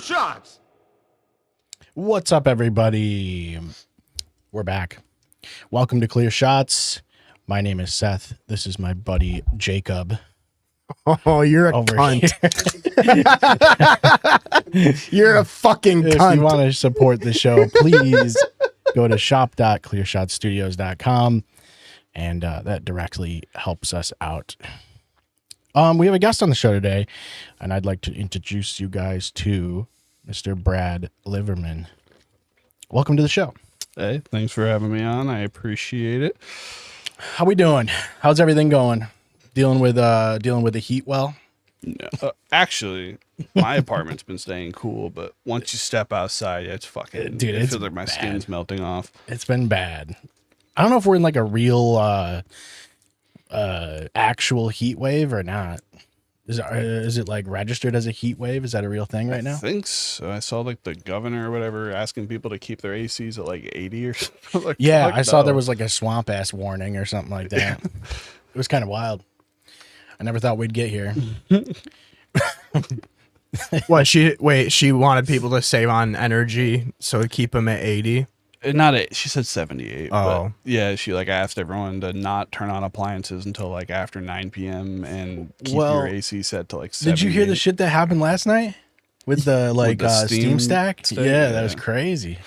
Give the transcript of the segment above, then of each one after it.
Shots. What's up, everybody? We're back. Welcome to Clear Shots. My name is Seth. This is my buddy Jacob. Oh, you're a Over cunt. here. You're a fucking If cunt. you want to support the show, please go to shop.clearshotstudios.com, and that directly helps us out. We have a guest on the show today, and I'd like to introduce you guys to Mr. Brad Liverman. Welcome to the show. Hey, thanks for having me on. I appreciate it. How we doing? How's everything going? Dealing with the heat well? No, actually, my apartment's been staying cool, but once you step outside, it's fucking. Dude, it it's feels like my bad. skin's melting off. It's been bad. I don't know if we're in like a real actual heat wave or not. Is it like registered as a heat wave? Is that a real thing right now? I think so. I saw like the governor or whatever asking people to keep their ACs at like 80 or something. Like, Yeah, fuck I saw no. there was like a swamp ass warning or something like that. It was kind of wild. I never thought we'd get here. What she wanted people to save on energy, so to keep them at 80. Not it. She said 78. Oh. But yeah, she like asked everyone to not turn on appliances until like after 9 p.m. and keep Well, your AC set to like 78. Did you hear the shit that happened last night with the like the Steam Stack? Stack? Yeah, that was Yeah. crazy.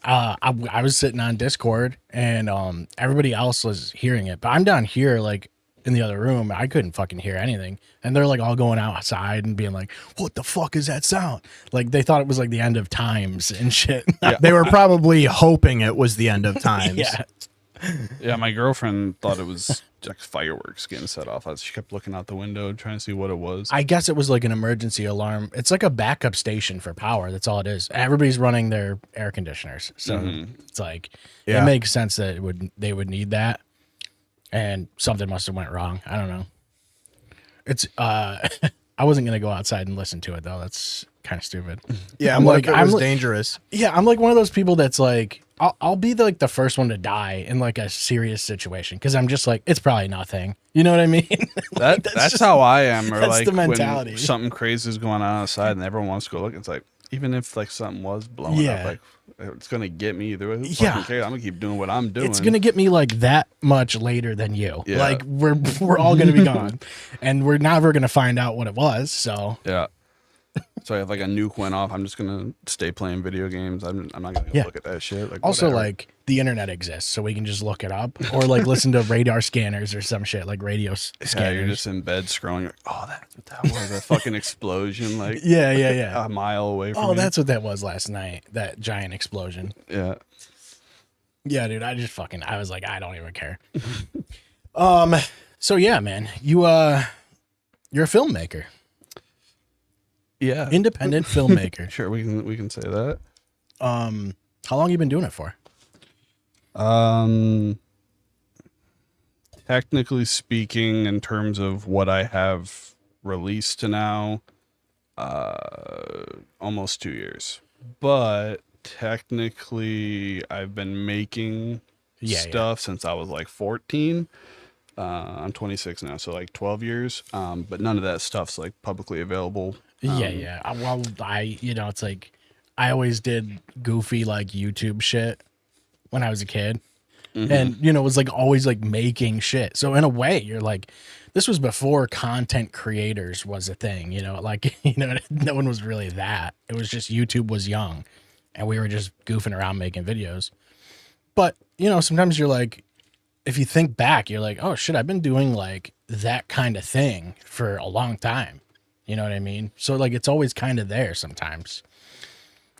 I was sitting on Discord and everybody else was hearing it, but I'm down here like in the other room. I couldn't fucking hear anything, and they're like all going outside and being like, "What the fuck is that sound?" Like they thought it was like the end of times and shit. Yeah. They were probably hoping it was the end of times. Yeah. Yeah, my girlfriend thought it was like fireworks getting set off. She kept looking out the window trying to see what it was. I guess it was like an emergency alarm. It's like a backup station for power. That's all it is. Everybody's running their air conditioners, so it's like Yeah. it makes sense that they would need that. And something must have went wrong. I don't know. It's I wasn't gonna go outside and listen to it though. That's kind of stupid. Yeah, I'm what like- if it I'm was li- dangerous? Yeah, I'm like one of those people that's like I'll be like the first one to die in like a serious situation because I'm just like it's probably nothing. You know what I mean? Like, That's just- how I am. Or that's like the mentality. when something crazy is going on outside and everyone wants to go look, it's like even if like something was blowing Yeah. up, like it's gonna get me either way. Who Yeah. fucking cares? I'm gonna keep doing what I'm doing. It's gonna get me like that much later than you. Yeah. Like we're all gonna be gone, and we're never gonna find out what it was. So Yeah. So if like a nuke went off, I'm just gonna stay playing video games. I'm not gonna go Yeah. look at that shit. Like also whatever. like the internet exists, so we can just look it up or like listen to radar scanners or some shit like radio yeah, scanners. you're just in bed scrolling. You're like, oh, that's what that was. A fucking explosion, like yeah. a mile away from Oh, you. that's what that was last night. That giant explosion. Yeah. Yeah, dude. I was like, I don't even care. So yeah, man, you're a filmmaker, Yeah. independent filmmaker. Sure, we can say that. How long you been doing it for? Technically speaking, in terms of what I have released to now, almost 2 years. But technically, I've been making stuff since I was like 14. I'm 26 now, so like 12 years. But none of that stuff's like publicly available. Yeah. Well, it's like I always did goofy like YouTube shit when I was a kid. And, it was like always like making shit. So in a way, you're like, this was before content creators was a thing, like, no one was really that. It was just YouTube was young and we were just goofing around making videos. But, sometimes you're like, if you think back, you're like, oh shit, I've been doing like that kind of thing for a long time. You know what I mean? So like, it's always kind of there sometimes.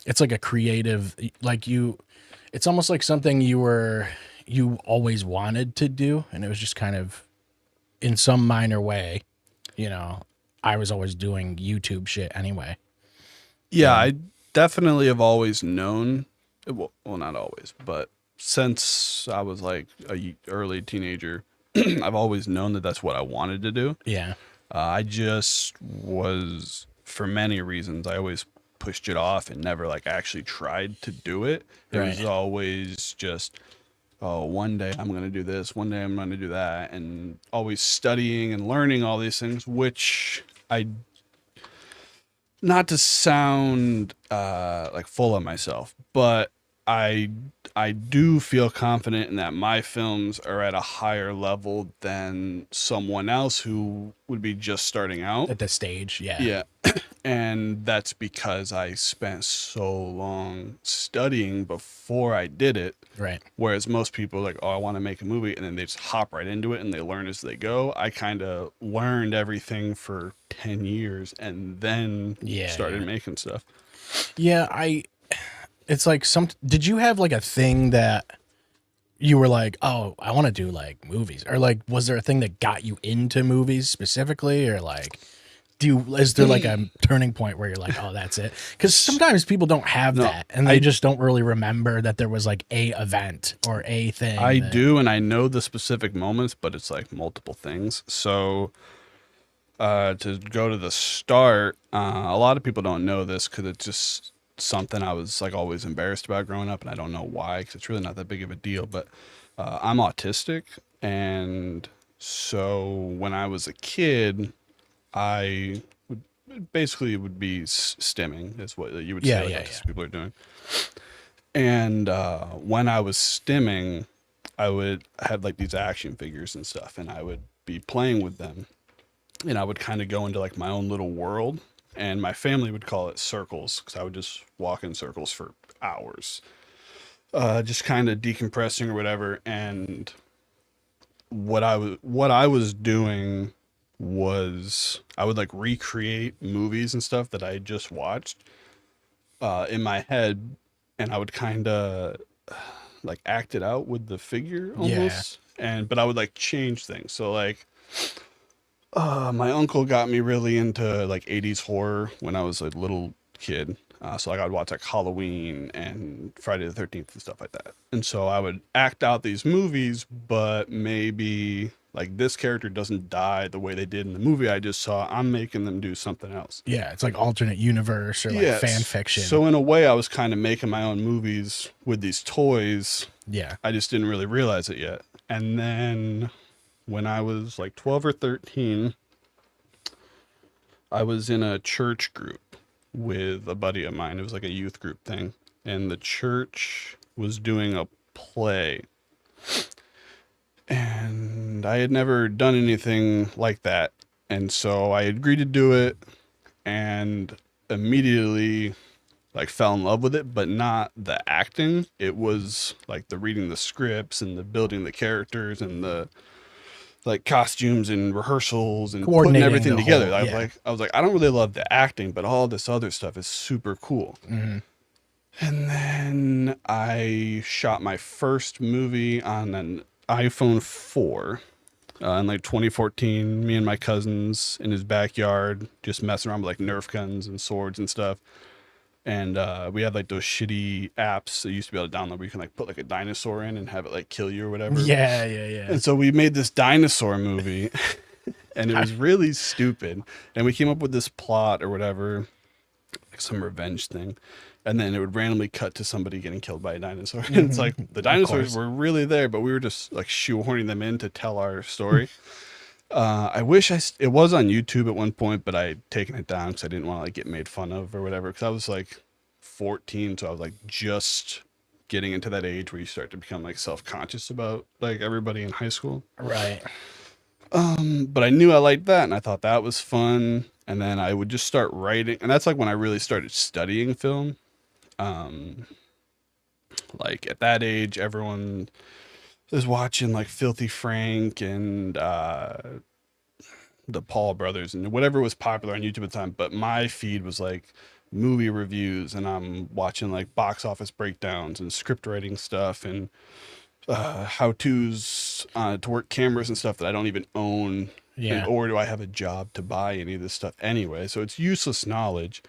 It's like a creative, like it's almost like something you always wanted to do. And it was just kind of in some minor way, I was always doing YouTube shit anyway. Yeah, I definitely have always known. Well, not always, but since I was like a early teenager, I've always known that that's what I wanted to do. Yeah. I just was, for many reasons, I always pushed it off and never like actually tried to do it. It was Right. always just, oh, one day I'm going to do this, one day I'm going to do that, and always studying and learning all these things, which not to sound like full of myself, but I I do feel confident in that my films are at a higher level than someone else who would be just starting out. At this stage, yeah. Yeah. And that's because I spent so long studying before I did it. Right. Whereas most people are like, oh, I want to make a movie, and then they just hop right into it and they learn as they go. I kind of learned everything for 10 years and then started making stuff. Yeah, it's like did you have like a thing that you were like, oh, I want to do like movies? Or like, was there a thing that got you into movies specifically? Or like, is there like a turning point where you're like, oh, that's it? Because sometimes people don't have that and they just don't really remember that there was like a event or a thing. I do, and I know the specific moments, but it's like multiple things. So to go to the start, a lot of people don't know this because it's just something I was like always embarrassed about growing up, and I don't know why because it's really not that big of a deal. But I'm autistic, and so when I was a kid, I would basically it would be stimming is what you would say like autistic people are doing. And when I was stimming, I would have like these action figures and stuff, and I would be playing with them, and I would kind of go into like my own little world, and my family would call it circles because I would just walk in circles for hours, just kind of decompressing or whatever. And what I was doing was I would like recreate movies and stuff that I had just watched in my head, and I would kind of like act it out with the figure almost. But I would like change things. So like my uncle got me really into like 80s horror when I was a little kid. So like I would watch like Halloween and Friday the 13th and stuff like that. And so I would act out these movies, but maybe like this character doesn't die the way they did in the movie I just saw. I'm making them do something else. Yeah, it's like alternate universe or like fan fiction. So in a way I was kind of making my own movies with these toys. Yeah. I just didn't really realize it yet. And then when I was like 12 or 13, I was in a church group with a buddy of mine. It was like a youth group thing. And the church was doing a play. And I had never done anything like that. And so I agreed to do it and immediately like fell in love with it, but not the acting. It was like the reading the scripts and the building the characters and the like costumes and rehearsals and putting everything together. I was like, I don't really love the acting, but all this other stuff is super cool. Mm-hmm. And then I shot my first movie on an iPhone 4 in like 2014. Me and my cousins in his backyard just messing around with like Nerf guns and swords and stuff. And we had like those shitty apps that you used to be able to download where you can like put like a dinosaur in and have it like kill you or whatever. Yeah. And so we made this dinosaur movie and it was really stupid. And we came up with this plot or whatever, like some revenge thing. And then it would randomly cut to somebody getting killed by a dinosaur. Mm-hmm. And it's like the dinosaurs were really there, but we were just like shoehorning them in to tell our story. I wish it was on YouTube at one point, but I had taken it down because I didn't want to like get made fun of or whatever. Because I was like 14, so I was like just getting into that age where you start to become like self-conscious about like everybody in high school. Right. But I knew I liked that, and I thought that was fun. And then I would just start writing, and that's like when I really started studying film. Like at that age, everyone is watching like Filthy Frank and the Paul brothers and whatever was popular on YouTube at the time. But my feed was like movie reviews, and I'm watching like box office breakdowns and script writing stuff and how-tos to work cameras and stuff that I don't even own. Yeah. Or do I have a job to buy any of this stuff anyway? So it's useless knowledge.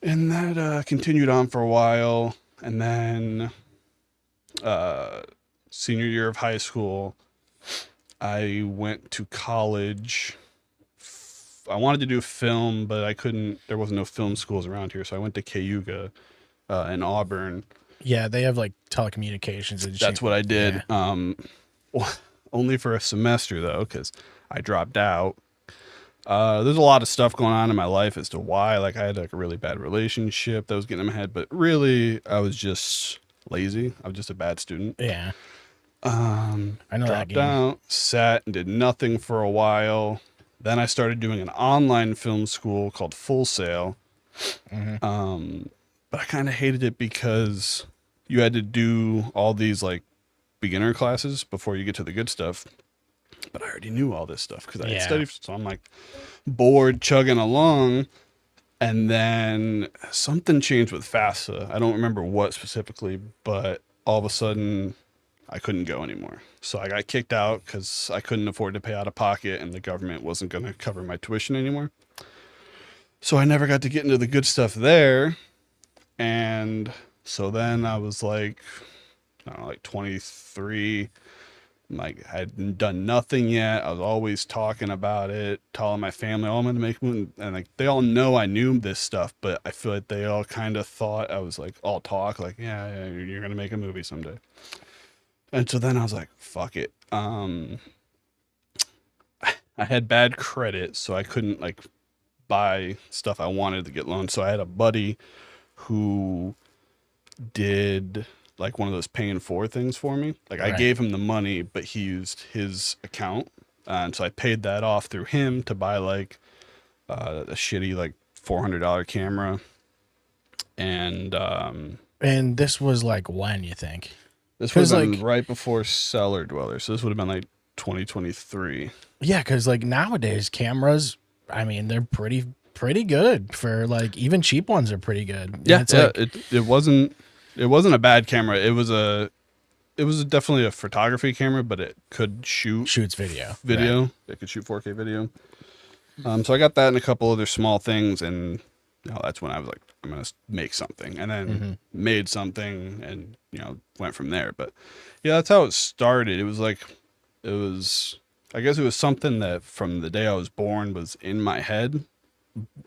And that continued on for a while. And then senior year of high school, I went to college. I wanted to do film, but I couldn't. There wasn't no film schools around here, so I went to Cayuga in Auburn. Yeah, they have like telecommunications. That's what I did. Yeah. Only for a semester though, because I dropped out. There's a lot of stuff going on in my life as to why. Like I had like a really bad relationship that was getting in my head, but really I was just lazy. I was just a bad student. Yeah. I know that Dropped game. out, sat and did nothing for a while. Then I started doing an online film school called Full Sail. But I kind of hated it because you had to do all these like beginner classes before you get to the good stuff. But I already knew all this stuff because I had studied. So I'm like bored, chugging along. And then something changed with FAFSA. I don't remember what specifically, but all of a sudden I couldn't go anymore. So I got kicked out because I couldn't afford to pay out of pocket and the government wasn't going to cover my tuition anymore. So I never got to get into the good stuff there. And so then I was like, I don't know, like 23. Like I hadn't done nothing yet. I was always talking about it, telling my family, "Oh, I'm gonna make a movie," and like they all know I knew this stuff, but I feel like they all kind of thought I was like all talk, like, yeah, you're gonna make a movie someday." And so then I was like, "Fuck it." I had bad credit, so I couldn't like buy stuff I wanted to get loans. So I had a buddy who did like one of those paying for things for me. Like I gave him the money, but he used his account. And so I paid that off through him to buy like a shitty like $400 camera. And this was like when, you think? this was like right before Cellar Dweller. So this would have been like 2023. Yeah, because like nowadays cameras, I mean, they're pretty good for like even cheap ones are pretty good. Yeah, it's yeah. like It wasn't a bad camera. It was definitely a photography camera, but it could shoots video. Video. Right. It could shoot 4K video. So I got that and a couple other small things, and that's when I was like, I'm gonna make something, and then made something, and went from there. But yeah, that's how it started. I guess it was something that from the day I was born was in my head,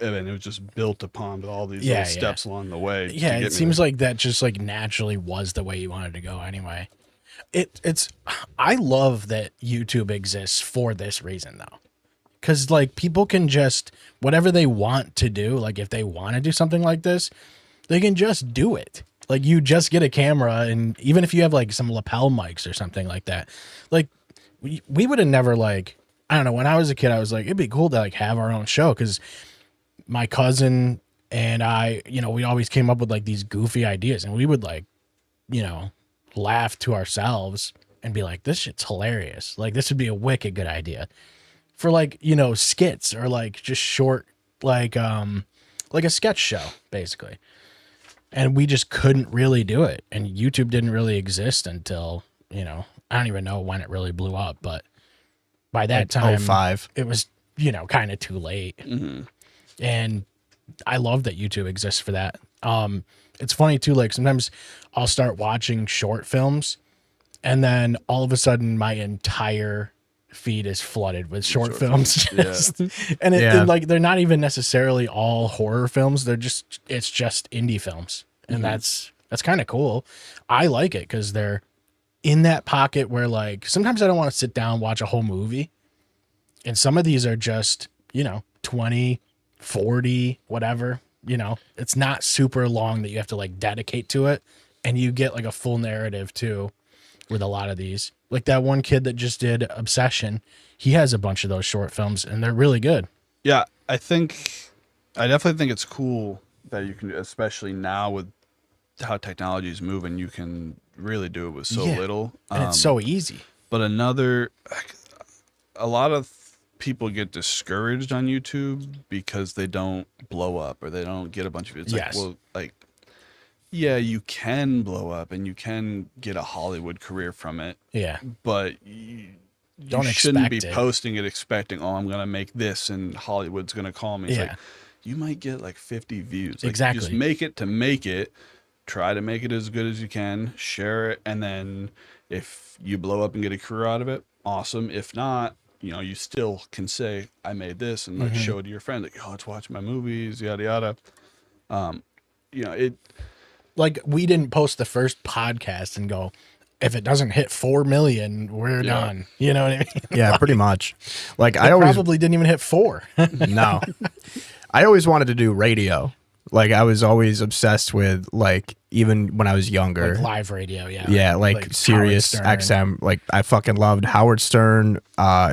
and it was just built upon with all these little steps along the way. Yeah, it seems like that just like naturally was the way you wanted to go anyway. I love that YouTube exists for this reason though. Cause like people can just whatever they want to do, like if they want to do something like this, they can just do it. Like you just get a camera, and even if you have like some lapel mics or something like that, like we would have never like, I don't know, when I was a kid, I was like, it'd be cool to like have our own show. Cause my cousin and I, we always came up with like these goofy ideas, and we would like, laugh to ourselves and be like, this shit's hilarious. Like this would be a wicked good idea for like, skits or like just short, like a sketch show basically. And we just couldn't really do it. And YouTube didn't really exist until, I don't even know when it really blew up, but by that time, 05. It was, kind of too late. And I love that YouTube exists for that. It's funny too, like sometimes I'll start watching short films and then all of a sudden my entire feed is flooded with short films. And like they're not even necessarily all horror films. It's just indie films. And that's kind of cool. I like it because they're in that pocket where like sometimes I don't want to sit down and watch a whole movie. And some of these are just, 20, 40, whatever, it's not super long that you have to like dedicate to it. And you get like a full narrative too with a lot of these. Like that one kid that just did Obsession, he has a bunch of those short films and they're really good. Yeah, I definitely think it's cool that you can, especially now with how technology is moving, you can really do it with so little. And it's so easy. But a lot of people get discouraged on YouTube because they don't blow up or they don't get a bunch of it. You can blow up and you can get a Hollywood career from it. Yeah. But you shouldn't be posting it expecting, I'm going to make this and Hollywood's going to call me. It's like, you might get like 50 views. Like, exactly. Just make it to make it. Try to make it as good as you can. Share it. And then if you blow up and get a career out of it, awesome. If not, you still can say, I made this and like show it to your friend. Like, let's watch my movies, yada, yada. Like we didn't post the first podcast and go, if it doesn't hit 4 million, we're done. You know what I mean? Yeah, pretty much. Like It I always probably didn't even hit 4. no. I always wanted to do radio. Like I was always obsessed with like even when I was younger. Like live radio, yeah. Yeah, like Sirius XM. Like I fucking loved Howard Stern,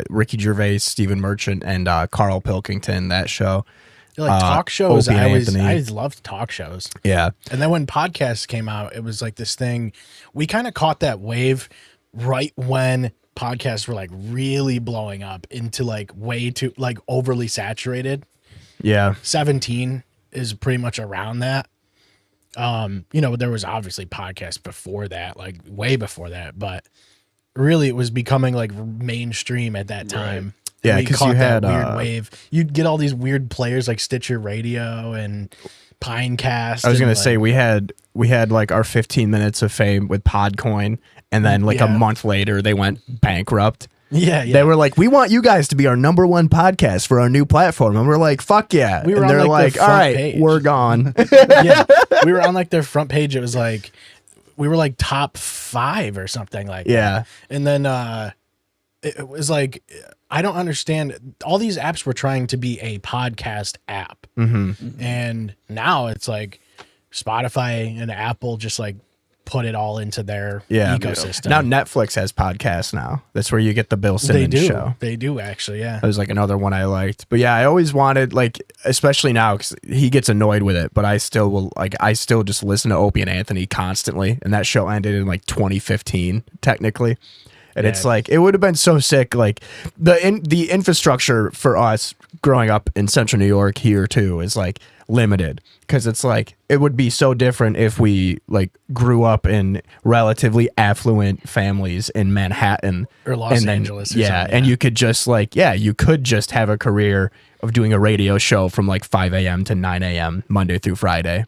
Ricky Gervais, Stephen Merchant, and Carl Pilkington. That show. Like talk shows, Opie and I Anthony. always loved talk shows. Yeah, And then when podcasts came out, it was like this thing. We kind of caught that wave right when podcasts were like really blowing up into like way too like overly saturated. yeah, 17 is pretty much around that. You know, there was obviously podcasts before that, like way before that, but really it was becoming like mainstream at that time. Yeah, We 'cause caught you that had, weird wave. You'd get all these weird players like Stitcher Radio and Pinecast. I was and, gonna like, say we had like our 15 minutes of fame with Podcoin, and then like a Yeah. month later they went bankrupt. yeah, yeah. They were like, "We want you guys to be our #1 podcast for our new platform," and we're like, "Fuck yeah!" We were and on, they're like, their "All front right, page. we're gone." Yeah, we were on like their front page. It was like we were like top 5 or something like Yeah. that. And then it was like I don't understand. All these apps were trying to be a podcast app, and now it's like Spotify and Apple just like put it all into their ecosystem. Now Netflix has podcasts now. That's where you get the Bill they Simmons do. show. They do actually. Yeah. That was like another one I liked. But yeah, I always wanted like, especially now because he gets annoyed with it. But I still will like, I still just listen to Opie and Anthony constantly. And that show ended in like 2015, technically. And it's like it would have been so sick. Like the infrastructure for us growing up in Central New York here too is like limited because it's like it would be so different if we like grew up in relatively affluent families in Manhattan Or Los Angeles or yeah, something, and yeah. you could just like you could just have a career of doing a radio show from like 5 a.m. to 9 a.m. Monday through Friday.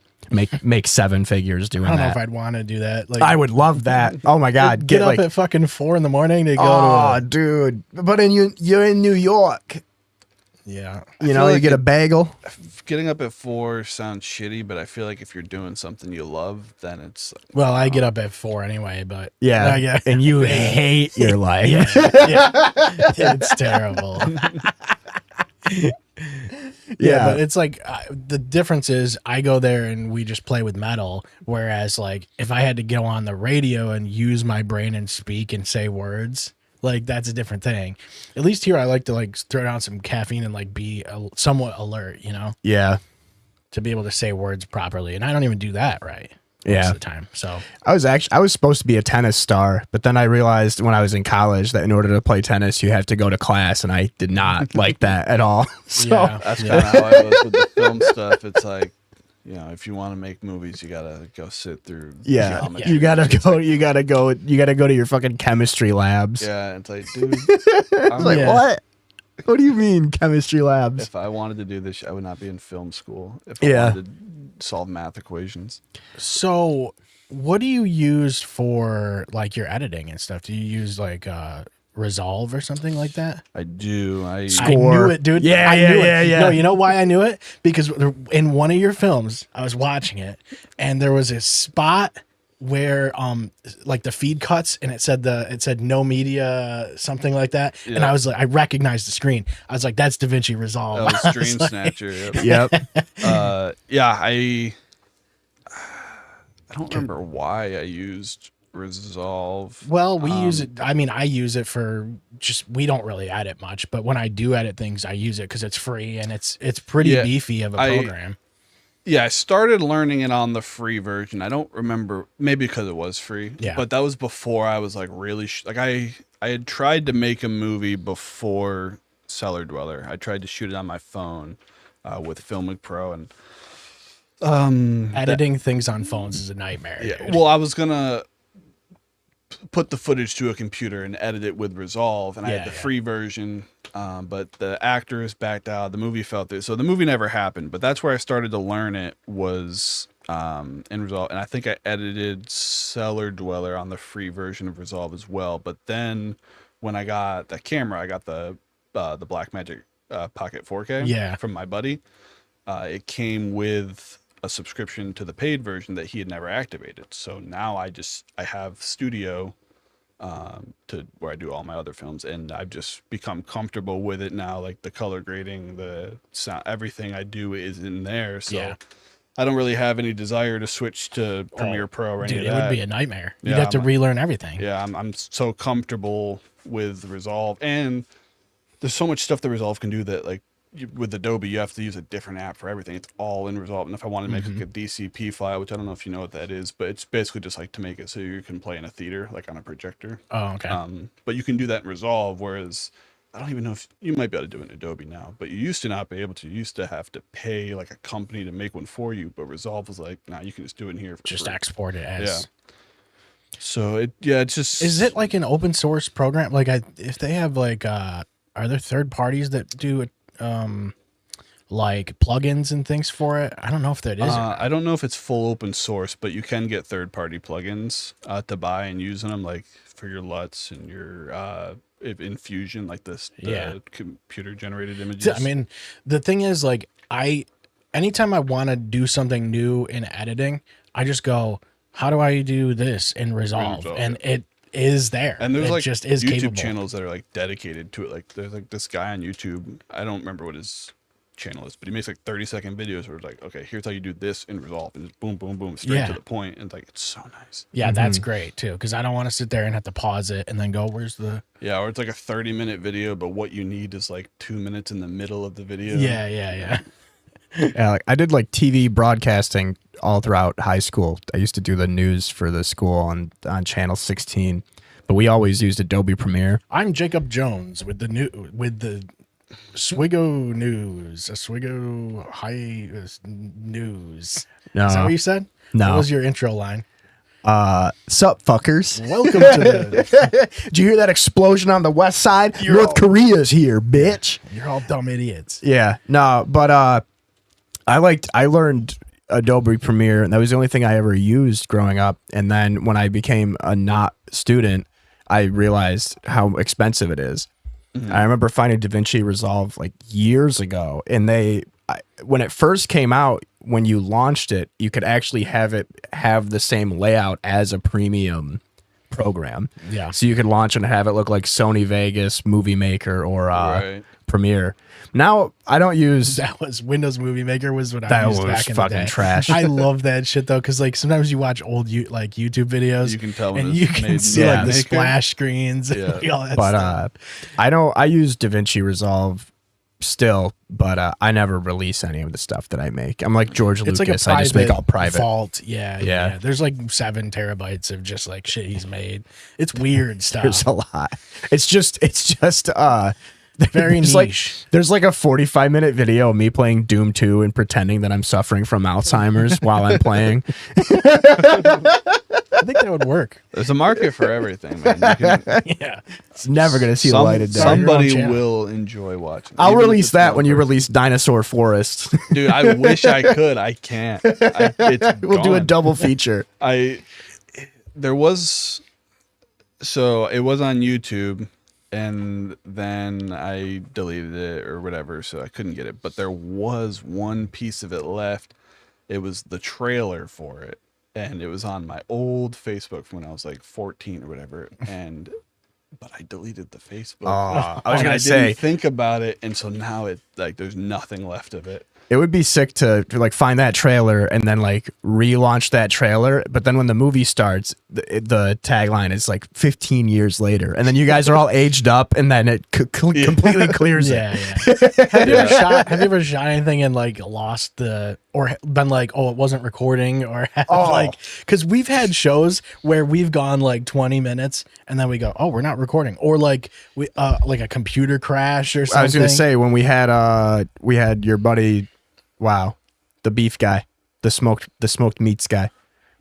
Make 7 figures doing I don't know if that. I'd want to do that. Like I would love that. Oh my god, get up like, at fucking 4 in the morning to go oh, to dude. But you're in New York. yeah. You know, you like get a bagel. Getting up at 4 sounds shitty, but I feel like if you're doing something you love, then it's like, Well, I get up at 4 anyway, but Yeah. yeah. And you hate your life. yeah. It's terrible. Yeah. But it's like the difference is I go there and we just play with metal. Whereas, like, if I had to go on the radio and use my brain and speak and say words, like that's a different thing. At least here, I like to like throw down some caffeine and like be somewhat alert, you know, Yeah. to be able to say words properly. And I don't even do that right most Yeah. of the time. So I was supposed to be a tennis star, but then I realized when I was in college that in order to play tennis, you have to go to class, and I did not like that at all. So yeah, that's kind of how I was with the film stuff. It's like, you know, if you want to make movies, you gotta go sit through. yeah, geometry. you gotta go to your fucking chemistry labs. Yeah, it's like, dude, I'm Like Yeah. what? What do you mean chemistry labs? if I wanted to do this, I would not be in film school. If I Yeah. wanted to solve math equations. So, what do you use for like your editing and stuff? Do you use like Resolve or something like that? I do. I I knew it, dude. Yeah, I yeah, knew yeah, it. yeah. No, you know why I knew it? Because in one of your films, I was watching it, and there was a spot where like the feed cuts and it said no media, something like that. And Yeah. I was like, I recognized the screen. I was like, that's DaVinci Resolve. that was Dream Snatcher. Yep. Yep. Yeah, I don't remember why I used Resolve. Well, we use it. I mean, I use it for just, we don't really edit much, but when I do edit things, I use it because it's free and it's pretty Yeah, beefy of a program. Yeah, I started learning it on the free version. I don't remember, maybe because it was free. Yeah. But that was before I was like really like I had tried to make a movie before Cellar Dweller. I tried to shoot it on my phone with Filmmaker Pro, and Editing things on phones is a nightmare. yeah. Dude. Well, I was gonna put the footage to a computer and edit it with Resolve, and I had the free version. But the actors backed out. The movie fell through, so the movie never happened. But that's where I started to learn it was in Resolve, and I think I edited Cellar Dweller on the free version of Resolve as well. But then when I got the camera, I got the Blackmagic Pocket 4K from my buddy. It came with a subscription to the paid version that he had never activated. So now I have Studio to where I do all my other films, and I've just become comfortable with it now. Like the color grading, the sound, everything I do is in there. So I don't really have any desire to switch to Premiere Pro or any of that. Dude, it would be a nightmare. You'd Yeah, have to relearn everything. Yeah, I'm so comfortable with Resolve, and there's so much stuff that Resolve can do that, like with Adobe, you have to use a different app for everything. It's all in Resolve. And if I want to make like a DCP file, which I don't know if you know what that is, but it's basically just like to make it so you can play in a theater, like on a projector. Oh, okay. But you can do that in Resolve, whereas I don't even know if you might be able to do it in Adobe now, but you used to not be able to. You used to have to pay like a company to make one for you, but Resolve was like, nah, you can just do it in here. Just free. export it as. Yeah. So it's just. Is it like an open source program? Like if they have like, are there third parties that do it? Like plugins and things for it? I don't know if that is. I don't know if it's full open source, but you can get third-party plugins to buy and use them, like for your LUTs and your Infusion, like this computer-generated images. I mean, the thing is, like, anytime I want to do something new in editing, I just go, how do I do this in Resolve? And it is there. And there's it like just is YouTube capable. channels that are like dedicated to it. Like there's like this guy on YouTube. I don't remember what his channel is, but he makes like 30-second videos where it's like, okay, here's how you do this in Resolve, and just boom, boom, boom, straight to the point. And like, it's so nice. Yeah, that's great too, because I don't want to sit there and have to pause it and then go, where's the. Yeah, or it's like a 30-minute video, but what you need is like 2 minutes in the middle of the video. Yeah. Yeah, like I did like TV broadcasting all throughout high school. I used to do the news for the school on channel 16, but we always used Adobe Premiere. I'm Jacob Jones with the Swigo News, Oswego High News. No. Is that what you said? No. What was your intro line? Sup, fuckers. Welcome to the. Did you hear that explosion on the west side? North Korea's here, bitch. You're all dumb idiots. Yeah, no, but I learned Adobe Premiere, and that was the only thing I ever used growing up. And then when I became a not student, I realized how expensive it is. I remember finding DaVinci Resolve like years ago, and when it first came out, when you launched it, you could actually have the same layout as a premium program. Yeah. So you could launch and have it look like Sony Vegas, Movie Maker, or Premiere. Now I don't use that. Was Windows Movie Maker was what that I used was back in fucking the day. trash. I love that shit though, because like sometimes you watch old YouTube videos, You can tell when and it's you can made see in like the Maker. splash screens and Yeah. all that but stuff. I use DaVinci Resolve still, but I never release any of the stuff that I make. I'm like George It's Lucas. like a I just make all private. vault. Yeah. There's like 7 terabytes of just like shit he's made. It's weird stuff. There's a lot. It's just Very there's niche. There's like a 45-minute video of me playing Doom 2 and pretending that I'm suffering from Alzheimer's while I'm playing. I think that would work. There's a market for everything, man. You can, Yeah. It's never gonna see the light of day. somebody Your own channel. will enjoy watching. I'll Even if release it's that one when you person. release Dinosaur Forest. Dude, I wish I could. I can't. We'll do a gone. double feature. There was, so it was on YouTube, and then I deleted it or whatever, so I couldn't get it. But there was one piece of it left. It was the trailer for it, and it was on my old Facebook from when I was like 14 or whatever. But I deleted the Facebook. I was And gonna I say didn't think about it, and so now it like there's nothing left of it. it would be sick to like find that trailer and then like relaunch that trailer. But then when the movie starts, the tagline is like 15 years later, and then you guys are all aged up, and then it completely clears it. Yeah. Have you ever shot anything and like lost or been like, oh, it wasn't recording, or like, because we've had shows where we've gone like 20 minutes and then we go, oh, we're not recording, or like we like a computer crash or something. I was gonna say when we had your buddy, the beef guy, the smoked meats guy,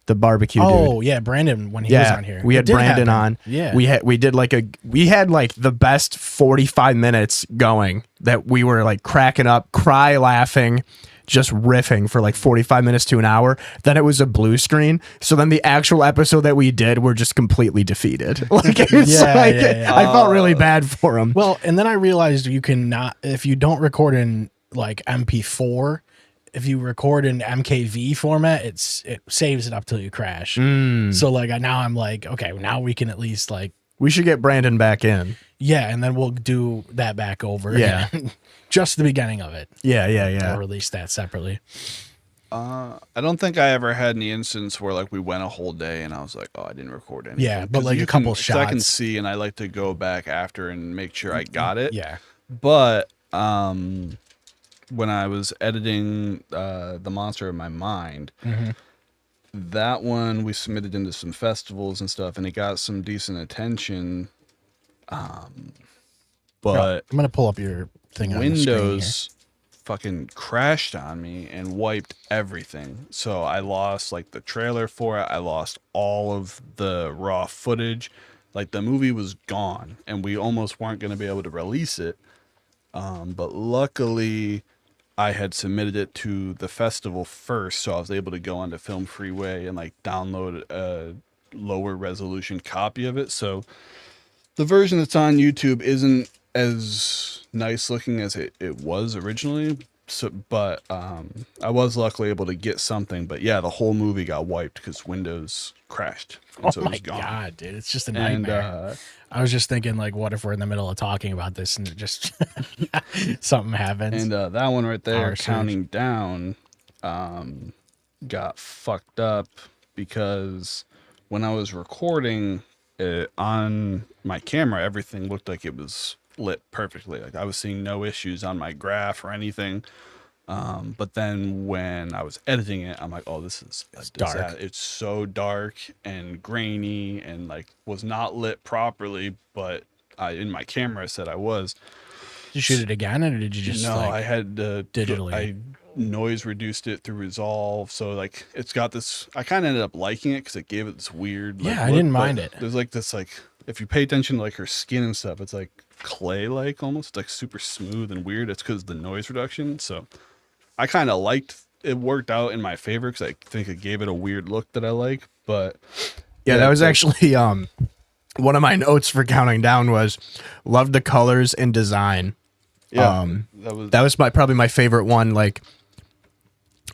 the barbecue dude. Oh yeah, Brandon when he was on here. We It had did Brandon happen. on. Yeah. We had the best 45 minutes going that we were like cracking up, laughing, just riffing for like 45 minutes to an hour. Then it was a blue screen. So then the actual episode that we did were just completely defeated. Like it was I felt really bad for him. Well, and then I realized you can not, if you don't record in like MP4, if you record in MKV format, it saves it up till you crash. So like now I'm like, okay, now we can at least like We should get Brandon back in. Yeah, and then we'll do that back over. Yeah. again. Just the beginning of it. Yeah. We'll release that separately. I don't think I ever had any instance where like we went a whole day and I was like, oh, I didn't record anything. Yeah, but 'Cause like you a couple can, 'cause I can shots. see, and I like to go back after and make sure I got it. Yeah. But when I was editing The Monster of My Mind, that one we submitted into some festivals and stuff, and it got some decent attention. But I'm gonna pull up your thing on the screen here. Windows fucking crashed on me and wiped everything. So I lost like the trailer for it. I lost all of the raw footage. Like the movie was gone, and we almost weren't going to be able to release it. But luckily, I had submitted it to the festival first, so I was able to go onto Film Freeway and like download a lower resolution copy of it. So the version that's on YouTube isn't as nice looking as it was originally. So, but I was luckily able to get something. But yeah, the whole movie got wiped because Windows crashed. And so it Oh my was gone. god, dude, it's just a And nightmare. I was just thinking, like, what if we're in the middle of talking about this and it just something happens? and that one right there, Power surge. counting down, got fucked up because when I was recording it on my camera, everything looked like it was lit perfectly. Like I was seeing no issues on my graph or anything. But then when I was editing it, I'm like, oh, this is dark. It's so dark and grainy and like was not lit properly. But in my camera, I said I was. Did you shoot it again, or did you just No, like I had digitally? I noise reduced it through Resolve, so like it's got this. I kind of ended up liking it because it gave it this weird. Like, Yeah, I look, didn't but mind it. There's like this like if you pay attention to like her skin and stuff, it's like clay like almost. It's like super smooth and weird. It's because of the noise reduction. So I kind of liked it. Worked out in my favor because I think it gave it a weird look that I like. But Yeah, that was actually one of my notes for counting down was loved the colors and design. yeah, That was probably my favorite one, like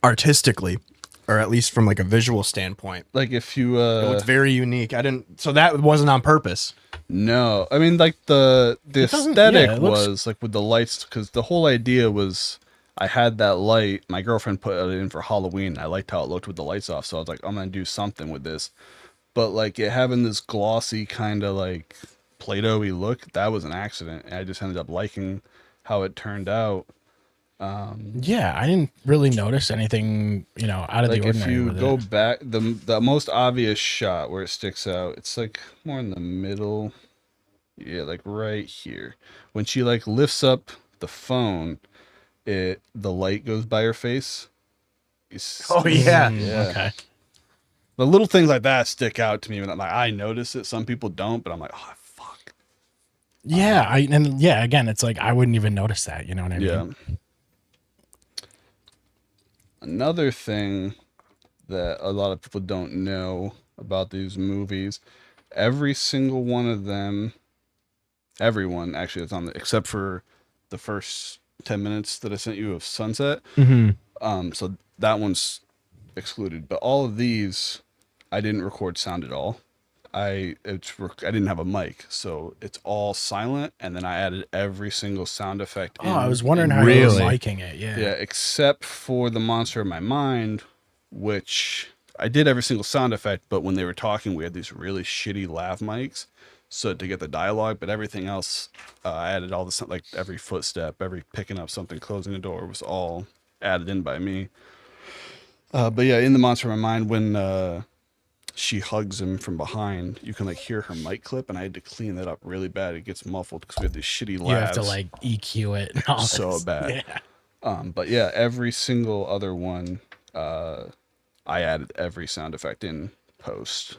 artistically, or at least from like a visual standpoint. like if you It looked very unique. So that wasn't on purpose. No, I mean like the doesn't- aesthetic yeah, it looks- was like with the lights, because the whole idea was I had that light. My girlfriend put it in for Halloween. I liked how it looked with the lights off, so I was like, I'm gonna do something with this. But like it having this glossy kind of like Play-Doh-y look, that was an accident. And I just ended up liking how it turned out. Yeah, I didn't really notice anything, out of Like the if ordinary you with go it. back, the most obvious shot where it sticks out, it's like more in the middle. Yeah, like right here. When she like lifts up the phone, the light goes by her face. Oh yeah. Yeah. Okay. The little things like that stick out to me, and I'm like, I notice it. Some people don't, but I'm like, oh fuck. Yeah, again, it's like I wouldn't even notice that. You know what I Yeah. mean? Another thing that a lot of people don't know about these movies, every single one of them, everyone actually that's on the, except for the first 10 minutes that I sent you of Sunset. So that one's excluded, but all of these I didn't record sound at all. I didn't have a mic, so it's all silent, and then I added every single sound effect in. Oh, I was wondering how you were Really? liking it. Yeah. Yeah, except for the Monster of My Mind, which I did every single sound effect, but when they were talking, we had these really shitty lav mics, so to get the dialogue. But everything else, I added all the like every footstep, every picking up something, closing the door was all added in by me. But yeah, in the Monster of My Mind, when she hugs him from behind, you can like hear her mic clip, and I had to clean that up really bad. It gets muffled because we had these shitty lavs. You have to like EQ it. And all So this. bad. Yeah. But yeah, every single other one, I added every sound effect in post.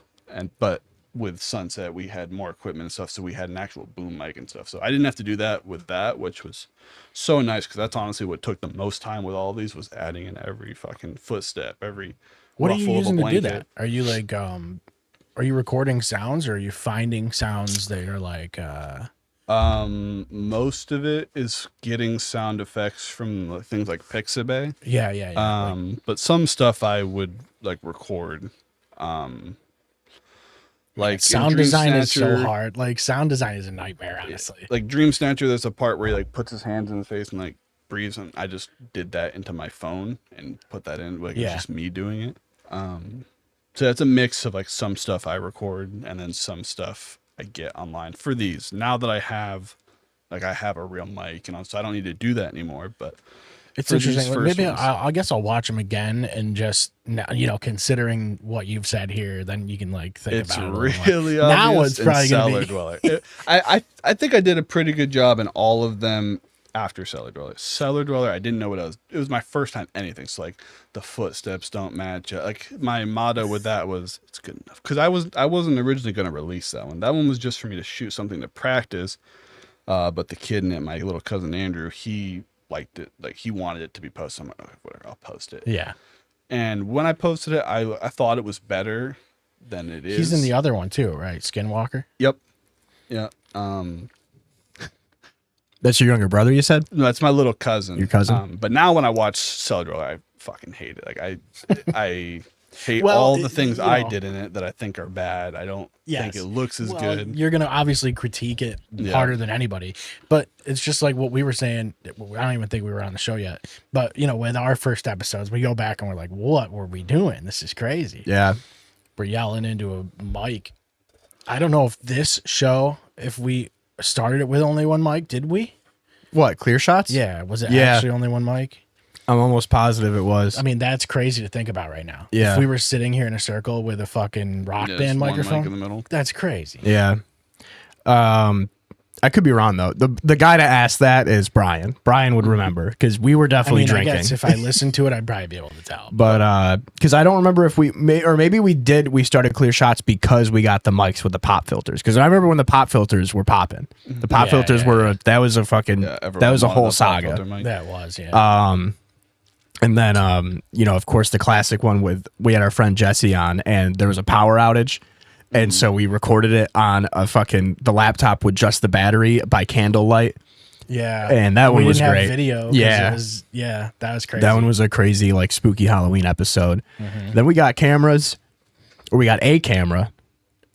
But with Sunset, we had more equipment and stuff, so we had an actual boom mic and stuff. So I didn't have to do that with that, which was so nice, because that's honestly what took the most time with all these, was adding in every fucking footstep, every What are you ruffle of a using to do blanket. that? Are you like, are you recording sounds, or are you finding sounds that are like, Most of it is getting sound effects from like, things like Pixabay. yeah. But some stuff I would like record. Like sound design is so hard. Like sound design is a nightmare, honestly. Like Dream Snatcher, there's a part where he like puts his hands in his face and like breathes, and I just did that into my phone and put that in. Like it's just me doing it. So that's a mix of like some stuff I record and then some stuff I get online for these. Now that I have a real mic, so I don't need to do that anymore. But it's interesting. Maybe I guess I'll watch them again and just, considering what you've said here, then you can like think about it. It's really obvious. Now it's probably going to be Dweller. I think I did a pretty good job in all of them after Cellar Dweller. Cellar Dweller, I didn't know what it was my first time anything. So like the footsteps don't match. Like my motto with that was it's good enough. Because I wasn't originally going to release that one. That one was just for me to shoot something to practice. But the kid in it, my little cousin Andrew, he liked it. Like he wanted it to be posted. I'm like, okay, whatever, I'll post it. Yeah. And when I posted it, I thought it was better than it is. He's in the other one too, right? Skinwalker. Yep. Yeah. That's your younger brother, you said? No, that's my little cousin. Your cousin? But now when I watch Cellar Dweller, I fucking hate it. Like I hate all the things I did in it that I think are bad. I don't think it looks as good. You're going to obviously critique it harder than anybody, but it's just like what we were saying. I don't even think we were on the show yet, but with our first episodes, we go back and we're like, what were we doing? This is crazy. Yeah. We're yelling into a mic. I don't know if this show, if we started it with only one mic, did we? What, Clear Shots? Yeah. Was it actually only one mic? I'm almost positive it was. I mean, that's crazy to think about right now. Yeah. If we were sitting here in a circle with a fucking rock band microphone, mic in the middle. That's crazy. Yeah. I could be wrong though. The guy to ask that is Brian. Brian would remember because we were definitely drinking. I guess if I listened to it, I'd probably be able to tell. But because I don't remember if maybe we started Clear Shots because we got the mics with the pop filters. Because I remember when the pop filters were popping. The pop filters were that was a fucking that was a whole saga. That was And then of course the classic one we had our friend Jesse on and there was a power outage. And so we recorded it on the laptop with just the battery by candlelight. Yeah. And that one was didn't great. Have video. Yeah. That was crazy. That one was a crazy, like, spooky Halloween episode. Then we got we got a camera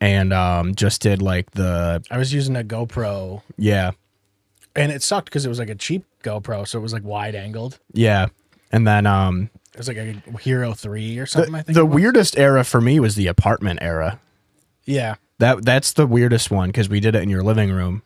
and just did like I was using a GoPro. Yeah. And it sucked because it was like a cheap GoPro. So it was like wide angled. Yeah. And then it was like a Hero 3 or something, I think. The weirdest era for me was the apartment era. Yeah. That's the weirdest one because we did it in your living room.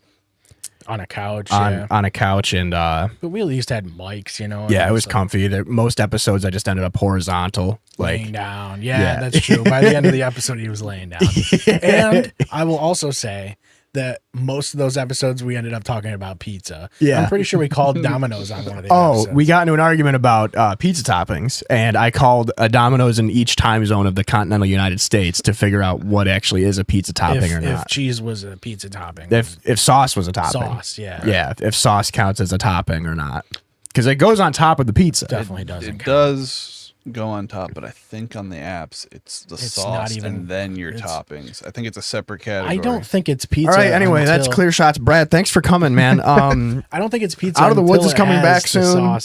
On a couch. On a couch. And but we at least had mics, Yeah, it was comfy. Most episodes I just ended up horizontal. Laying down. Yeah, that's true. By the end of the episode, he was laying down. And I will also say that most of those episodes we ended up talking about pizza. Yeah. I'm pretty sure we called Domino's on one of the episodes. We got into an argument about pizza toppings, and I called a Domino's in each time zone of the continental United States to figure out what actually is a pizza topping or not. If cheese was a pizza topping. If sauce was a topping. Sauce, yeah. Yeah, if sauce counts as a topping or not. Because it goes on top of the pizza. Definitely doesn't count. It does go on top, but I think on the apps it's sauce and then your toppings. I think it's a separate category. I don't think it's pizza. All right, anyway, that's Clear Shots. Brad, thanks for coming, man. I don't think it's pizza. Out of the Woods is coming back soon.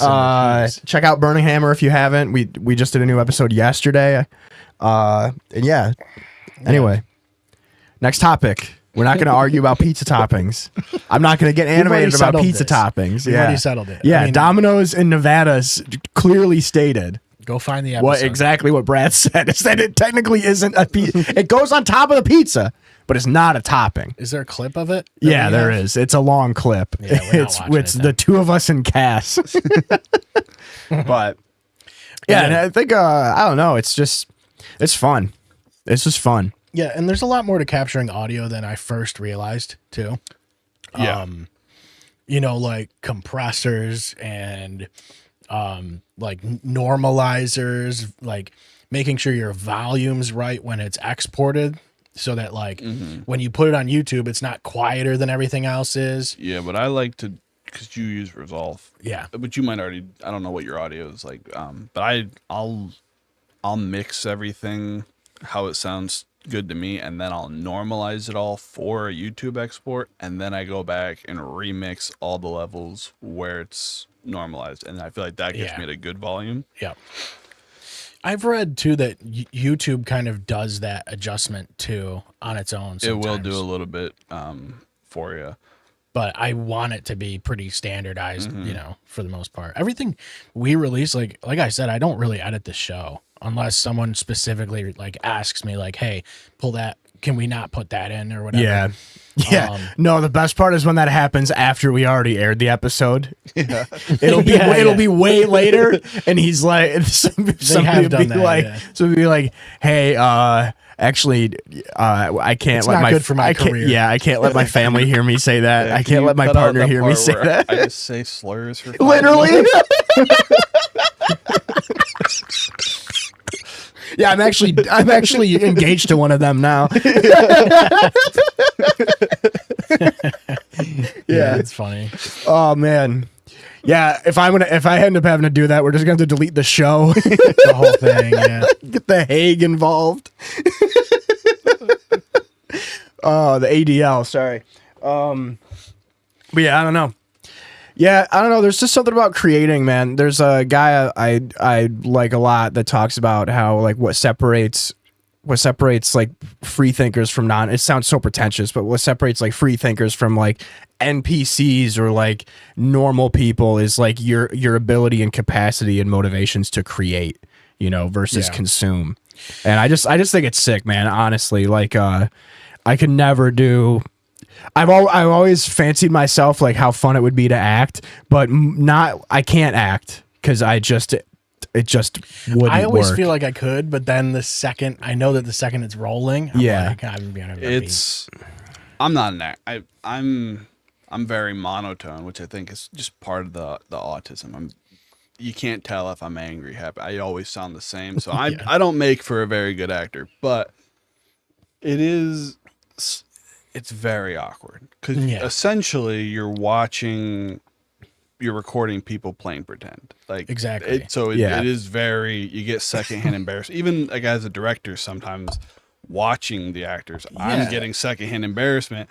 Check out Burning Hammer if you haven't. We just did a new episode yesterday. Anyway, next topic. We're not going to argue about pizza toppings. I'm not going to get animated about pizza toppings. We already settled it. Yeah, Domino's in Nevada clearly stated. Go find the episode. Exactly what Brad said is that it technically isn't a pizza. It goes on top of the pizza, but it's not a topping. Is there a clip of it? Yeah, there is. It's a long clip. Yeah, it's the two of us in Cass. But and I think I don't know. It's fun. It's just fun. Yeah, and there's a lot more to capturing audio than I first realized too. Yeah. Like compressors and like normalizers, like making sure your volume's right when it's exported so that like when you put it on YouTube, it's not quieter than everything else is. Yeah, but I like to, because you use Resolve. Yeah. But you might already, I don't know what your audio is like. But I'll mix everything how it sounds good to me, and then I'll normalize it all for a YouTube export, and then I go back and remix all the levels where it's normalized, and I feel like that gets me at a good volume. Yeah. I've read too that YouTube kind of does that adjustment too on its own. Sometimes. It will do a little bit for you. But I want it to be pretty standardized, for the most part. Everything we release, like I said, I don't really edit the show unless someone specifically like asks me, like, "Hey, pull that. Can we not put that in or whatever?" Yeah. Yeah. No, the best part is when that happens after we already aired the episode. Yeah. It'll be way later, and he's like, somebody will be like, be like, "Hey, actually, I can't it's let not my good for my career. Yeah, I can't let my family hear me say that. Yeah, I can't let my partner hear me say that. I just say slurs for 5 Literally." minutes. Yeah, I'm actually engaged to one of them now. Yeah, it's funny. Oh man. Yeah, if I end up having to do that, we're just gonna have to delete the show. The whole thing, yeah. Get the Hague involved. Oh, the ADL, sorry. But yeah, I don't know. Yeah, I don't know. There's just something about creating, man. There's a guy I like a lot that talks about how like what separates like free thinkers from it sounds so pretentious, but what separates like free thinkers from like NPCs or like normal people is like your ability and capacity and motivations to create, versus consume. And I just think it's sick, man. Honestly, like I could never do. I've always fancied myself like how fun it would be to act, but I can't act because it just wouldn't I always work. feel like I could, but then the second it's rolling, I'm not an act. I'm very monotone, which I think is just part of the autism. You can't tell if I'm angry, happy. I always sound the same, so I don't make for a very good actor. But it's very awkward because essentially you're recording people playing pretend. Like exactly. It is you get secondhand embarrassment. Even like as a director, sometimes watching the actors, I'm getting secondhand embarrassment.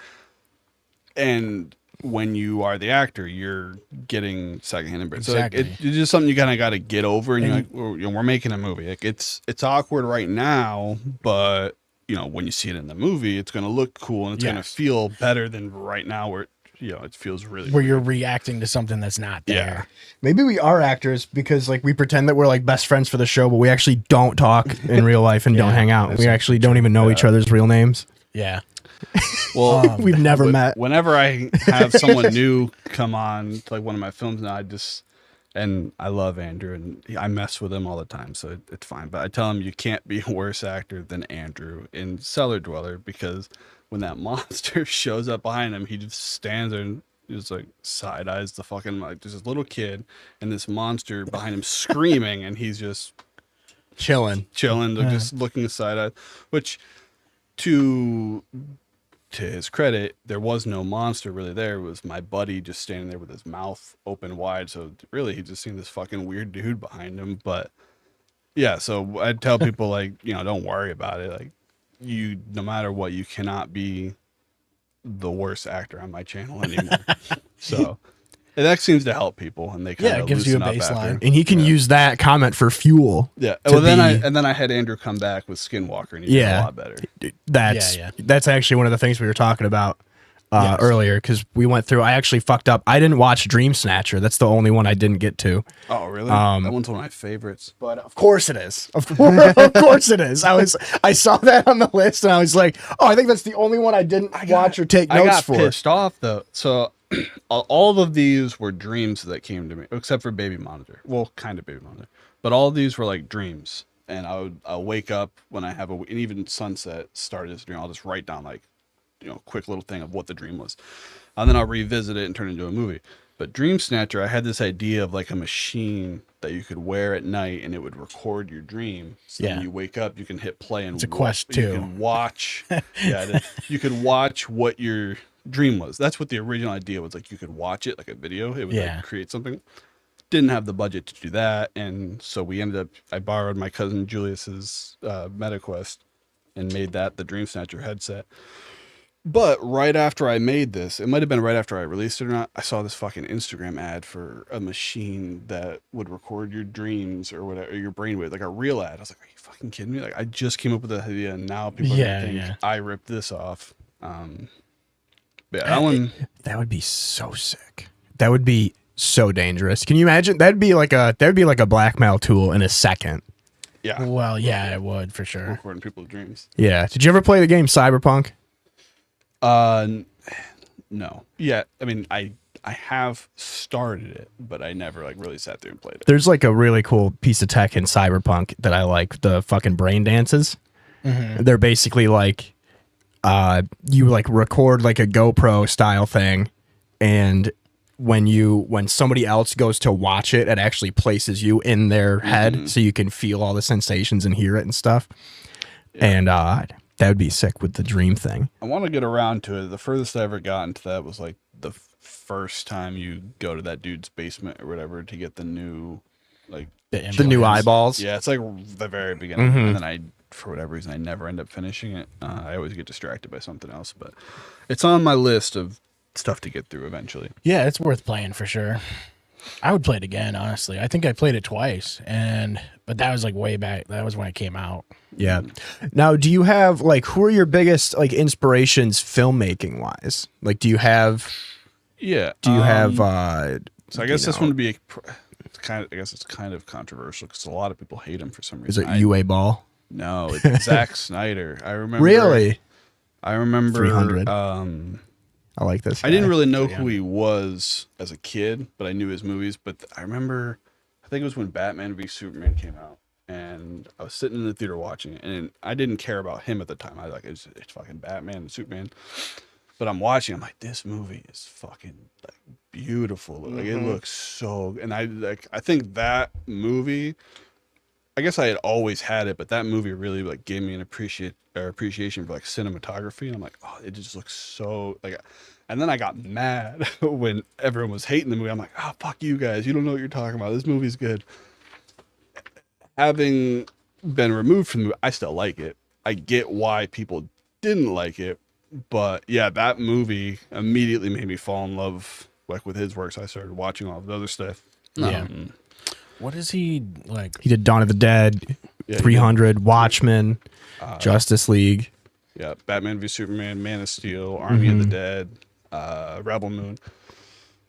And when you are the actor, you're getting secondhand embarrassment. Exactly. So it's just something you kind of got to get over. And you're like, we're making a movie. Like it's awkward right now, but when you see it in the movie, it's going to look cool and it's going to feel better than right now where, it feels really where weird. You're reacting to something that's not there. Yeah. Maybe we are actors because like we pretend that we're like best friends for the show, but we actually don't talk in real life and don't hang out. We actually don't even know each other's real names. Yeah. Well, we've never met. Whenever I have someone new come on to like one of my films now, and I love Andrew and I mess with him all the time, so it's fine. But I tell him you can't be a worse actor than Andrew in Cellar Dweller because when that monster shows up behind him, he just stands there and just like side eyes the fucking like there's this little kid and this monster behind him screaming, and he's just chilling, just looking side eyes. Which to his credit, there was no monster really there. It was my buddy just standing there with his mouth open wide. So really, he just seen this fucking weird dude behind him. But yeah, so I'd tell people like, don't worry about it. Like no matter what, you cannot be the worst actor on my channel anymore. So and that seems to help people, and they kind of it gives you a loosen up baseline. after. And he can use that comment for fuel. Yeah. Well, then I had Andrew come back with Skinwalker, and he did a lot better. That's actually one of the things we were talking about earlier because we went through. I actually fucked up. I didn't watch Dream Snatcher. That's the only one I didn't get to. Oh, really? That one's one of my favorites. But of course it is. Of course it is. I saw that on the list, and I was like, oh, I think that's the only one I didn't watch or take notes for. I got pissed off though. So all of these were dreams that came to me, except for Baby Monitor. Well, kind of Baby Monitor, but all of these were like dreams. And I'll wake up when I have and even Sunset started as a dream. I'll just write down like, quick little thing of what the dream was, and then I'll revisit it and turn it into a movie. But Dream Snatcher, I had this idea of like a machine that you could wear at night and it would record your dream. So when you wake up, you can hit play and it's a Quest 2. You can watch. You could watch what your dream was. That's what the original idea was. Like you could watch it like a video. It would like, create something. Didn't have the budget to do that, and so we ended up. I borrowed my cousin Julius's MetaQuest and made that the Dream Snatcher headset. But right after I made this, it might have been right after I released it or not, I saw this fucking Instagram ad for a machine that would record your dreams or whatever, your brainwave, like a real ad. I was like, are you fucking kidding me? Like, I just came up with that idea, and now people are gonna think I ripped this off. Yeah, that one. That would be so sick. That would be so dangerous. Can you imagine? That'd be like a blackmail tool in a second. Yeah. Well, yeah, it would for sure. Recording people's dreams. Yeah. Did you ever play the game Cyberpunk? No. Yeah. I mean, I have started it, but I never like really sat there and played it. There's like a really cool piece of tech in Cyberpunk that I like. The fucking brain dances. Mm-hmm. They're basically like, you like record like a GoPro style thing, and when somebody else goes to watch it, it actually places you in their head, so you can feel all the sensations and hear it and stuff. Yeah. And that would be sick with the dream thing. I want to get around to it. The furthest I ever got into that was like the first time you go to that dude's basement or whatever to get the new, like the new eyeballs. Yeah, it's like the very beginning, and then for whatever reason, I never end up finishing it. I always get distracted by something else, but it's on my list of stuff to get through eventually. Yeah, it's worth playing for sure. I would play it again, honestly. I think I played it twice, but that was like way back. That was when it came out. Yeah. Now, do you have like who are your biggest like inspirations filmmaking wise? Like, do you have? Yeah. Do you have? So I guess this one would be kind of. I guess it's kind of controversial because a lot of people hate him for some reason. Is it UA Ball? No, it's Zack Snyder. I remember. Really? I remember. 300. I like this guy. I didn't really know who he was as a kid, but I knew his movies. But I remember, I think it was when Batman v Superman came out, and I was sitting in the theater watching it, and I didn't care about him at the time. I was like, it's fucking Batman and Superman. But I'm watching, I'm like, this movie is fucking like beautiful. Like it looks so, and I think that movie, I guess I had always had it, but that movie really like gave me an appreciation for like cinematography. And I'm like, oh, it just looks so like, and then I got mad when everyone was hating the movie. I'm like, oh, fuck you guys. You don't know what you're talking about. This movie's good. Having been removed from the movie, I still like it. I get why people didn't like it, but yeah, that movie immediately made me fall in love like with his work. So I started watching all of the other stuff. Yeah. What is he like? He did Dawn of the Dead, 300, Watchmen, Justice League. Yeah, Batman v Superman, Man of Steel, Army of the Dead, Rebel Moon.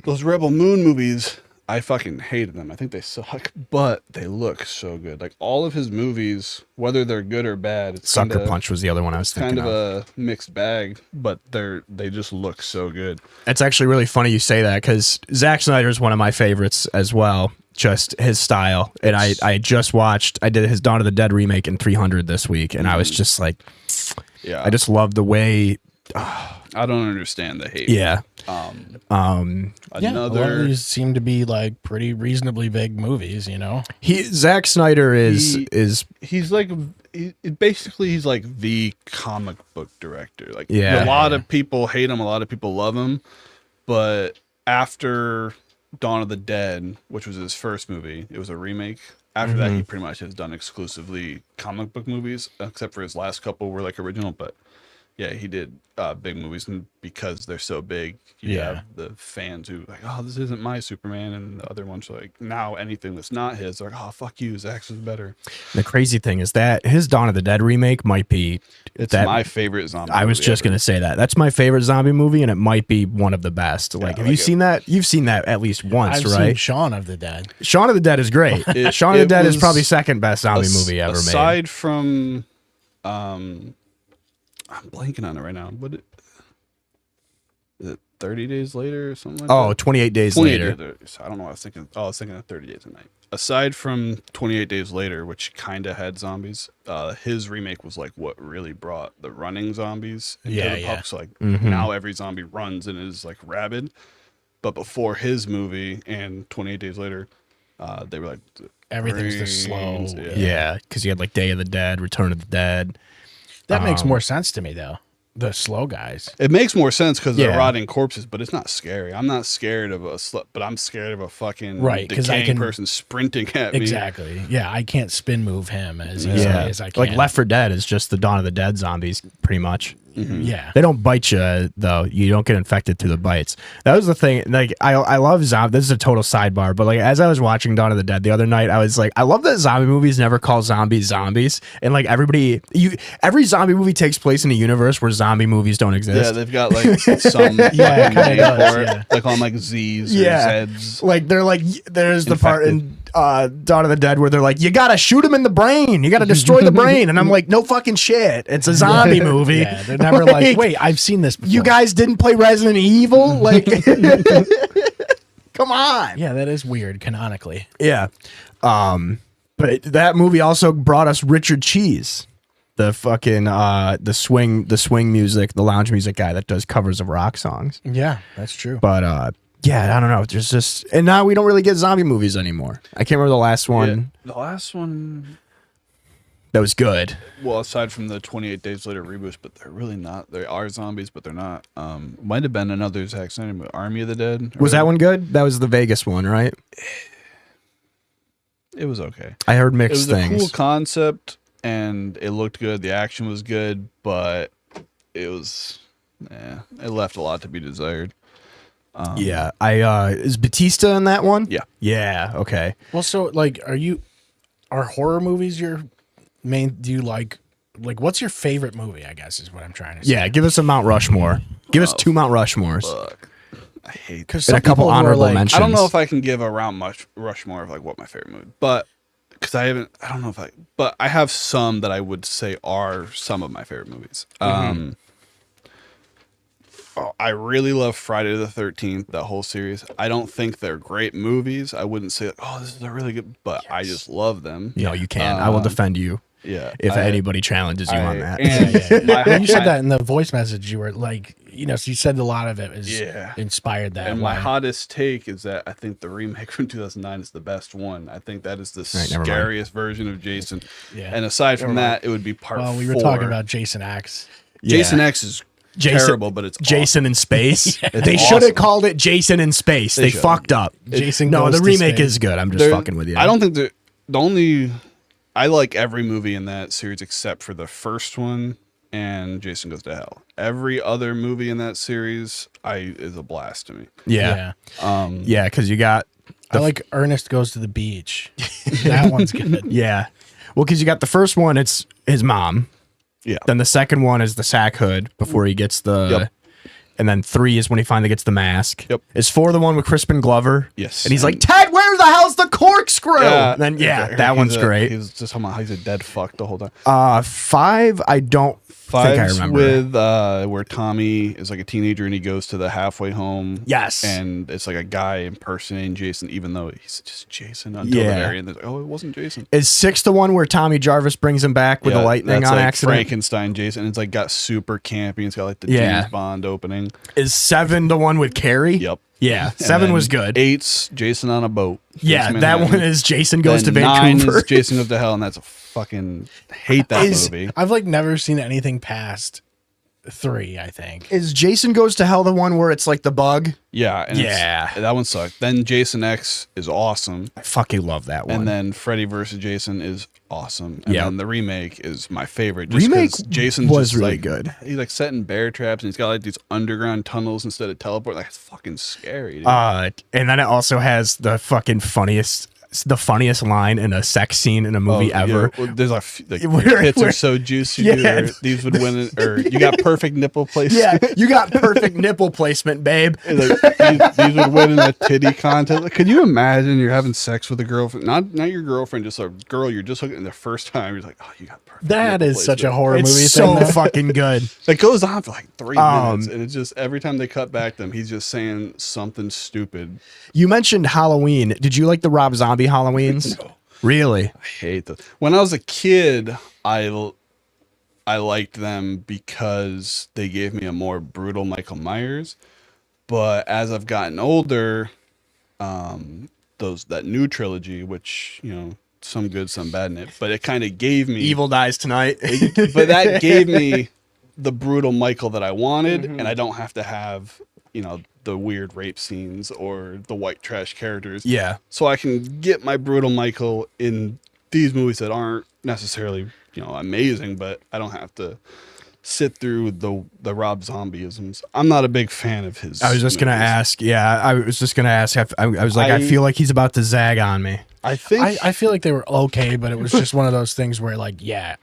Those Rebel Moon movies, I fucking hated them. I think they suck, but they look so good. Like all of his movies, whether they're good or bad, it's Sucker Punch was the other one I was thinking of. Kind of a mixed bag, but they just look so good. It's actually really funny you say that because Zack Snyder is one of my favorites as well. Just his style. And I did his Dawn of the Dead remake in 300 this week, and I was just like, yeah, I just love the way. I don't understand the hate. Yeah. A lot of these seem to be like pretty reasonably big movies, you know. Zack Snyder is he's like he's like the comic book director. Like a lot of people hate him, a lot of people love him, but after Dawn of the Dead, which was his first movie, it was a remake. After that, he pretty much has done exclusively comic book movies, except for his last couple were like original. But yeah, he did big movies, and because they're so big, you have the fans who like, oh, this isn't my Superman, and the other ones are like, now anything that's not his, they're like, oh, fuck you, Zack's is better. The crazy thing is that his Dawn of the Dead remake might be my favorite zombie. I was just gonna say that that's my favorite zombie movie, and it might be one of the best. Like, have you seen that? You've seen that at least once, I've right? Seen Shaun of the Dead. Shaun of the Dead is great. Shaun of the Dead is probably second best zombie movie ever made. Aside from, I'm blanking on it right now. But is it 30 Days Later or something like that? 28 Days Later. I don't know what I was thinking. I was thinking of 30 Days a Night. Aside from 28 Days Later, which kind of had zombies, his remake was like what really brought the running zombies into the pub. So like now every zombie runs and is like rabid. But before his movie and 28 Days Later, they were like everything's just slow. Yeah, because you had like Day of the Dead, Return of the Dead. That makes more sense to me, though. The slow guys. It makes more sense because they're rotting corpses, but it's not scary. I'm not scared of but I'm scared of a fucking decaying person sprinting at me. Exactly. Yeah, I can't spin move him as easily as I can. Like Left 4 Dead is just the Dawn of the Dead zombies, pretty much. Yeah. They don't bite you though. You don't get infected through the bites. That was the thing. Like I love zombie. This is a total sidebar, but like as I was watching Dawn of the Dead the other night, I was like, I love that zombie movies never call zombies zombies, and like every zombie movie takes place in a universe where zombie movies don't exist. Yeah, they've got like some Yeah, it kinda does, for it. yeah. They call them like Z's or Yeah. Z's. Like they're like, there's the part in Dawn of the Dead where they're like, you gotta shoot him in the brain, you gotta destroy the brain, and I'm like, no fucking shit, it's a zombie movie. Yeah, they're never like, wait, I've seen this before. You guys didn't play Resident Evil, like, come on. Yeah, that is weird canonically. Yeah, but that movie also brought us Richard Cheese, the fucking the swing music, the lounge music guy that does covers of rock songs. Yeah, that's true. But yeah, I don't know. There's just, and now we don't really get zombie movies anymore. I can't remember the last one The last one, that was good. well, aside from the 28 Days Later reboots, but they're really not. They are zombies, but they're not. Might have been another Zack Snyder movie, Army of the Dead. Was that one good? That was the Vegas one, right? It was okay. I heard It mixed was a things. cool concept, and it looked good. The action was good, but it was, it left a lot to be desired. Yeah, is Batista in that one? Yeah. Yeah. Okay. Well, so like, are horror movies your main? Do you like what's your favorite movie? I guess is what I'm trying to say. Yeah. Give us a Mount Rushmore. Give us 2 Mount Rushmores Fuck. I hate because and a couple honorable mentions. I don't know if I can give a round Rushmore of like what my favorite movie, but because I don't know if but I have some that I would say are some of my favorite movies. I really love Friday the 13th, that whole series. I don't think they're great movies. I wouldn't say, oh, this is a really good, but I just love them. No, you can't. I will defend you. Yeah. If anybody challenges you on that. And When you said that in the voice message, you were like, so you said a lot of it was inspired that. And my way. hottest take is that I think the remake from 2009 is the best one. I think that is the never mind. scariest version of Jason. Yeah. And aside from that, it would be part 4. Well, we were talking about Jason X. Jason X is terrible, but it's Jason in Space. It's They should have awesome. called it Jason in Space. They should. fucked up. Jason No, Goes the to remake Space. is good. I'm just fucking with you. I don't think the only I like every movie in that series except for the first one and Jason Goes to Hell. Every other movie in that series is a blast to me. Yeah. Yeah, because you got I like Ernest Goes to the Beach. That one's good. yeah. Well, because you got the first one, it's his mom. Yeah. Then the second one is the sack hood before he gets the. Yep. And then 3 is when he finally gets the mask. Yep. Is 4 the one with Crispin Glover? Yes. And he's like, Ted, where the hell's the corkscrew? And then that one's great. He's just talking about how he's a dead fuck the whole time. 5, I don't think I Five's remember. with where Tommy is like a teenager and he goes to the halfway home. Yes. And it's like a guy impersonating Jason, even though he's just Jason until the very end. They're like, oh, it wasn't Jason. Is 6 the one where Tommy Jarvis brings him back with the lightning that's on like accident? Frankenstein Jason. It's like got super campy. It's got like the Yeah. James Bond opening. Is 7 the one with Carrie? Yep. Yeah, And 7 then was good. 8's Jason on a boat. Yeah, Jason that Manhattan. one is Jason Goes Then to 9 Vancouver. is Jason Goes to Hell, and that's a fucking hate that movie. I've never seen anything past 3, I think. Is Jason Goes to Hell the one where it's like the bug? Yeah, and Yeah. that one sucked. Then Jason X is awesome, I fucking love that one. and then Freddy vs. Jason is awesome, and Yeah. then the remake is my favorite. Just Remake 'cause Jason was just, really like, good. He's like setting bear traps, and he's got like these underground tunnels instead of teleport. Like it's fucking scary. Dude. And then it also has the fucking funniest line in a sex scene in a movie Yeah, ever. well, there's like Where- tits where- are so juicy. Yeah. Dude, or these would win, or you got perfect nipple placement. Yeah, you got perfect nipple placement, babe. Like, these would win in a titty contest. Like, could you imagine you're having sex with a girlfriend? Not your girlfriend, just a girl you're just hooking. And the first time you're like, oh, you got perfect. That nipple is such a placement. horror movie. It's so thing, though. fucking good. It goes on for like 3 minutes, Um, and it's just every time they cut back to him, he's just saying something stupid. You mentioned Halloween. Did you like the Rob Zombie Halloweens? No. Really? I hate those. When I was a kid, I liked them because they gave me a more brutal Michael Myers. But as I've gotten older, that new trilogy, which some good, some bad in it, but it kind of gave me Evil Dies Tonight. but that gave me the brutal Michael that I wanted, and I don't have to have the weird rape scenes or the white trash characters. Yeah. So I can get my brutal Michael in these movies that aren't necessarily amazing, but I don't have to sit through the Rob Zombieisms. I'm not a big fan of his. I was just gonna ask. Yeah, I was just gonna ask. I was like, I feel like he's about to zag on me. I think I feel like they were okay, but it was just one of those things where like, yeah,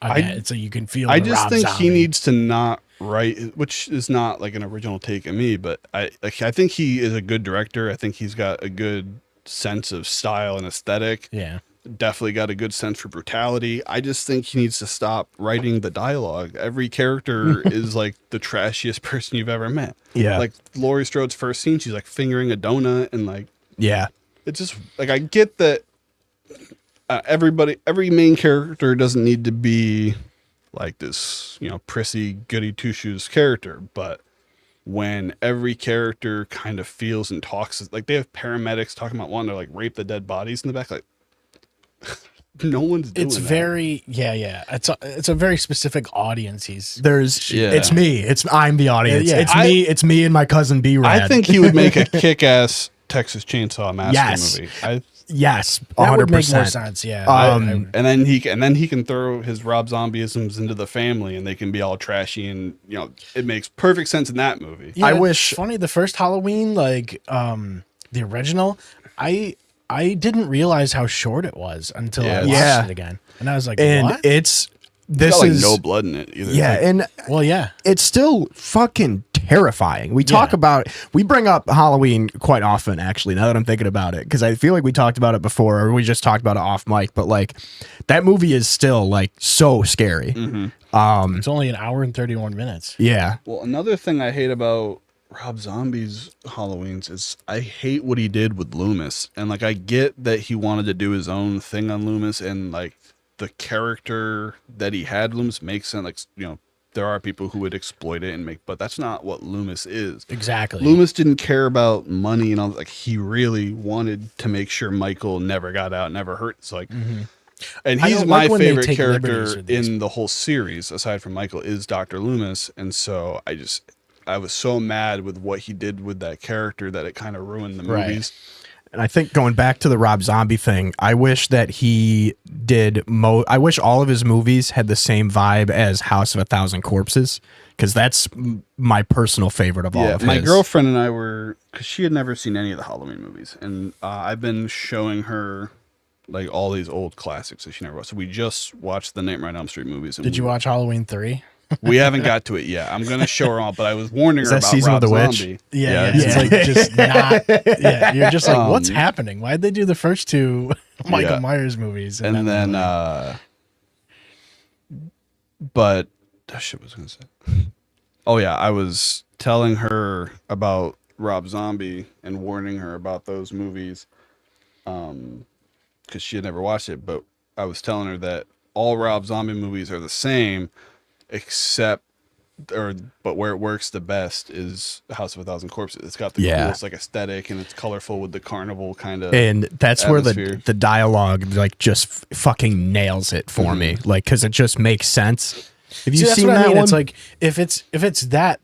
so you can feel. I just Rob think Zombie. he needs to not write, which is not like an original take of me, but I think he is a good director. I think he's got a good sense of style and aesthetic. Yeah. Definitely got a good sense for brutality. I just think he needs to stop writing the dialogue. Every character is like the trashiest person you've ever met. Yeah. Like Laurie Strode's first scene, she's like fingering a donut and like, yeah, it's just like, I get that every main character doesn't need to be like this, prissy goody two shoes character, but when every character kind of feels and talks, like they have paramedics talking about wanting to like rape the dead bodies in the back, like no one's doing It's that. very it's a very specific audience. It's me. I'm the audience. Yeah. It's me and my cousin B-Rad. I think he would make a kick-ass Texas Chainsaw Massacre movie. Yes, 100%. That would make more sense. Yeah. And then he can throw his Rob Zombieisms into the family, and they can be all trashy, and it makes perfect sense in that movie. Yeah, I wish. It's funny, the first Halloween, like the original, I didn't realize how short it was until I watched it again, and I was like, and what? this Got, like, is no blood in it either. Yeah, and well, yeah, it's still fucking terrifying. We bring up Halloween quite often, actually, now that I'm thinking about it, because I feel like we talked about it before, or we just talked about it off mic, but like that movie is still like so scary. it's only an hour and 31 minutes. Yeah. Well, another thing I hate about Rob Zombie's Halloweens is I hate what he did with Loomis. And like, I get that he wanted to do his own thing on Loomis, and like the character that he had Loomis makes sense. Like, there are people who would exploit it but that's not what Loomis is. Exactly. Loomis didn't care about money and all. Like, he really wanted to make sure Michael never got out, never hurt. It's like, and he's my favorite character in the whole series, aside from Michael, is Dr. Loomis. And so I was so mad with what he did with that character that it kind of ruined the movies. And I think going back to the Rob Zombie thing, I wish that he did I wish all of his movies had the same vibe as House of a Thousand Corpses, because that's my personal favorite of all of his. My girlfriend and I were, because she had never seen any of the Halloween movies, and I've been showing her like all these old classics that she never watched. So we just watched the Nightmare on Elm Street movies. And Did you watch Halloween 3? We haven't got to it yet. I'm gonna show her all, but I was warning her about Season Rob of the Zombie. Witch? Yeah. It's like just not. Yeah, you're just like, what's happening? Why'd they do the first two Michael Myers movies? And then but shit, what was I gonna say? Oh yeah, I was telling her about Rob Zombie and warning her about those movies, because she had never watched it. But I was telling her that all Rob Zombie movies are the same, but where it works the best is House of a Thousand Corpses. It's got the coolest like aesthetic, and it's colorful with the carnival kind of. And that's atmosphere. where the dialogue like just fucking nails it for me, like, because it just makes sense. Have you seen that one? It's like if it's that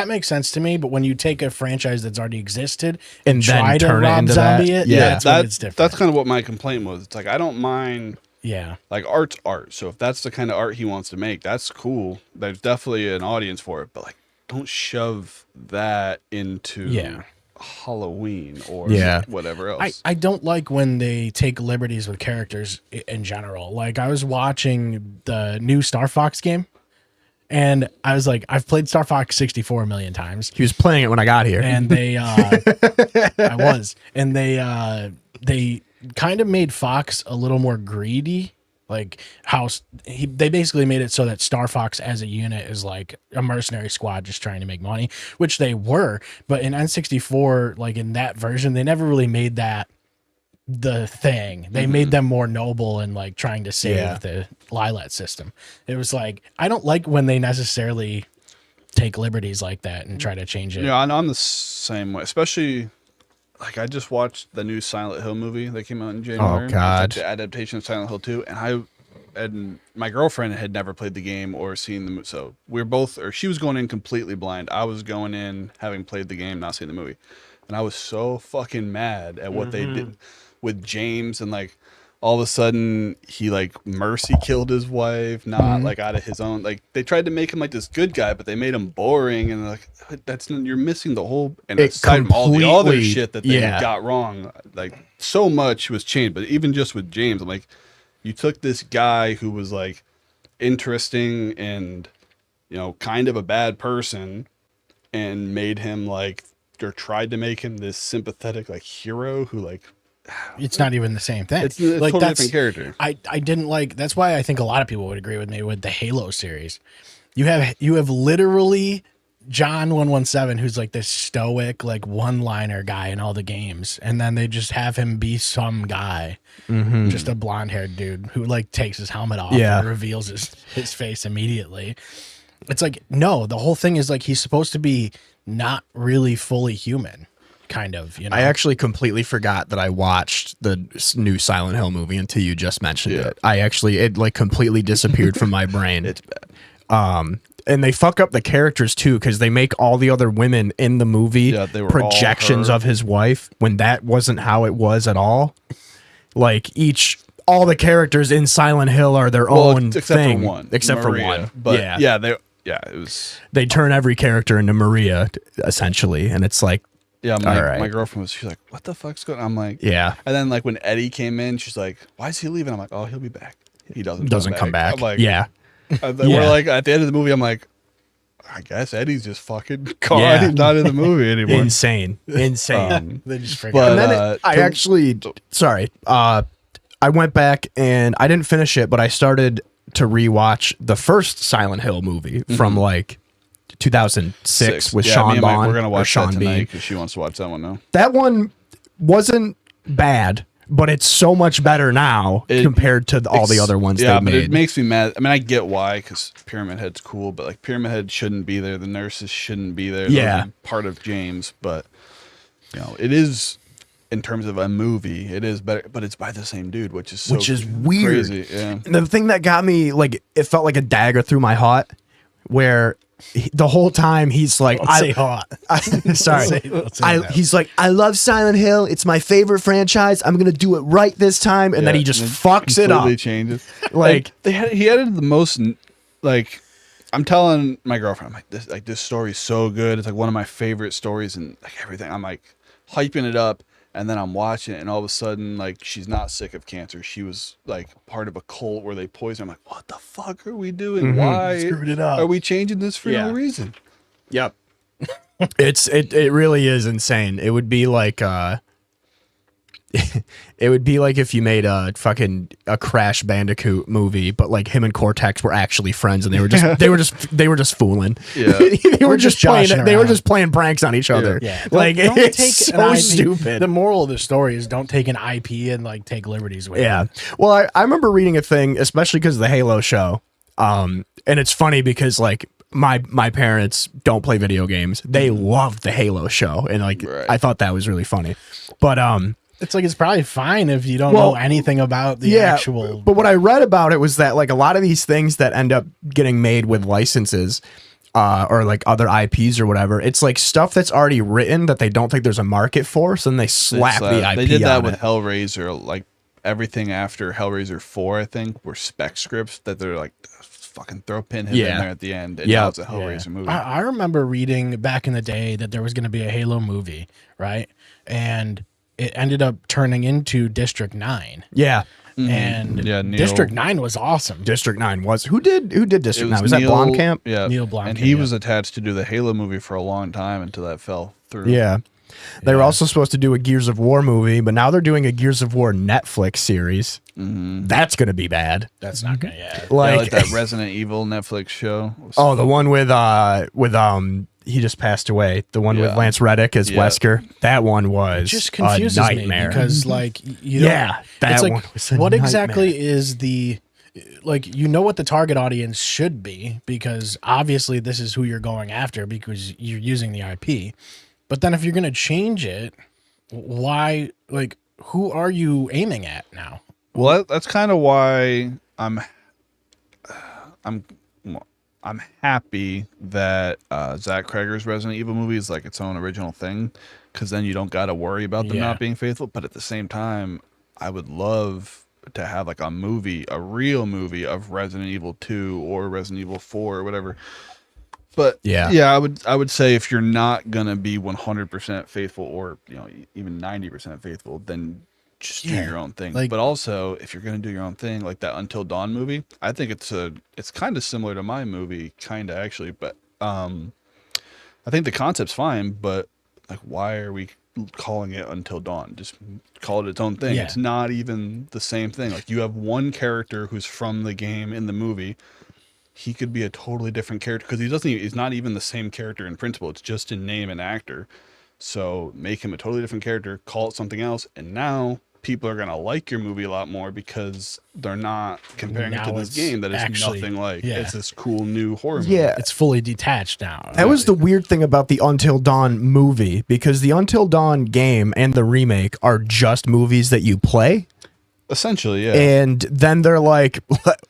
makes sense to me, but when you take a franchise that's already existed and try to Rob Zombie it, that's when it's different. That's kind of what my complaint was. It's like, I don't mind. Yeah. Like, art's art. So if that's the kind of art he wants to make, that's cool. There's definitely an audience for it. But like, don't shove that into Halloween or whatever else. I don't like when they take liberties with characters in general. Like, I was watching the new Star Fox game, and I was like, I've played Star Fox 64 a million times. He was playing it when I got here. And they they kind of made Fox a little more greedy. Like they basically made it so that Star Fox as a unit is like a mercenary squad just trying to make money, which they were. But in N64, like in that version, they never really made that the thing. They made them more noble and like trying to save the Lilat system. It was like, I don't like when they necessarily take liberties like that and try to change it. Yeah, I'm the same way, especially. Like, I just watched the new Silent Hill movie that came out in January. Oh God! It's like the adaptation of Silent Hill 2, and my girlfriend had never played the game or seen the movie, so she was going in completely blind. I was going in having played the game, not seen the movie, and I was so fucking mad at what they did with James and like all of a sudden he like mercy killed his wife, not like out of his own. Like they tried to make him like this good guy, but they made him boring, and like you're missing the whole. And aside from all the other shit that they got wrong, like so much was changed. But even just with James, I'm like, you took this guy who was like interesting and kind of a bad person, and made him like, or tried to make him this sympathetic like hero who like. It's not even the same thing. It's like totally different character. I didn't like. That's why I think a lot of people would agree with me with the Halo series. You have literally John 117, who's like this stoic like one-liner guy in all the games, and then they just have him be some guy, just a blonde-haired dude who like takes his helmet off and reveals his face immediately. It's like, no, the whole thing is like he's supposed to be not really fully human. Kind of, I actually completely forgot that I watched the new Silent Hill movie until you just mentioned it. It like completely disappeared from my brain. It's bad. And they fuck up the characters too, because they make all the other women in the movie they were projections of his wife when that wasn't how it was at all. Like all the characters in Silent Hill are their own thing, except for one. But it was. They turn every character into Maria essentially, and it's like. Yeah, my girlfriend she's like, what the fuck's going on? I'm like, yeah. And then like when Eddie came in, she's like, why is he leaving? I'm like, oh, he'll be back. He doesn't come back. I'm like, yeah. We're like, at the end of the movie, I'm like, I guess Eddie's just fucking gone. Yeah. He's not in the movie anymore. Insane. They just forgot. But, I went back and I didn't finish it, but I started to rewatch the first Silent Hill movie from like 2006 with Sean Bond. We're gonna watch that tonight because she wants to watch that one now. That one wasn't bad, but it's so much better now compared to all the other ones they made. It makes me mad. I mean, I get why, because Pyramid Head's cool, but like Pyramid Head shouldn't be there. The nurses shouldn't be there. They're part of James, but it is. In terms of a movie, it is better, but it's by the same dude, which is weird. Crazy. Yeah. And the thing that got me, like, it felt like a dagger through my heart, where the whole time he's like, say hot. He's like, I love Silent Hill. It's my favorite franchise. I'm gonna do it right this time, and then he just fucks it up. Changes. Like he added the most. Like, I'm telling my girlfriend, I'm like, this story's so good. It's like one of my favorite stories and like everything. I'm like hyping it up. And then I'm watching it, and all of a sudden, like, she's not sick of cancer. She was, like, part of a cult where they poison her. I'm like, what the fuck are we doing? Why screwed it up? Are we changing this for no reason? Yep. It really is insane. It would be like if you made a Crash Bandicoot movie, but like him and Cortex were actually friends, and they were just fooling. Yeah, they were just playing pranks on each other. Yeah, like it's so stupid. The moral of the story is don't take an IP and like take liberties with it. Yeah. Well, I remember reading a thing, especially because of the Halo show. And it's funny because like my parents don't play video games. They loved the Halo show, and like I thought that was really funny, but it's like, it's probably fine if you don't know anything about the actual. But what I read about it was that like a lot of these things that end up getting made with licenses or like other IPs or whatever, it's like stuff that's already written that they don't think there's a market for. So then they slap the IP. They did that with it. Hellraiser. Like everything after Hellraiser 4, I think, were spec scripts that they're like, fucking throw Pinhead in there at the end. And now it's a Hellraiser movie. I remember reading back in the day that there was going to be a Halo movie, right? And it ended up turning into District 9. Yeah. And District 9 was awesome. District 9 was. Who did District 9? Was that Blomkamp? Yeah. Neil Blomkamp. And he was attached to do the Halo movie for a long time until that fell through. Yeah. They were also supposed to do a Gears of War movie, but now they're doing a Gears of War Netflix series. That's going to be bad. That's not going to, like that Resident Evil Netflix show. Oh, the one with he just passed away. The one with Lance Reddick as Wesker. That one was just confuses a nightmare. Me because like that one like, was a what nightmare. Exactly is the like, what the target audience should be, because obviously this is who you're going after because you're using the IP. But then if you're going to change it, why, like, who are you aiming at now? Well, that's kind of why I'm happy that Zach Cregger's Resident Evil movie is like its own original thing, because then you don't got to worry about them not being faithful. But at the same time, I would love to have like a movie, a real movie of Resident Evil 2 or Resident Evil 4 or whatever. But yeah, I would say if you're not gonna be 100% faithful, or even 90% faithful, then just do your own thing. But also, if you're gonna do your own thing, like that Until Dawn movie, I think it's kind of similar to my movie, kind of actually. But I think the concept's fine. But like, why are we calling it Until Dawn? Just call it its own thing. It's not even the same thing. Like, you have one character who's from the game in the movie. He could be a totally different character because he's not even the same character in principle. It's just in name and actor. So make him a totally different character, call it something else, and now people are going to like your movie a lot more because they're not comparing it to this game that is nothing like. It's this cool new horror movie. Yeah, it's fully detached now. That was the weird thing about the Until Dawn movie, because the Until Dawn game and the remake are just movies that you play. Essentially, yeah. And then they're like,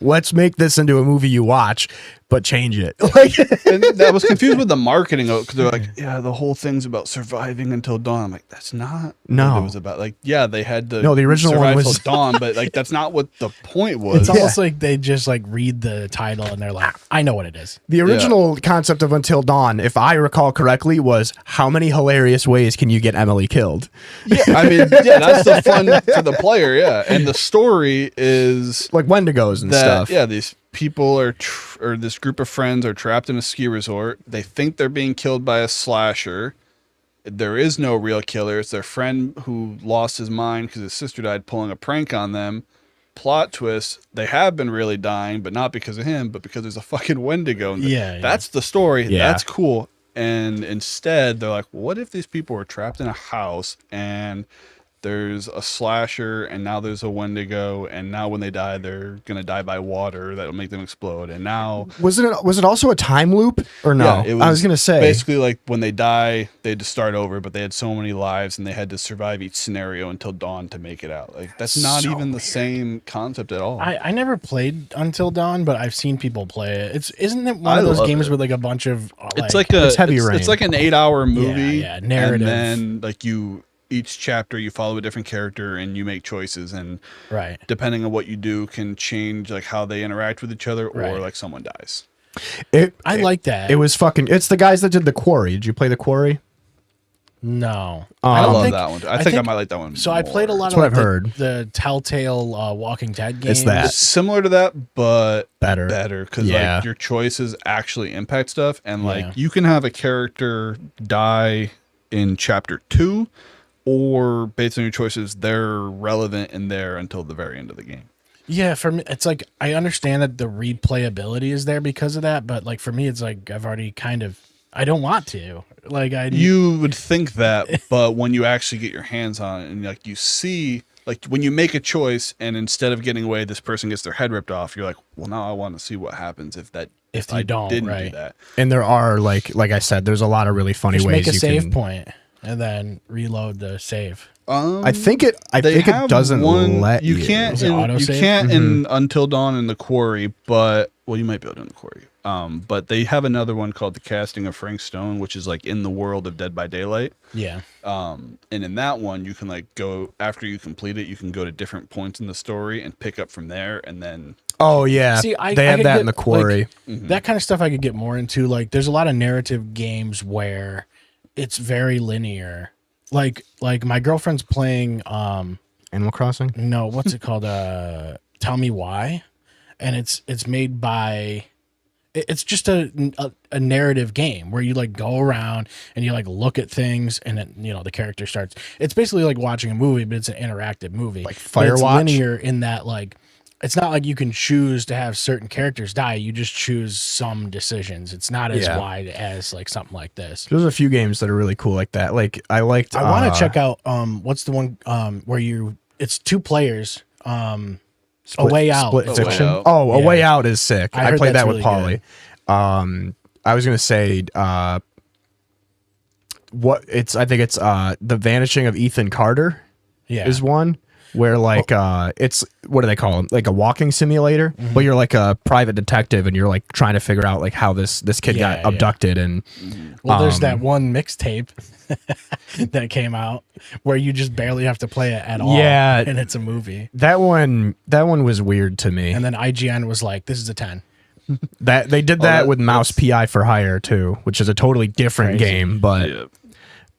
let's make this into a movie you watch, but change it. Like, and I was confused with the marketing because they're like, yeah, the whole thing's about surviving until dawn. I'm like, that's not what it was about. Like, yeah, they had to the original one was till dawn, but like that's not what the point was. It's almost like they just like read the title and they're like, I know what it is. The original concept of Until Dawn, if I recall correctly, was how many hilarious ways can you get Emily killed? Yeah, I mean, that's the fun for the player, and the story is like Wendigos and stuff. Yeah, these people or this group of friends are trapped in a ski resort. They think they're being killed by a slasher. There is no real killer. It's their friend who lost his mind because his sister died pulling a prank on them. Plot twist, they have been really dying, but not because of him, but because there's a fucking Wendigo. That's the story. That's cool. And instead, they're like, what if these people were trapped in a house and there's a slasher, and now there's a Wendigo, and now when they die, they're gonna die by water that'll make them explode. And now was it also a time loop or no? Yeah, it was I was gonna say basically like when they die, they had to start over, but they had so many lives and they had to survive each scenario until dawn to make it out. Like that's not even the same concept at all. I never played Until Dawn, but I've seen people play it. Isn't it one of those games with like a bunch of it's heavy rain. It's like an 8-hour movie, narrative, and then like each chapter you follow a different character and you make choices, and depending on what you do can change like how they interact with each other, or like someone dies. I like that. It was it's the guys that did The Quarry. Did you play The Quarry? No. I love that one. I think I might like that one. So I played a lot That's of what I've heard. The Telltale Walking Dead games. It's that. It's similar to that, but better because like your choices actually impact stuff, and like you can have a character die in chapter 2, or based on your choices, they're relevant in there until the very end of the game. Yeah, for me, it's like I understand that the replayability is there because of that, but like for me, it's like I've already I don't want to. Like you would think that, but when you actually get your hands on it and like you see, like when you make a choice and instead of getting away, this person gets their head ripped off, you're like, well, now I want to see what happens if I didn't do that. And there are like I said, there's a lot of really funny ways make a you save can point and then reload the save. I think it doesn't let you. You can't in Until Dawn in The Quarry, but you might be able to in The Quarry. But they have another one called The Casting of Frank Stone, which is like in the world of Dead by Daylight. Yeah. And in that one, you can like go after you complete it, you can go to different points in the story and pick up from there, and then. Oh yeah, see, they have that in The Quarry. Like, that kind of stuff I could get more into. Like, there's a lot of narrative games where it's very linear. Like my girlfriend's playing Animal Crossing. No, what's it called? Tell Me Why, and it's made by. It's just a narrative game where you like go around and you like look at things, and then the character starts. It's basically like watching a movie, but it's an interactive movie. Like Firewatch. It's linear in that like. It's not like you can choose to have certain characters die. You just choose some decisions. It's not as wide as like something like this. There's a few games that are really cool like that. Like I want to check out what's the one where it's 2 players. A Way Out. Split Fiction. A Way Out is sick. I played that with Polly. I was gonna say I think it's The Vanishing of Ethan Carter. Yeah. Is one. where like it's what do they call it? Like a walking simulator, but you're like a private detective and you're like trying to figure out like how this kid got abducted and well, there's that one mixtape that came out where you just barely have to play it at all. Yeah, and it's a movie. That one was weird to me. And then IGN was like, "This is a 10." That they did that with Mouse PI for Hire too, which is a totally different game, but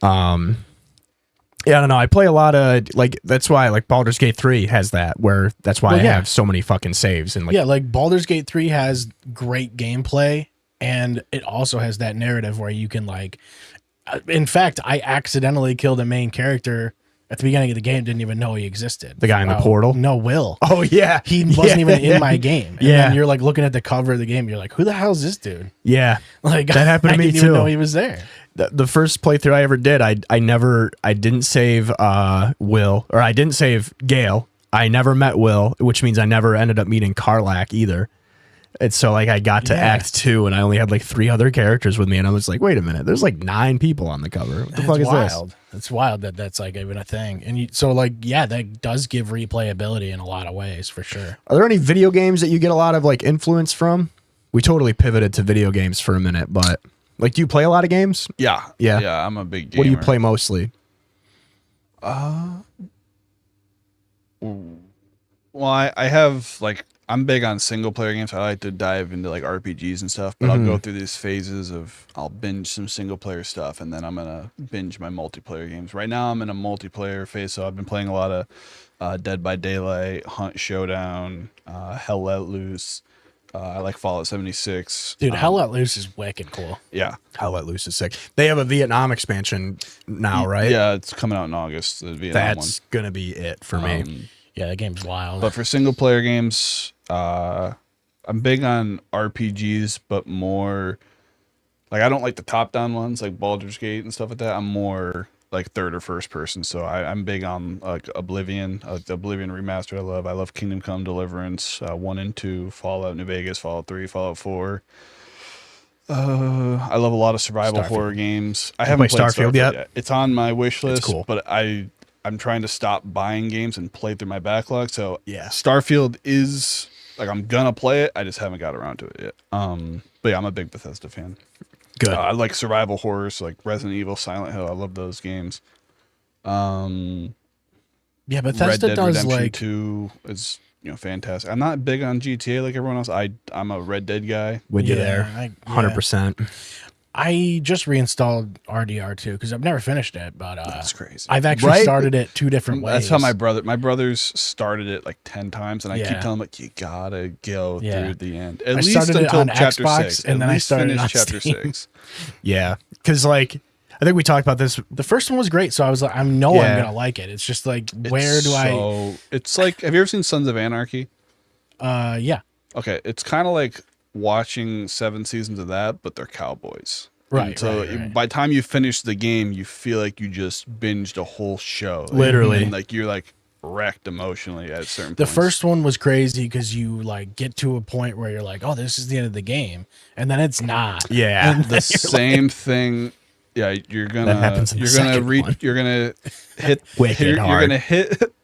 yeah, I don't know. I play a lot of like that's why like Baldur's Gate 3 has that where that's why I have so many fucking saves and like like Baldur's Gate 3 has great gameplay and it also has that narrative where you can like in fact, I accidentally killed a main character at the beginning of the game, didn't even know he existed. The guy in the portal? No, Will. Oh yeah. He wasn't even in my game. And then you're like looking at the cover of the game, you're like, who the hell is this dude? Yeah. Like that happened to me too. I didn't even know he was there. The first playthrough I ever did, I didn't save Will, or I didn't save Gale. I never met Will, which means I never ended up meeting Karlach either. And so like I got to Act 2 and I only had like 3 other characters with me and I was like, wait a minute, there's like 9 people on the cover. What the fuck is this? It's wild that that's like even a thing. And so like, yeah, that does give replayability in a lot of ways for sure. Are there any video games that you get a lot of like influence from? We totally pivoted to video games for a minute, but like, do you play a lot of games? Yeah. I'm a big gamer. What do you play mostly? Well, I have like I'm big on single player games. I like to dive into like RPGs and stuff, but I'll go through these phases of I'll binge some single player stuff and then I'm gonna binge my multiplayer games. Right now I'm in a multiplayer phase, so I've been playing a lot of Dead by Daylight, Hunt Showdown, Hell Let Loose. I like Fallout 76. Dude, Hell Let Loose is wicked cool. Yeah. Hell Let Loose is sick. They have a Vietnam expansion now, right? Yeah, it's coming out in August. The Vietnam That's going to be it for me. Yeah, that game's wild. But for single player games, I'm big on RPGs, but more like I don't like the top down ones like Baldur's Gate and stuff like that. I'm more like third or first person. So I'm big on like Oblivion, the Oblivion remastered. I love Kingdom Come Deliverance 1 and 2, Fallout New Vegas, Fallout 3, Fallout 4. I love a lot of survival horror games. I haven't played Starfield yet. It's on my wish list, it's cool. But I'm trying to stop buying games and play through my backlog. So yeah, Starfield is like I'm gonna play it. I just haven't got around to it yet. But yeah, I'm a big Bethesda fan. Good. I like survival horrors like Resident Evil, Silent Hill. I love those games. Yeah, Bethesda Red Dead does Redemption like 2 is fantastic. I'm not big on GTA like everyone else. I'm a Red Dead guy. With you there, 100%. I just reinstalled RDR2 because I've never finished it, but that's crazy. I've actually started it 2 different ways. That's how my brothers started it like 10 times, and I keep telling them like you gotta go through the end. At least until chapter Xbox, 6, and then I started on chapter Steam. 6. Yeah, because like I think we talked about this. The first one was great, so I was like, I'm gonna like it. It's just like It's like, have you ever seen Sons of Anarchy? Yeah. Okay, it's kind of like watching 7 seasons of that, but they're cowboys. Right. And so by the time you finish the game, you feel like you just binged a whole show. Literally. And like you're like wrecked emotionally at certain The points. first one was crazy because you like get to a point where you're like, oh, this is the end of the game, and then it's not. Yeah. And the same thing. Yeah, you're gonna hit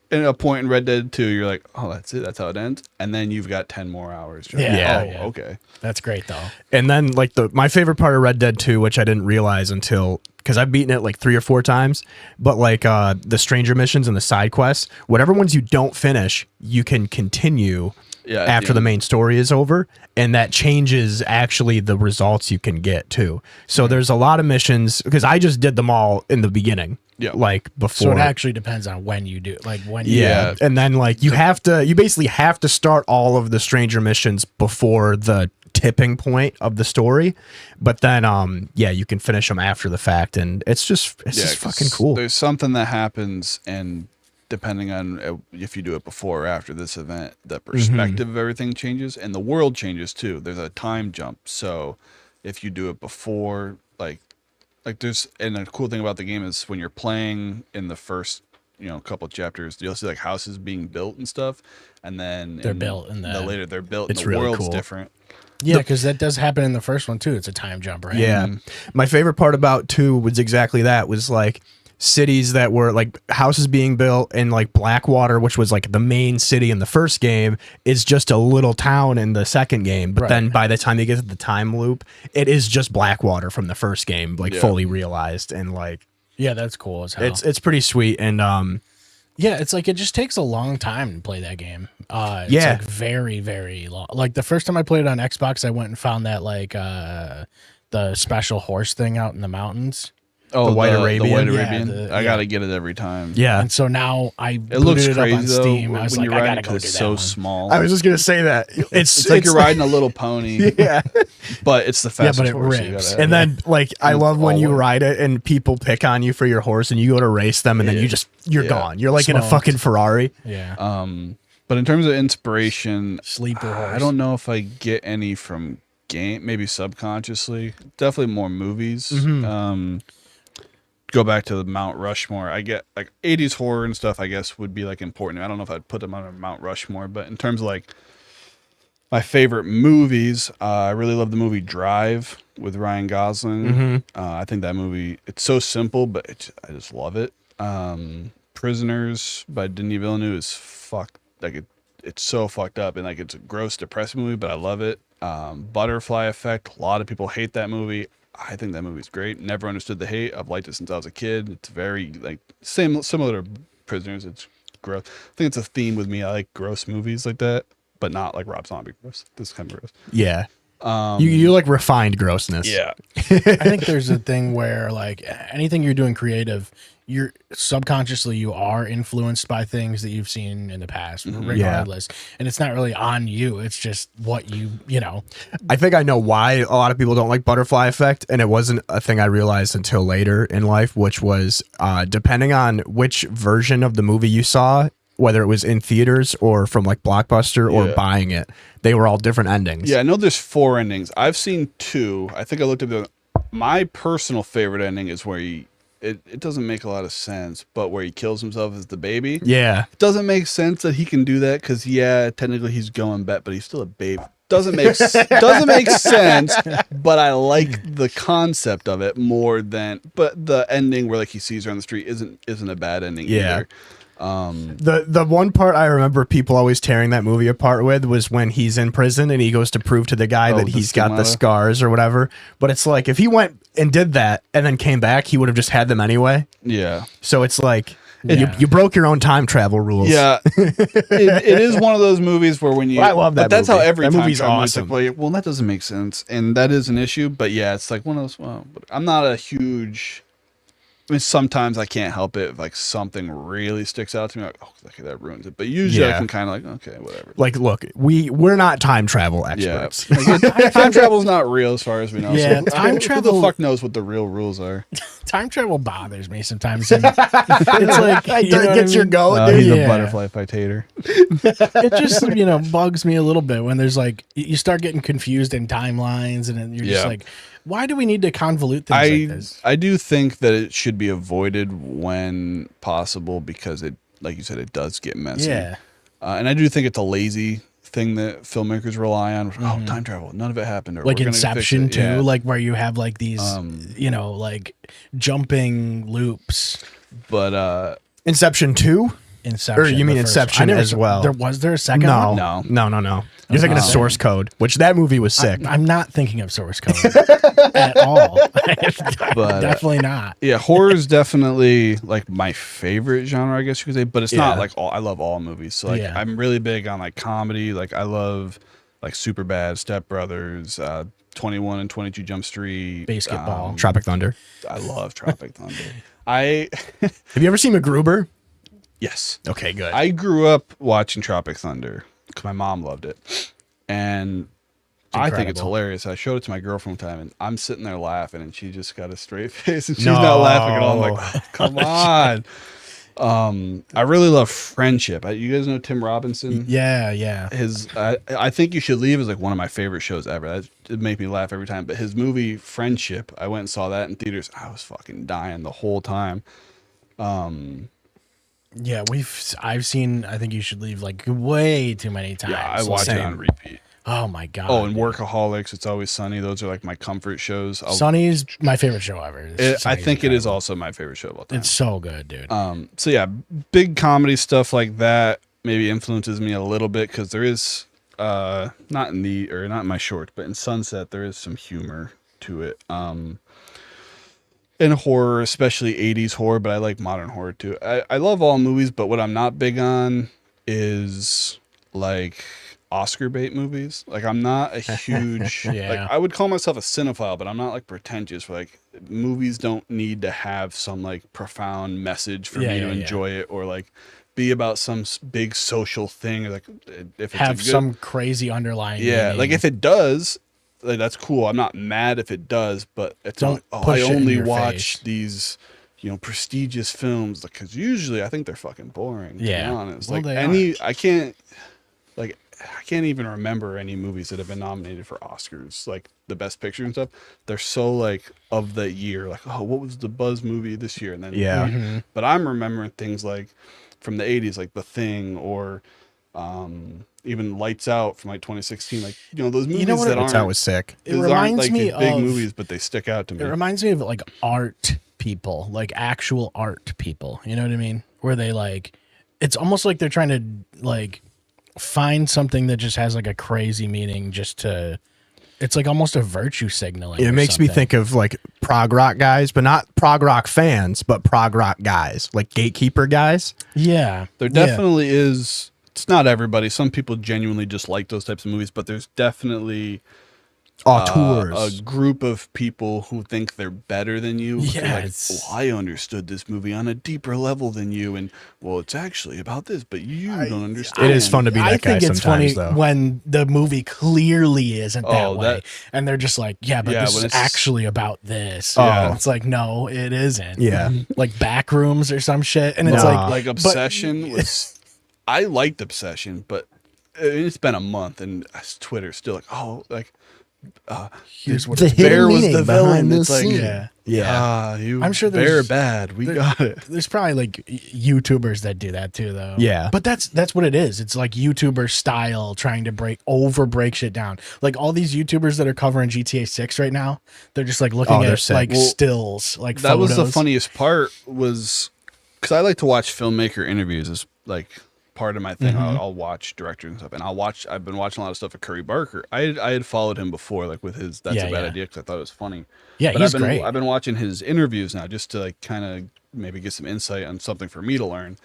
in a point in Red Dead 2, you're like, oh, that's it, that's how it ends, and then you've got 10 more hours. Okay, that's great though. And then like my favorite part of Red Dead 2, which I didn't realize until because I've beaten it like 3 or 4 times, but like the stranger missions and the side quests, whatever ones you don't finish, you can continue after the main story is over, and that changes actually the results you can get too. So there's a lot of missions because I just did them all in the beginning. Yeah, like before. So it actually depends on when you do, like when. Yeah, and then like you basically have to start all of the stranger missions before the tipping point of the story, but then you can finish them after the fact, and it's just fucking cool. There's something that happens, and depending on if you do it before or after this event, the perspective of everything changes, and the world changes too. There's a time jump, so if you do it before, like there's, and the cool thing about the game is when you're playing in the first couple chapters, you'll see like houses being built and stuff, and then they're built in the later they're built, and the really world's cool. different. Yeah, because that does happen in the first one too. It's a time jump, right? Yeah. My favorite part about 2 was exactly that, was like cities that were like houses being built, and like Blackwater, which was like the main city in the first game, is just a little town in the second game. But then by the time you get to the time loop, it is just Blackwater from the first game, like fully realized. And like, yeah, that's cool as hell. It's pretty sweet. And yeah, it's like it just takes a long time to play that game. It's like very, very long. Like the first time I played it on Xbox, I went and found that like the special horse thing out in the mountains. Oh, the White Arabian. The White Arabian. I gotta get it every time. Yeah. And so now it looks booted crazy it up on Steam. though, I was when like, you're I riding gotta go do it's that so one. I small. was just gonna say that it's like you're riding a little pony. Yeah. But it's the fastest but it horse. rips. And then like I love when you ride it and people pick on you for your horse and you go to race them and then you're gone. You're like in a fucking Ferrari. Yeah. But in terms of inspiration, Sleeper horse. I don't know if I get any from game, maybe subconsciously. Definitely more movies. Go back to the Mount Rushmore. I get like 80s horror and stuff, I guess, would be like important. I don't know if I'd put them on Mount Rushmore, but in terms of like my favorite movies, I really love the movie Drive with Ryan Gosling. I think that movie, it's so simple, but I just love it. Prisoners by Denis Villeneuve is it's so fucked up, and like it's a gross, depressing movie, but I love it. Butterfly Effect. A lot of people hate that movie. I think that movie's great. Never understood the hate. I've liked it since I was a kid. It's very like similar to Prisoners. It's gross. I think it's a theme with me. I like gross movies like that, but not like Rob Zombie gross. This kind of gross. Yeah. You like refined grossness. Yeah. I think there's a thing where like anything you're doing creative, you're subconsciously you are influenced by things that you've seen in the past, regardless. And it's not really on you. It's just what you know. I think I know why a lot of people don't like Butterfly Effect, and it wasn't a thing I realized until later in life, which was depending on which version of the movie you saw, whether it was in theaters or from like Blockbuster or buying it, they were all different endings. Yeah, I know there's 4 endings. I've seen 2. I think I looked at my personal favorite ending is where it doesn't make a lot of sense, but where he kills himself as the baby. Yeah. It doesn't make sense that he can do that because, technically he's going back, but he's still a baby. Doesn't make sense, but I like the concept of it more than. But the ending where like he sees her on the street isn't a bad ending either. The one part I remember people always tearing that movie apart with was when he's in prison and he goes to prove to the guy that he's got the scars or whatever. But it's like if he went and did that and then came back, he would have just had them anyway. Yeah. So it's like you broke your own time travel rules. Yeah. it is one of those movies where when you I love that. But that's movie. how every that time movie's awesome. Well, that doesn't make sense, and that is an issue. But yeah, it's like one of those. Well, I'm not a huge. I mean, sometimes I can't help it if like something really sticks out to me. Like, oh, okay, that ruins it. But usually I can kind of like, okay, whatever. Like, look, we're not time travel experts. Yeah. Like, time travel's not real as far as we know. Yeah, so time travel. Who the fuck knows what the real rules are? Time travel bothers me sometimes. And it's like it gets your goat. He's a butterfly effect hater. It just bugs me a little bit when there's like you start getting confused in timelines, and then you're just like, why do we need to convolute things like this? I do think that it should be avoided when possible because it, like you said, it does get messy. Yeah. And I do think it's a lazy thing that filmmakers rely on. Oh, time travel. None of it happened. Or like we're gonna Inception fix it. too, like where you have like these, like jumping loops. But Inception 2? Inception. Or you mean Inception as well? Was there a second one? No. You're thinking of Source Code, which that movie was sick. I'm not thinking of Source Code at all. But, definitely not. Yeah, horror is definitely like my favorite genre, I guess you could say. But it's not like I love all movies. So like I'm really big on like comedy. Like I love like Superbad, Step Brothers, 21 and 22 Jump Street, Basketball, Tropic Thunder. I love Tropic Thunder. Have you ever seen MacGruber? Yes. Okay, good. I grew up watching Tropic Thunder because my mom loved it, and I think it's hilarious. I showed it to my girlfriend one time, and I'm sitting there laughing, and she just got a straight face, and she's not laughing at all. I'm like, oh, come on. I really love Friendship. You guys know Tim Robinson? Yeah. I think You Should Leave is like one of my favorite shows ever. It made me laugh every time. But his movie Friendship, I went and saw that in theaters. I was fucking dying the whole time. Yeah, I've seen I think You Should Leave like way too many times. Yeah, I watch it on repeat. Oh my god. Oh, and Workaholics, It's Always Sunny. Those are like my comfort shows. Sunny's my favorite show ever. I think it is also my favorite show of all time. It's so good, dude. So yeah, big comedy stuff like that maybe influences me a little bit because there is not in my short, but in Sunset there is some humor to it. In horror, especially 80s horror, but I like modern horror too. I love all movies, but what I'm not big on is like Oscar bait movies. Like I'm not a huge like I would call myself a cinephile, but I'm not like pretentious. Like movies don't need to have some like profound message for me to enjoy it, or like be about some big social thing, or like if it's have some crazy underlying meaning. Like if it does, like, that's cool. I'm not mad if it does, but it's don't not, I only watch these, you know, prestigious films, because usually I think they're fucking boring, to be honest. Well, like I can't even remember any movies that have been nominated for Oscars, like the Best Picture and stuff. They're so like of the year, like, oh, what was the buzz movie this year? And then but I'm remembering things like from the 80s, like The Thing, or even Lights Out from like 2016, like, you know, those movies that aren't. Lights Out was sick. It reminds like me these big of movies, but they stick out to me. It reminds me of like art people, like actual art people. You know what I mean? Where they like, it's almost like they're trying to like find something that just has like a crazy meaning, just to. It's like almost a virtue signaling. It makes me think of like prog rock guys, but not prog rock fans, but prog rock guys, like gatekeeper guys. Yeah, there definitely is. It's not everybody. Some people genuinely just like those types of movies, but there's definitely auteurs, a group of people who think they're better than you. Yeah, like, oh, I understood this movie on a deeper level than you, and well, it's actually about this, but you don't understand. It is fun to be that guy I think it's sometimes, funny though, when the movie clearly isn't that way, and they're just like, yeah, but this is actually about this. Yeah, it's like, no, it isn't. Yeah, like Backrooms or some shit, and it's like Obsession was. I liked Obsession, but it's been a month, and Twitter still like, oh, like. Here's what the Bear was the villain. It's like, I'm sure Bear bad. We got it. There's probably like YouTubers that do that too, though. Yeah, but that's what it is. It's like YouTuber style, trying to break shit down. Like all these YouTubers that are covering GTA 6 right now, they're just like looking at like stills, like that photos. Was the funniest part was because I like to watch filmmaker interviews. Is like. Part of my thing. I'll watch directors and stuff, and I've been watching a lot of stuff with Curry Barker. I had followed him before, like with his That's a Bad Idea, because I thought it was funny. Yeah, but he's great. I've been watching his interviews now, just to like kind of maybe get some insight on something for me to learn.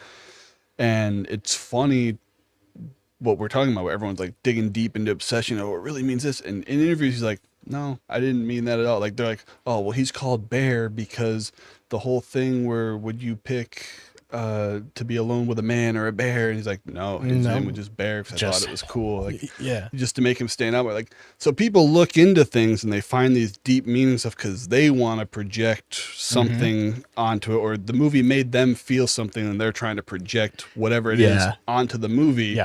And it's funny what we're talking about, where everyone's like digging deep into Obsession. Oh, it really means this. And in interviews, he's like, no, I didn't mean that at all. Like they're like, oh, well, he's called Bear because the whole thing where would you pick to be alone with a man or a bear, and he's like, no, his name was just Bear because I thought it was cool, like just to make him stand out. Like, so people look into things and they find these deep meanings of because they want to project something onto it, or the movie made them feel something and they're trying to project whatever it is onto the movie.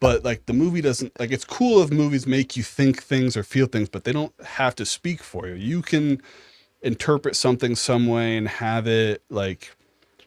But like the movie doesn't, like, it's cool if movies make you think things or feel things, but they don't have to speak for you. You can interpret something some way and have it like,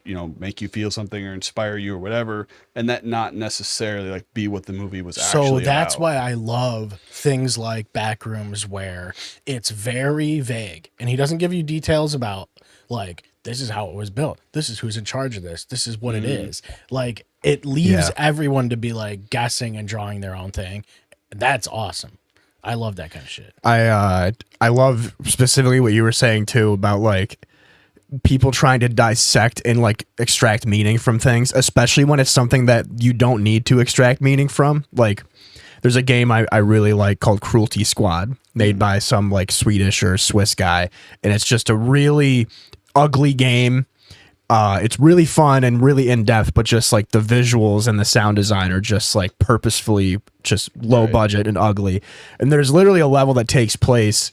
you know, make you feel something or inspire you or whatever, and that not necessarily like be what the movie was actually So that's about. why I love things like Backrooms, where it's very vague and he doesn't give you details about like, this is how it was built, this is who's in charge of this is what it is. Like it leaves everyone to be like guessing and drawing their own thing. That's awesome. I love that kind of shit. I love specifically what you were saying too about like people trying to dissect and like extract meaning from things, especially when it's something that you don't need to extract meaning from. Like there's a game I really like called Cruelty Squad, made by some like Swedish or Swiss guy, and it's just a really ugly game. It's really fun and really in depth, but just like the visuals and the sound design are just like purposefully just low budget and ugly. And there's literally a level that takes place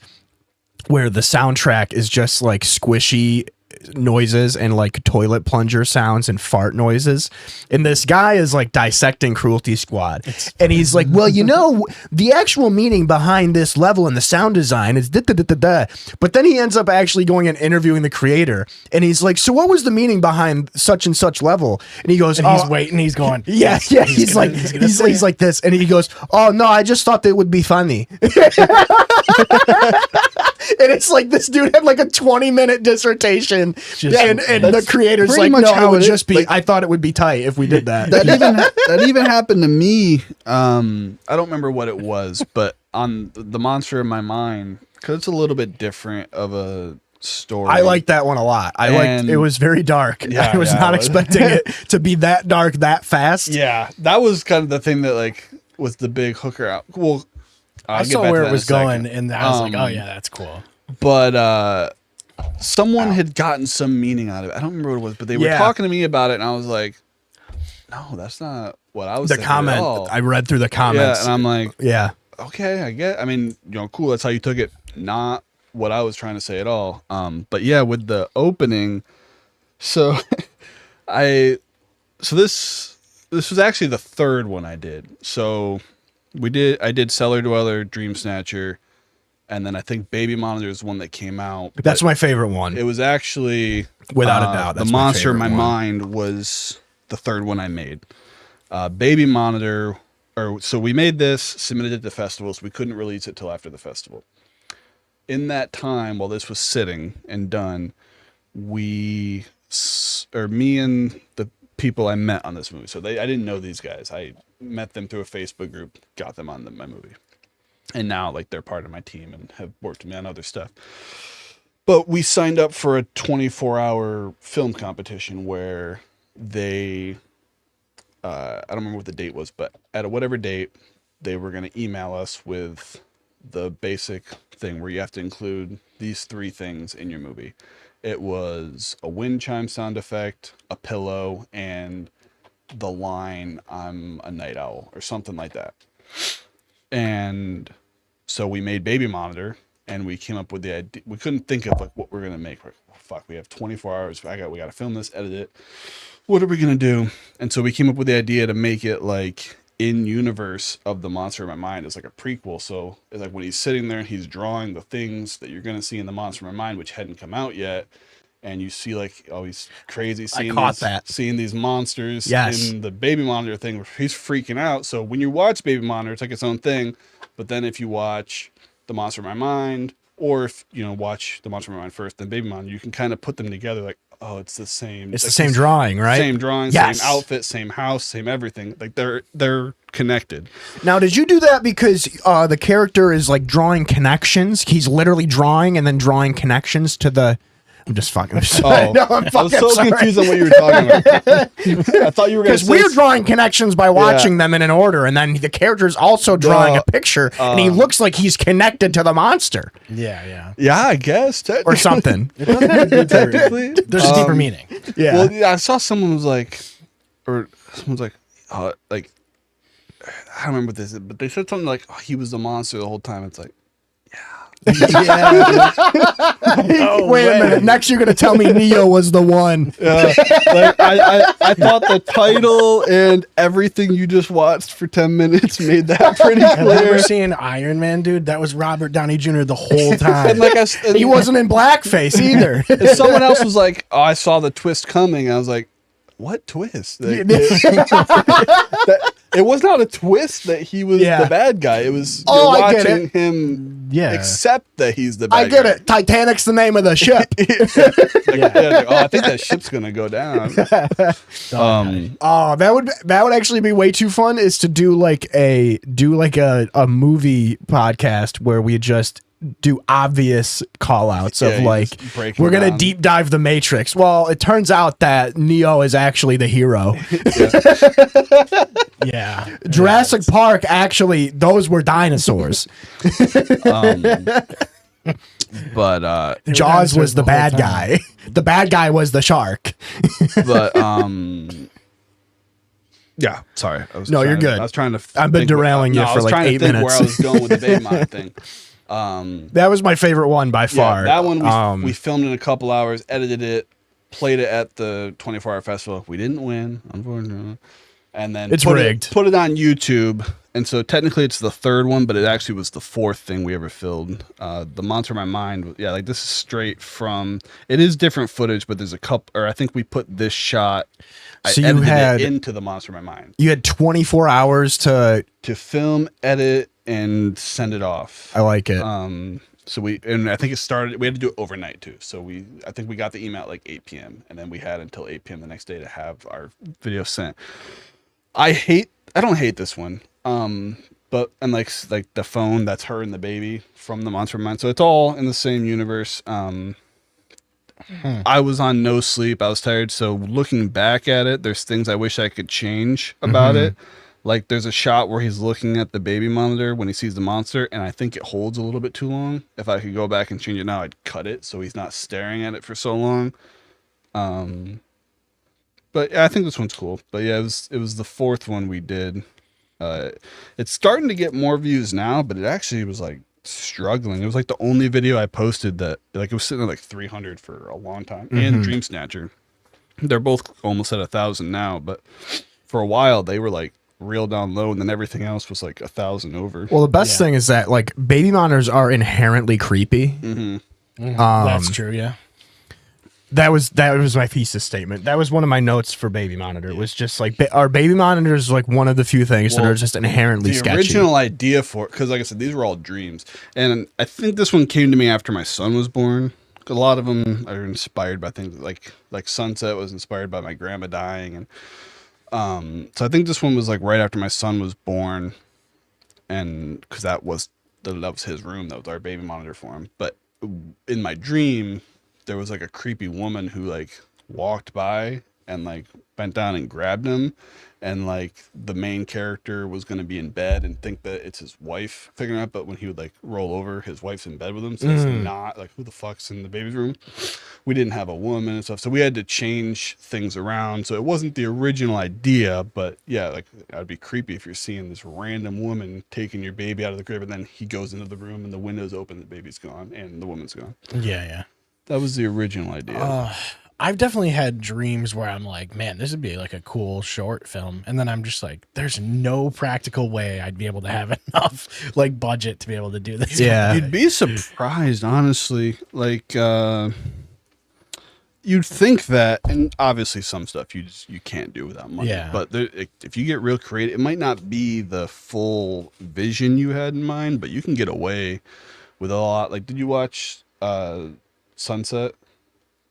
where the soundtrack is just like squishy noises and like toilet plunger sounds and fart noises. And this guy is like dissecting Cruelty Squad. And he's like, well, you know, the actual meaning behind this level and the sound design is da da da da da. But then he ends up actually going and interviewing the creator. And he's like, so what was the meaning behind such and such level? And he goes, and he's waiting, he's going, yeah. He's like this. And he goes, oh no, I just thought that would be funny. And it's like this dude had like a 20-minute dissertation, and the creator's like, no, it would just be. Like, I thought it would be tight if we did that. That even happened to me. I don't remember what it was, but on the Monster in My Mind, because it's a little bit different of a story. I liked that one a lot. It was very dark. Yeah, I was not expecting it to be that dark that fast. Yeah, that was kind of the thing that like was the big hooker out. Well, I saw where it was going, and I was like, "Oh yeah, that's cool." But someone had gotten some meaning out of it. I don't remember what it was, but they were talking to me about it, and I was like, "No, that's not what I was." The comment I read through the comments, and I'm like, "Yeah, okay, I get. I mean, cool. That's how you took it. Not what I was trying to say at all." But yeah, with the opening, so this was actually the third one I did. So. I did Cellar Dweller, Dream Snatcher, and then I think Baby Monitor is one that came out. That's my favorite one. It was actually without a doubt. The Monster in My Mind was the third one I made. Baby Monitor, so we made this, submitted it to festivals. We couldn't release it till after the festival. In that time, while this was sitting and done, me and the people I met on this movie. So I didn't know these guys. I met them through a Facebook group, got them on my movie. And now like they're part of my team and have worked with me on other stuff. But we signed up for a 24-hour film competition where they, I don't remember what the date was, but at whatever date, they were going to email us with the basic thing where you have to include these 3 things in your movie. It was a wind chime sound effect, a pillow, and the line, I'm a night owl, or something like that. And so we made Baby Monitor, and we came up with the idea. We couldn't think of like what we're going to make. We're like, oh, fuck, we have 24 hours. We got to film this, edit it. What are we going to do? And so we came up with the idea to make it like in universe of the Monster in My Mind. It's like a prequel. So it's like when he's sitting there and he's drawing the things that you're going to see in the Monster in My Mind, which hadn't come out yet. And you see like, oh, he's crazy seeing these monsters in the Baby Monitor thing. He's freaking out. So when you watch Baby Monitor, it's like its own thing. But then if you watch the Monster in My Mind, or if watch the Monster in My Mind first, then Baby Monitor, you can kind of put them together like, oh, it's the same. It's the same drawing, right? Same drawing, same outfit, same house, same everything. Like they're connected. Now, did you do that because the character is like drawing connections? He's literally drawing and then drawing connections to the. I'm just fucking. I'm sorry. No, I was so confused on what you were talking about. I thought you were going to. Because we're drawing connections by watching them in an order, and then the character's also drawing a picture, and he looks like he's connected to the monster. Yeah, I guess, or something. It doesn't have to be technically. There's a deeper meaning. Yeah. Well, I saw someone was like, I don't remember this, but they said something like, oh, he was the monster the whole time. It's like. Yeah. Wait a minute. Next, you're gonna tell me Neo was the one. I thought the title and everything you just watched for 10 minutes made that pretty clear. Have you ever seen Iron Man, dude? That was Robert Downey Jr. the whole time. and he wasn't in blackface either. And someone else was like, "Oh, I saw the twist coming." I was like, "What twist?" It was not a twist that he was the bad guy. It was watching him accept that he's the bad guy. I get it. Titanic's the name of the ship. I think that ship's gonna go down. That would actually be way too fun. Is to do like a movie podcast where we just do obvious call outs of like we're gonna deep dive the Matrix. Well, it turns out that Neo is actually the hero. Jurassic Park, actually those were dinosaurs. But Jaws was the bad guy. The bad guy was the shark. But yeah, sorry. You're good. I was trying to. I've been derailing you for like 8 minutes. Where I was going with the Baby Monitor thing. That was my favorite one by far. That one we filmed in a couple hours, edited it, played it at the 24-hour festival. We didn't win, unfortunately. And then it's rigged. Put it on YouTube. And so technically it's the third one, but it actually was the fourth thing we ever filmed. The Monster in My Mind. Yeah, like this is straight from, it is different footage, but there's a couple, or I think we put this shot, So I edited it into the Monster in My Mind. You had 24 hours to film, edit, and send it off. I like it. So and I think it started, we had to do it overnight too. So I think we got the email at like 8 p.m. and then we had until 8 p.m. the next day to have our video sent. I don't hate this one. But like the phone, that's her and the baby from the Monster Mind. So it's all in the same universe. I was on no sleep. I was tired. So looking back at it, there's things I wish I could change about it. Like there's a shot where he's looking at the baby monitor when he sees the monster, and I think it holds a little bit too long. If I could go back and change it now, I'd cut it so he's not staring at it for so long. But yeah, I think this one's cool. But yeah, it was the fourth one we did. It's starting to get more views now, but it actually was like struggling. It was like the only video I posted that like it was sitting at like 300 for a long time. And Dream Snatcher, they're both almost at 1,000 now, but for a while they were like real down low, and then everything else was like 1,000 over. Well, the best thing is that like baby monitors are inherently creepy. That's true. Yeah. That was my thesis statement. That was one of my notes for baby monitor. It was just like our baby monitors like one of the few things that are just inherently sketchy. The original idea for it, because like I said, these were all dreams, and I think this one came to me after my son was born. A lot of them are inspired by things like Sunset was inspired by my grandma dying, and so I think this one was like right after my son was born, and because that was his room, that was our baby monitor for him. But in my dream, there was like a creepy woman who like walked by and like bent down and grabbed him, and like the main character was going to be in bed and think that it's his wife figuring out, but when he would like roll over, his wife's in bed with him, so it's not like, who the fuck's in the baby's room. We didn't have a woman and stuff, so we had to change things around. So it wasn't the original idea, but yeah, like that'd be creepy if you're seeing this random woman taking your baby out of the crib, and then he goes into the room and the window's open, the baby's gone and the woman's gone. Yeah. That was the original idea. I've definitely had dreams where I'm like, man, this would be like a cool short film. And then I'm just like, there's no practical way I'd be able to have enough like budget to be able to do this. Yeah. You'd be surprised, honestly. Like, you'd think that, and obviously some stuff you can't do without money. Yeah. But if you get real creative, it might not be the full vision you had in mind, but you can get away with a lot. Like, did you watch Sunset?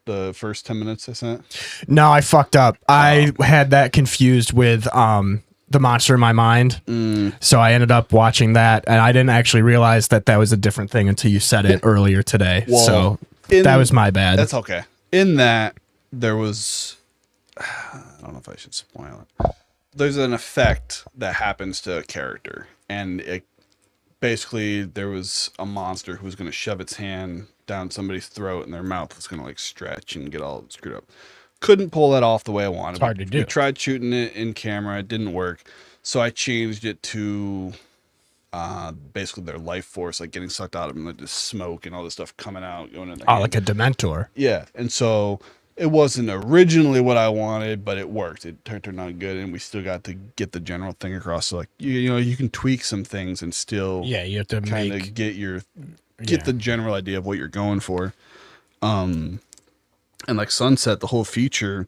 The first 10 minutes I sent? No, I fucked up. I had that confused with The Monster in My Mind. So I ended up watching that, and I didn't actually realize that was a different thing until you said it earlier today. Well, so that was my bad. That's okay. In that, there was, I don't know if I should spoil it. There's an effect that happens to a character, and it basically, there was a monster who was going to shove its hand down somebody's throat, and their mouth was going to like stretch and get all screwed up. Couldn't pull that off the way I wanted. It's hard to do. We tried shooting it in camera. It didn't work. So I changed it to basically their life force, like getting sucked out of them, like just smoke and all this stuff coming out, going in their hand. Like a Dementor. Yeah. And so it wasn't originally what I wanted, but it worked. It turned out good, and we still got to get the general thing across. So like you know, you can tweak some things and still you have to kind of get the general idea of what you're going for. And like Sunset, the whole feature,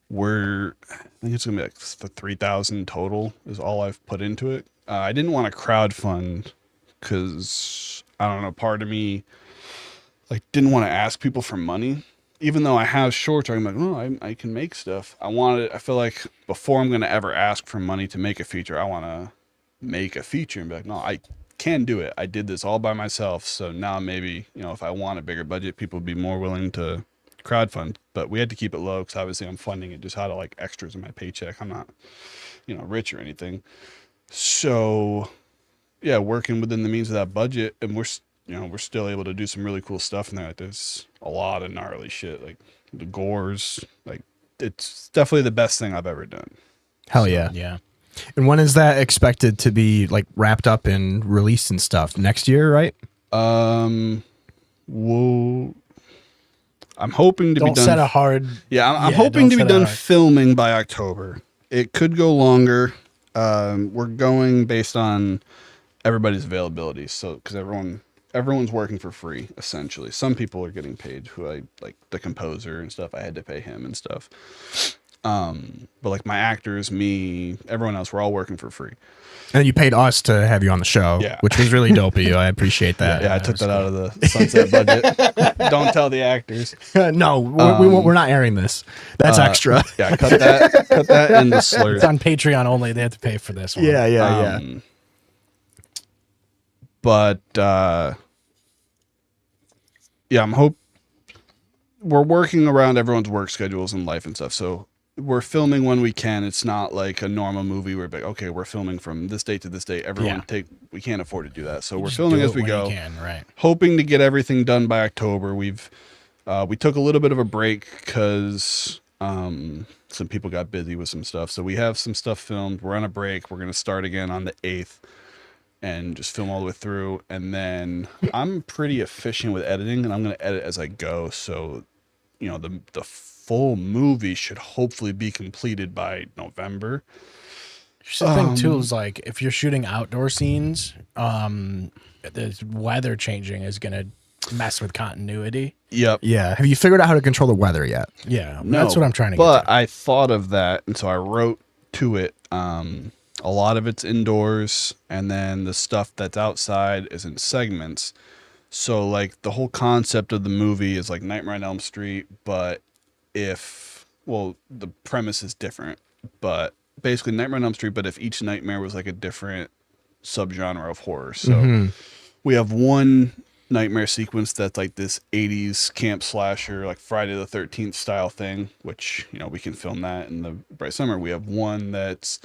I think it's gonna be like 3,000 total is all I've put into it. I didn't want to crowdfund because I don't know, part of me like didn't want to ask people for money. Even though I have shorts, I'm like, oh, I can make stuff. I feel like before I'm going to ever ask for money to make a feature, I want to make a feature and be like, no, I can do it. I did this all by myself. So now maybe, you know, if I want a bigger budget, people would be more willing to crowdfund. But we had to keep it low because obviously I'm funding it just out of like extras in my paycheck. I'm not, you know, rich or anything. So yeah, working within the means of that budget, and we're still able to do some really cool stuff in there. Like there's a lot of gnarly shit, like the gores. Like it's definitely the best thing I've ever done. Hell yeah. Yeah. And when is that expected to be like wrapped up and released and stuff? Next year, right? Well, I'm hoping to be Don't done. set a hard. Yeah, I'm Yeah, hoping don't to be set a done hard- filming by October. It could go longer. We're going based on everybody's availability. So, because everyone's working for free essentially. Some people are getting paid. Who I like the composer and stuff. I had to pay him and stuff. But like my actors, me, everyone else, we're all working for free. And you paid us to have you on the show, Yeah. which was really dope of you. I appreciate that. Yeah, I took that out of the Sunset budget. Don't tell the actors. No, we're not airing this. That's extra. Yeah, cut that in the slurs. It's on Patreon only. They have to pay for this one. Yeah. But yeah, we're working around everyone's work schedules and life and stuff. So we're filming when we can. It's not like a normal movie where like, okay, we're filming from this date to this date. We can't afford to do that. So we're Just filming do as it we when go. you can, right. Hoping to get everything done by October. We took a little bit of a break because some people got busy with some stuff. So we have some stuff filmed. We're on a break. We're going to start again on the 8th and just film all the way through. And then I'm pretty efficient with editing, and I'm going to edit as I go. So, the full movie should hopefully be completed by November. The thing too is like if you're shooting outdoor scenes, the weather changing is gonna mess with continuity. Yep. Yeah. Have you figured out how to control the weather yet? Yeah, No, that's what I'm trying to But get to. I thought of that, and so I wrote to it. A lot of it's indoors, and then the stuff that's outside is in segments. So, like, the whole concept of the movie is like Nightmare on Elm Street, but the premise is different. But basically, Nightmare on Elm Street, but if each nightmare was like a different subgenre of horror. So, we have one nightmare sequence that's like this 80s camp slasher, like Friday the 13th style thing, which, we can film that in the bright summer. We have one that's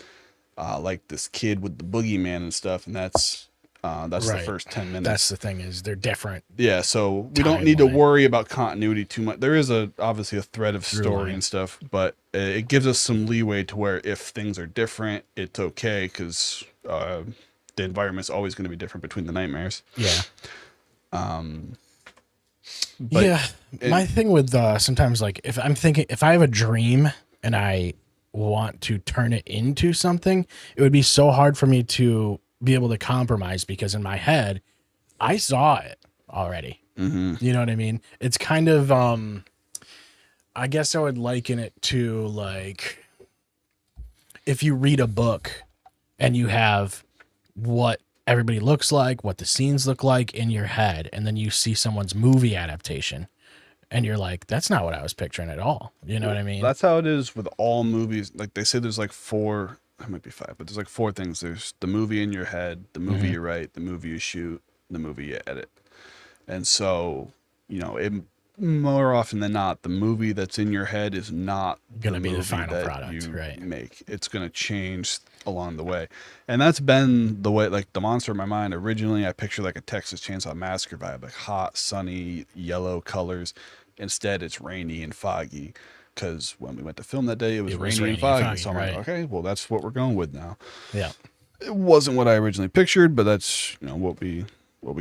like this kid with the boogeyman and stuff, and that's the Right. first 10 minutes. That's the thing is they're different. Yeah, so we don't need to Timeline. worry about continuity too much. There is obviously a thread of story line. and stuff, but it gives us some leeway to where if things are different, it's okay because the environment's always going to be different between the nightmares. Yeah. But yeah. My thing with sometimes like if I have a dream and I want to turn it into something, it would be so hard for me to be able to compromise because in my head, I saw it already. Mm-hmm. You know what I mean? It's kind of, I guess I would liken it to like, if you read a book and you have what everybody looks like, what the scenes look like in your head, and then you see someone's movie adaptation and you're like, that's not what I was picturing at all. You know what I mean? That's how it is with all movies. Like they say there's like four, it might be five, but there's like four things. There's the movie in your head, the movie you write, the movie you shoot, the movie you edit. And so, more often than not, the movie that's in your head is not Gonna be the movie final that product, you right. make. It's going to change along the way. And that's been the way, like the monster in my mind. Originally, I pictured like a Texas Chainsaw Massacre vibe, like hot, sunny, yellow colors. Instead, it's rainy and foggy. Because when we went to film that day, it was rainy and foggy. So I'm like, okay, well, that's what we're going with now. Yeah. It wasn't what I originally pictured, but that's what we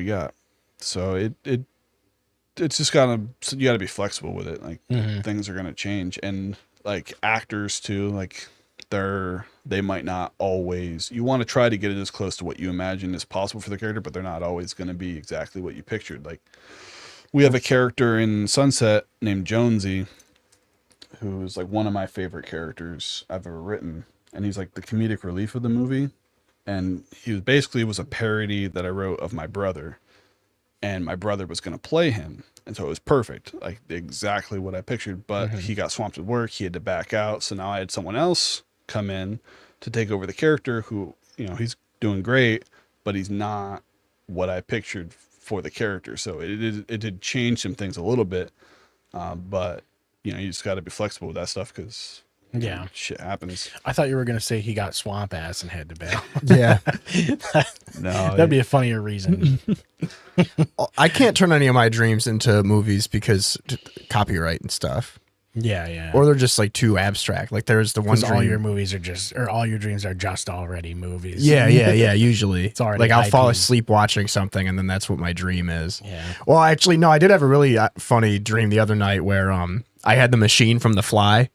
got. So it's just you gotta be flexible with it. Like things are gonna change, and like actors too. Like they might not always. You want to try to get it as close to what you imagine is possible for the character, but they're not always gonna be exactly what you pictured. Like we have a character in Sunset named Jonesy, who is like one of my favorite characters I've ever written, and he's like the comedic relief of the movie. And he was a parody that I wrote of my brother, and my brother was going to play him. And so it was perfect, like exactly what I pictured, but he got swamped with work. He had to back out. So now I had someone else come in to take over the character who, he's doing great, but he's not what I pictured for the character. So it did change some things a little bit. But you just got to be flexible with that stuff because shit happens. I thought you were going to say he got swamp ass and had to bail. Yeah. No, That'd be a funnier reason. I can't turn any of my dreams into movies because copyright and stuff. Yeah. Or they're just like too abstract. Like there's the one Because dream. all your movies are just, or all your dreams are just already movies. Yeah. Usually, It's already like I'll fall IP. asleep watching something, and then that's what my dream is. Yeah. Well, actually, no. I did have a really funny dream the other night where I had the machine from The Fly,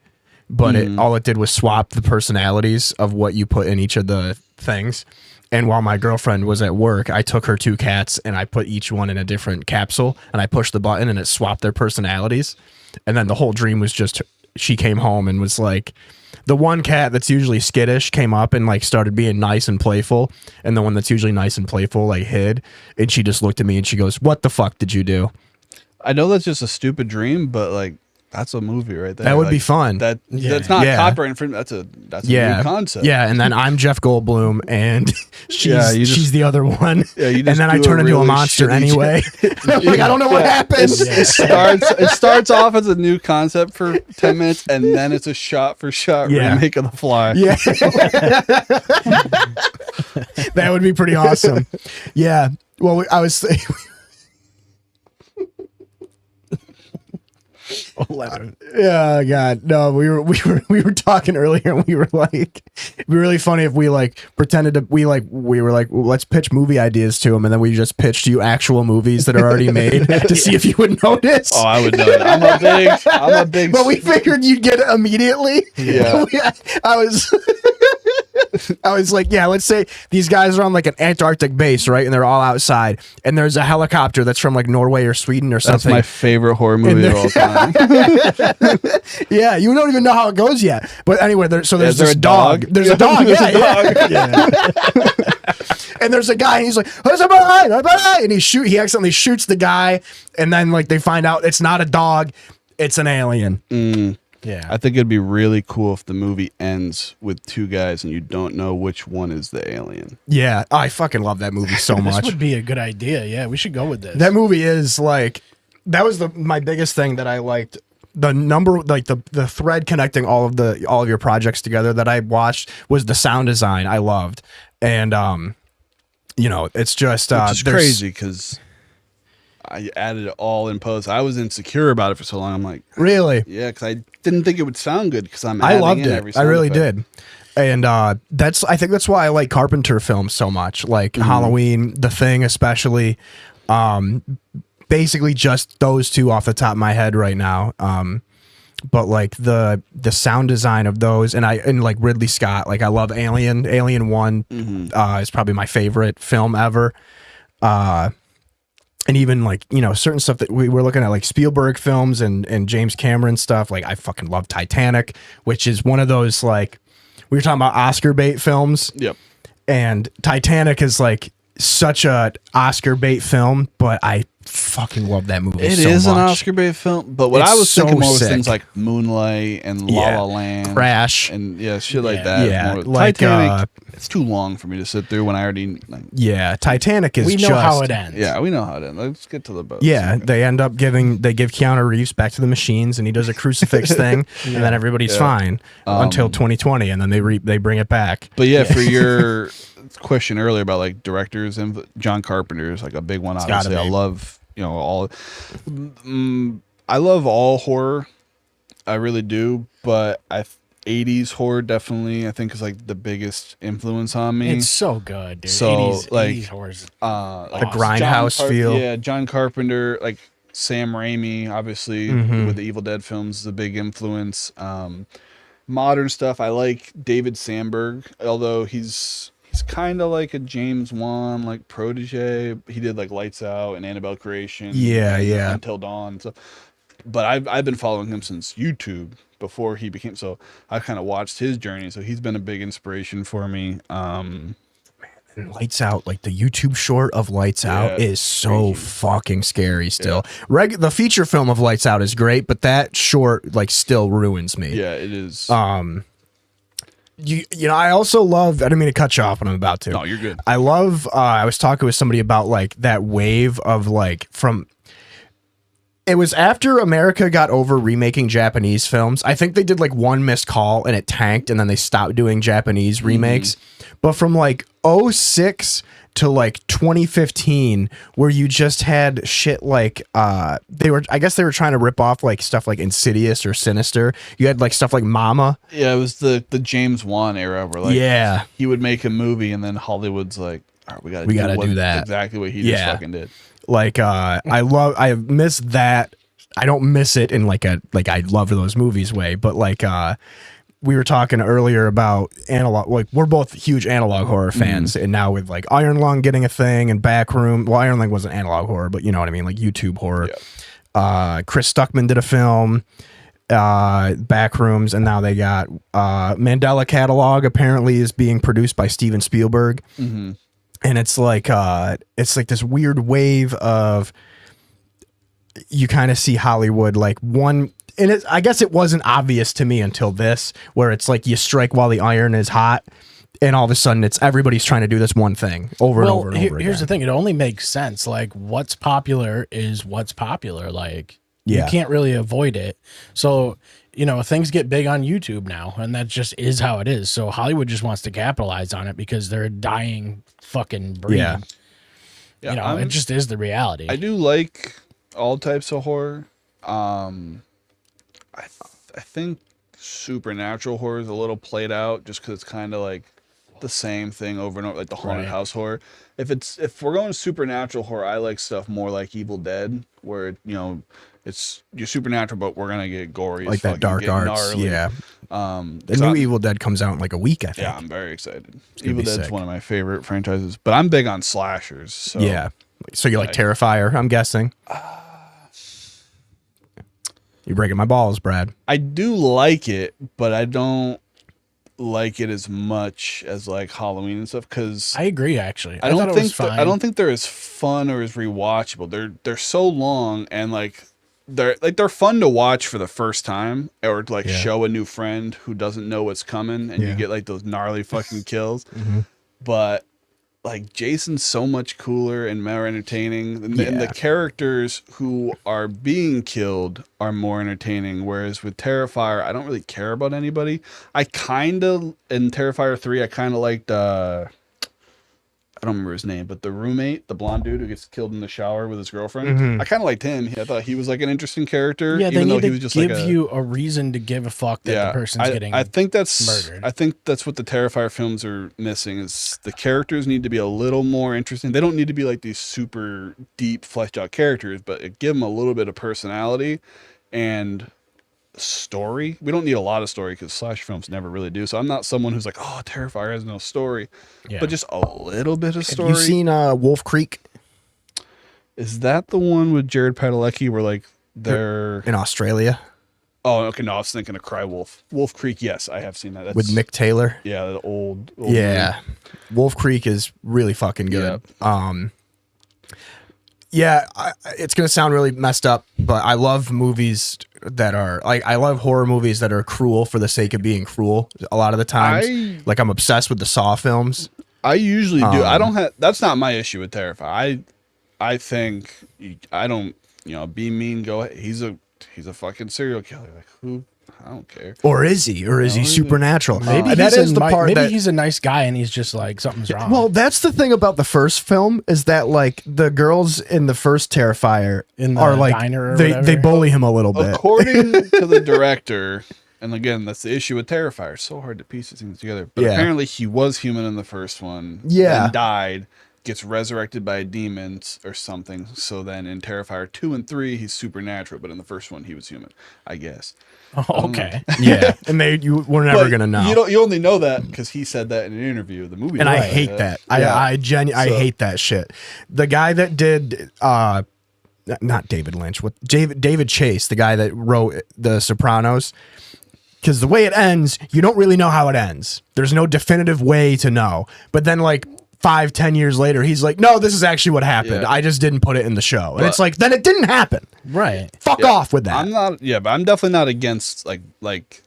but all it did was swap the personalities of what you put in each of the things. And while my girlfriend was at work, I took her 2 cats and I put each one in a different capsule, and I pushed the button and it swapped their personalities. And then the whole dream was just she came home and was like, the one cat that's usually skittish came up and like started being nice and playful, and the one that's usually nice and playful like hid. And she just looked at me and she goes, "What the fuck did you do?" I know that's just a stupid dream, but like that's a movie right there. That would be Like, fun. That's not Yeah. copyright infringement. That's a new concept. Yeah, and then I'm Jeff Goldblum, and she's just- the other one. Yeah, you and just then I do turn a into a really monster shitty anyway. I'm like, I don't know what happened. It starts off as a new concept for 10 minutes, and then it's a shot for shot Yeah. remake of The Fly. Yeah, that would be pretty awesome. Yeah. Well, I was. Yeah, God, no. We were talking earlier, and we were like, it'd be really funny if we like pretended to we were like, well, let's pitch movie ideas to him, and then we just pitched you actual movies that are already made to see if you would notice. Oh, I would know it. I'm a big. But we figured you'd get it immediately. Yeah. I was like, yeah, let's say these guys are on like an Antarctic base, right? And they're all outside, and there's a helicopter that's from like Norway or Sweden or That's something. my favorite horror movie of all time. Yeah, you don't even know how it goes yet. But anyway, there's Is there this a dog. dog? There's a dog. There's Yeah, a dog. yeah. And there's a guy, and he's like, and he accidentally shoots the guy, and then like they find out it's not a dog, it's an alien. Yeah. I think it'd be really cool if the movie ends with 2 guys and you don't know which one is the alien. Yeah, I fucking love that movie so This much. would be a good idea. Yeah, we should go with this. That movie is like, that was my biggest thing that I liked. The number, like the thread connecting all of your projects together that I watched was the sound design. I loved, and it's just Which is crazy because I added it all in post. I was insecure about it for so long. I'm like, Really, yeah, because I didn't think it would sound good because I loved it. I really did. And I think that's why I like Carpenter films so much, like Halloween, The Thing, especially. Basically, just those 2 off the top of my head right now. But like the sound design of those, and like Ridley Scott, like I love Alien. Alien 1 is probably my favorite film ever. And even like, certain stuff that we were looking at, like Spielberg films and James Cameron stuff. Like I fucking love Titanic, which is one of those, like, we were talking about Oscar bait films. Yep. And Titanic is like such a Oscar bait film, but I fucking love that movie. It so is much. an Oscar bait film, but what It's I was so thinking more was sick. things like Moonlight and La La Land, Crash. and shit like that. Yeah, More- like, Titanic. It's too long for me to sit through when I already. Like, Yeah, Titanic is we know just, how it ends. yeah, we know how it ends. Let's get to the boat. Yeah, they end up they give Keanu Reeves back to the machines, and he does a crucifix thing, and then everybody's fine until 2020, and then they bring it back. But yeah, for your question earlier about like directors, and John Carpenter is like a big one. Obviously, I love all. I love all horror, I really do. But 80s horror definitely I think is like the biggest influence on me. It's so good, dude. So, 80s, like, 80s horror's The awesome. grindhouse feel. Yeah, John Carpenter, like Sam Raimi, obviously with the Evil Dead films, is a big influence. Modern stuff, I like David Sandberg, although he's kind of like a James Wan like protege. He did like Lights Out and Annabelle Creation. Yeah, yeah. Until Dawn. So, but I've been following him since YouTube before he became. So I've kind of watched his journey. So he's been a big inspiration for me. And Lights Out, like the YouTube short of Lights Out is so fucking scary still. The feature film of Lights Out is great, but that short like still ruins me. Yeah, it is. I also love, I didn't mean to cut you off, but I'm about to. No, you're good. I love, I was talking with somebody about like that wave of like It was after America got over remaking Japanese films. I think they did like one missed call and it tanked, and then they stopped doing Japanese remakes. But from like '06 to like 2015, where you just had shit like I guess they were trying to rip off like stuff like Insidious or Sinister. You had like stuff like Mama. Yeah, it was the James Wan era where like he would make a movie and then Hollywood's like, all right, we gotta do that exactly what he just fucking did. Like I miss that. I don't miss it in like I love those movies way, but like we were talking earlier about analog, like we're both huge analog horror fans, and now with like Iron Lung getting a thing and Backroom, well, Iron Lung wasn't analog horror, but you know what I mean, like YouTube horror. Chris Stuckman did a film, Backrooms, and now they got Mandela Catalog apparently is being produced by Steven Spielberg. And it's like this weird wave of, you kind of see Hollywood like one, and I guess it wasn't obvious to me until this, where it's like you strike while the iron is hot, and all of a sudden it's everybody's trying to do this one thing over and over and over again. Here's the thing, it only makes sense. Like what's popular is what's popular. Like you can't really avoid it. So you know, things get big on YouTube now, and that just is how it is. So Hollywood just wants to capitalize on it because they're a dying fucking breed. You know, it just is the reality. I do like all types of horror. I think supernatural horror is a little played out just because it's kind of like the same thing over and over, like the haunted house horror. If we're going supernatural horror, I like stuff more like Evil Dead, where you're supernatural, but we're gonna get gory, like that dark arts. Gnarly. The new Evil Dead comes out in like a week, I think. Yeah, I'm very excited. Evil Dead's one of my favorite franchises, but I'm big on slashers. So so you like Terrifier, I'm guessing. You're breaking my balls, Brad. I do like it, but I don't like it as much as like Halloween and stuff, because I agree. Actually, I don't think they're as fun or as rewatchable. They're so long, and like they're fun to watch for the first time, or to like show a new friend who doesn't know what's coming, and you get like those gnarly fucking kills. But like Jason's so much cooler and more entertaining, and the characters who are being killed are more entertaining. Whereas with Terrifier, I don't really care about anybody. I kind of, in Terrifier 3, I kind of liked I don't remember his name, but the roommate, the blonde dude who gets killed in the shower with his girlfriend. I kind of liked him. I thought he was like an interesting character. Yeah, even though he was just give you a reason to give a fuck that the person's getting I think that's murdered. I think that's what the Terrifier films are missing, is the characters need to be a little more interesting. They don't need to be like these super deep, fleshed out characters, but give them a little bit of personality and story. We don't need a lot of story because slash films never really do. So I'm not someone who's like, oh, Terrifier has no story, but just a little bit of story. Have you seen Wolf Creek? Is that the one with Jared Padalecki where like they're in Australia? Oh, okay. No, I was thinking of Cry Wolf. Wolf Creek. Yes, I have seen that. That's, with Mick Taylor. Yeah, the old movie. Wolf Creek is really fucking good. It's gonna sound really messed up, but I love movies that are like, I love horror movies that are cruel for the sake of being cruel. A lot of the times, like I'm obsessed with the Saw films. I usually do. I don't have. That's not my issue with Terrifier. I think I don't. Be mean. Go. He's a fucking serial killer. Like who? I don't care. Or is he? Or is he supernatural? Maybe that is the part. Maybe he's a nice guy and he's just like something's wrong. Well, that's the thing about the first film, is that like the girls in the first Terrifier are like diner or they bully him a little bit. According to the director, and again, that's the issue with Terrifier. It's so hard to piece things together. But apparently he was human in the first one. And died. Gets resurrected by demons or something. So then in Terrifier 2 and 3, he's supernatural. But in the first one, he was human, I guess. Oh, okay. And we're never gonna know. You only know that because he said that in an interview. The movie, and I hate that. I hate that shit. The guy that did, not David Lynch, David Chase, the guy that wrote The Sopranos. Because the way it ends, you don't really know how it ends. There's no definitive way to know. But then, like 5-10 years later, he's like, no, this is actually what happened. I just didn't put it in the show. And it's like, then it didn't happen. Right. Fuck off with that. I'm not, but I'm definitely not against like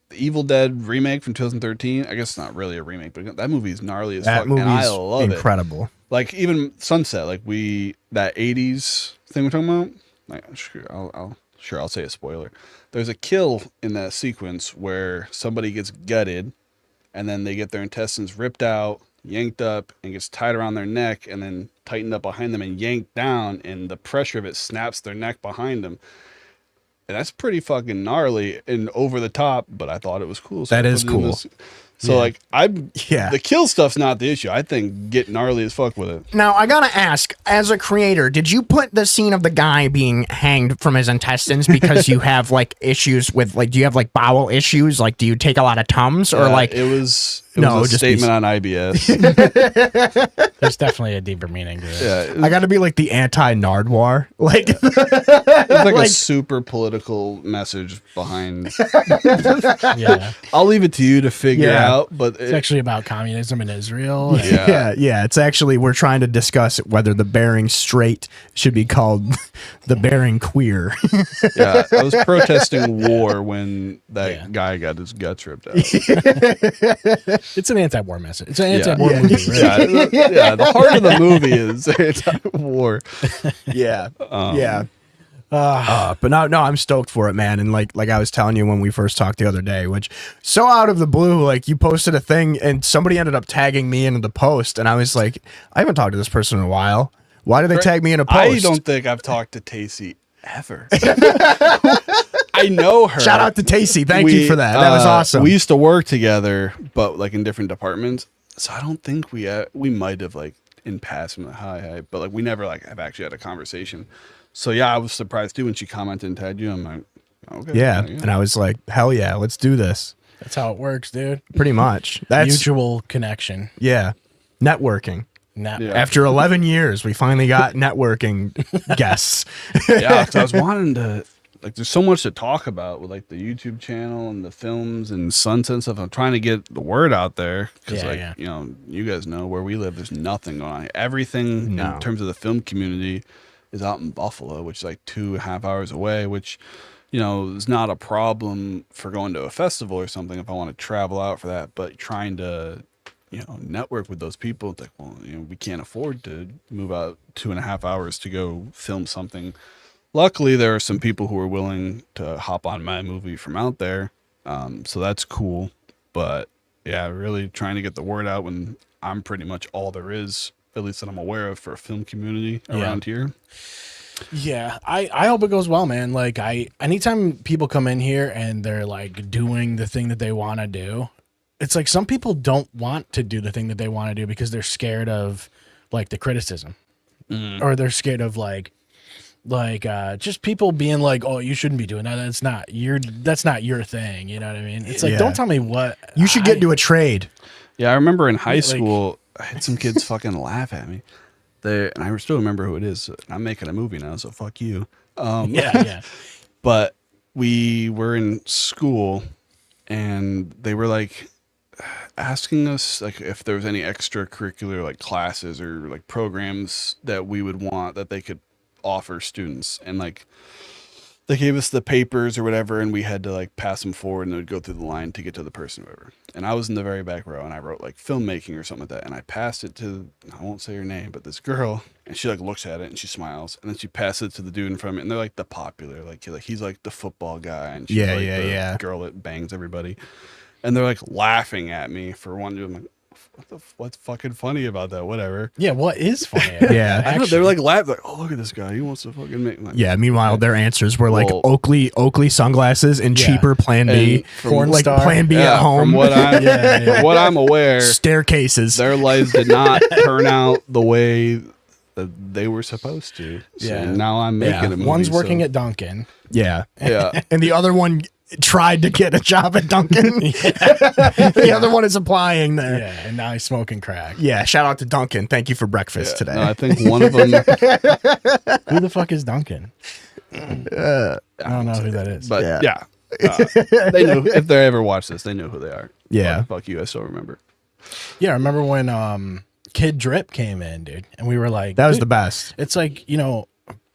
the Evil Dead remake from 2013. I guess it's not really a remake, but that movie is gnarly as fuck. And I love incredible. Like even Sunset, like that 80s thing we're talking about. I'll say a spoiler. There's a kill in that sequence where somebody gets gutted, and then they get their intestines ripped out, yanked up, and gets tied around their neck, and then tightened up behind them and yanked down, and the pressure of it snaps their neck behind them. And that's pretty fucking gnarly and over the top, but I thought it was cool. So that is cool. So like the kill stuff's not the issue. I think get gnarly as fuck with it. Now I gotta ask, as a creator, did you put the scene of the guy being hanged from his intestines because you have like issues with like, do you have like bowel issues? Like, do you take a lot of Tums or like? It was a statement on IBS. There's definitely a deeper meaning to it. Yeah, I got to be like the anti-Nardwar, like it's like a super political message behind. Yeah, I'll leave it to you to figure out. But it's actually about communism in Israel. Yeah. It's actually, we're trying to discuss whether the Bering Strait should be called the Bering Queer. Yeah, I was protesting war when that guy got his guts ripped out. It's an anti-war message. It's an anti-war movie. Right? The heart of the movie is anti-war. But no, I'm stoked for it, man. And like I was telling you when we first talked the other day, which so out of the blue, like you posted a thing and somebody ended up tagging me into the post, and I was like, I haven't talked to this person in a while. Why did they tag me in a post? I don't think I've talked to Tacey ever. I know her. Shout out to Tacey. Thank you for that. That was awesome. We used to work together, but like in different departments. So I don't think we might have like in passing, like, hi, but like we never like have actually had a conversation. So yeah, I was surprised too when she commented and tagged you. I'm like, okay. Yeah. And I was like, hell yeah, let's do this. That's how it works, dude. Pretty much. That's mutual connection. Yeah. Networking. Yeah. After 11 years, we finally got networking guests. Yeah, because I was wanting to, like, there's so much to talk about with like the YouTube channel and the films and Sunset and stuff. I'm trying to get the word out there because, you know, you guys know where we live, there's nothing going on. Everything in terms of the film community is out in Buffalo, which is like 2.5 hours away, which, you know, is not a problem for going to a festival or something if I want to travel out for that. But trying to, you know, network with those people, it's like, well, you know, we can't afford to move out 2.5 hours to go film something. Luckily, there are some people who are willing to hop on my movie from out there. So that's cool. But yeah, really trying to get the word out when I'm pretty much all there is, at least that I'm aware of, for a film community around here. Yeah, I hope it goes well, man. Like anytime people come in here and they're like doing the thing that they want to do, it's like some people don't want to do the thing that they want to do because they're scared of like the criticism, or they're scared of like just people being like, oh, you shouldn't be doing that. That's not your thing. You know what I mean? It's like, don't tell me what you should get into a trade. Yeah, I remember in high school, I had some kids fucking laugh at me. And I still remember who it is. I'm making a movie now, so fuck you. Yeah. But we were in school, and they were like asking us like if there was any extracurricular like classes or like programs that we would want that they could offer students, and like they gave us the papers or whatever, and we had to like pass them forward, and it would go through the line to get to the person or whatever. And I was in the very back row, and I wrote like filmmaking or something like that, and I passed it to, I won't say her name, but this girl, and she like looks at it and she smiles, and then she passes it to the dude in front of me, and they're like the popular, like he's like the football guy, and she's like the girl that bangs everybody, and they're like laughing at me for one dude. I'm like, what's fucking funny about that? Whatever. Yeah, what is funny? I know, they were like laughing, like, oh, look at this guy, he wants to fucking make. Like, meanwhile, their answers were like Oakley sunglasses and cheaper Plan B, like Plan B at home. From what I'm aware, staircases. Their lives did not turn out the way that they were supposed to. So now I'm making a movie. One's working at Dunkin'. Yeah. And the other one tried to get a job at Dunkin'. The other one is applying there. Yeah, and now he's smoking crack. Yeah, shout out to Dunkin'. Thank you for breakfast today. No, I think one of them. Who the fuck is Dunkin'? I don't know who that is. But they know, if they ever watch this, they know who they are. Yeah. But fuck you, I still remember. Yeah, I remember when Kid Drip came in, dude, and we were like, that was the best. It's like, you know,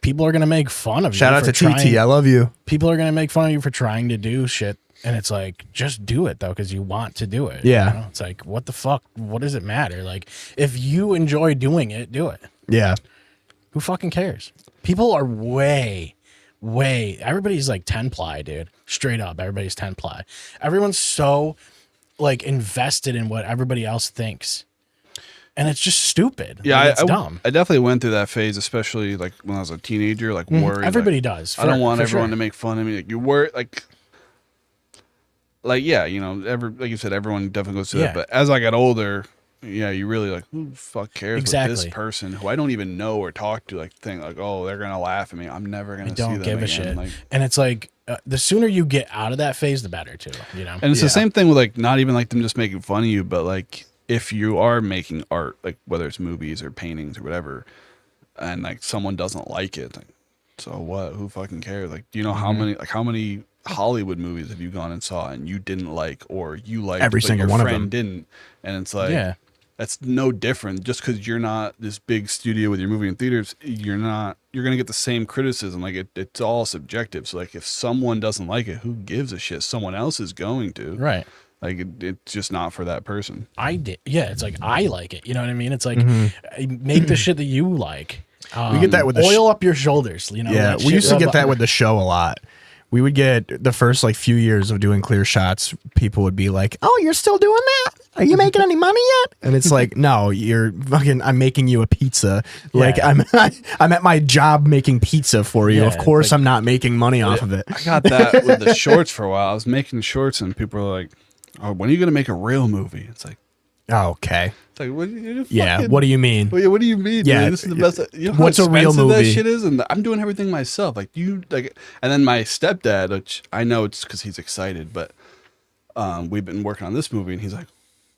people are going to make fun of you. Shout out to TT. I love you. People are going to make fun of you for trying to do shit. And it's like, just do it, though, because you want to do it. Yeah. You know? It's like, what the fuck? What does it matter? Like, if you enjoy doing it, do it. Yeah. Who fucking cares? People are way everybody's like 10 ply, dude. Straight up, everybody's 10 ply. Everyone's so like invested in what everybody else thinks. And it's just stupid. Yeah, like, it's dumb. I definitely went through that phase, especially like when I was a teenager, like worried. Everybody like, does. I don't want everyone to make fun of me. Like you worry, like yeah, you know, like you said, everyone definitely goes through that. But as I got older, yeah, you really like, who the fuck cares what this person who I don't even know or talk to, like think like, oh, they're gonna laugh at me. I'm never gonna see them again. Don't give a shit. Like, and it's like the sooner you get out of that phase, the better too. You know. And it's the same thing with like not even like them just making fun of you, but like if you are making art, like whether it's movies or paintings or whatever, and like someone doesn't like it, like, so what? Who fucking cares? Like, do you know how many Hollywood movies have you gone and saw and you didn't like, or you liked every single one of them didn't? And it's like, that's no different. Just because you're not this big studio with your movie in theaters, you're gonna get the same criticism. Like it's all subjective. So like if someone doesn't like it, who gives a shit? Someone else is going to. Right. Like it's just not for that person. I did. Yeah, it's like I like it. You know what I mean? It's like make the shit that you like. We get that with the oil up your shoulders. You know. Yeah, we used to get that with the show a lot. We would get the first like few years of doing clear shots. People would be like, "Oh, you're still doing that? Are you making any money yet?" And it's like, "No, you're fucking. I'm making you a pizza. Like I'm at my job making pizza for you. Of course, like, I'm not making money off of it." I got that with the shorts for a while. I was making shorts, and people were like, "Oh, when are you gonna make a real movie?" It's like, "Oh, okay." It's like, what do you what do you mean? Well, what do you mean? Yeah, dude? This is the best. You know what's a real movie? That shit is, and I'm doing everything myself. Like you, like, and then my stepdad, which I know it's because he's excited, but we've been working on this movie, and he's like,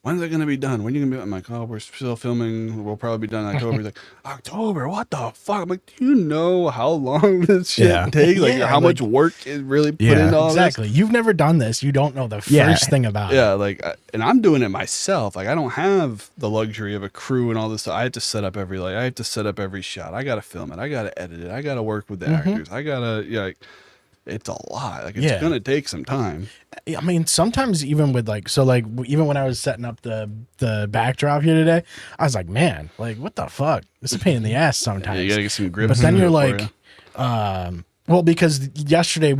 "When's it gonna be done? When are you gonna be?" I'm like, "Oh, we're still filming. We'll probably be done in October." He's like, "October? What the fuck?" I'm like, "Do you know how long this shit takes? Like, how much work is really put into all this?" Exactly. You've never done this. You don't know the first thing about it. Yeah, like, and I'm doing it myself. Like, I don't have the luxury of a crew and all this stuff. I have to set up every shot. I gotta film it. I gotta edit it. I gotta work with the actors. I gotta like, it's a lot. Like it's gonna take some time. I mean, sometimes even with like, so like even when I was setting up the backdrop here today, I was like, man, like what the fuck? This is a pain in the ass sometimes. Yeah, you gotta get some grips. But then you're like, well, because yesterday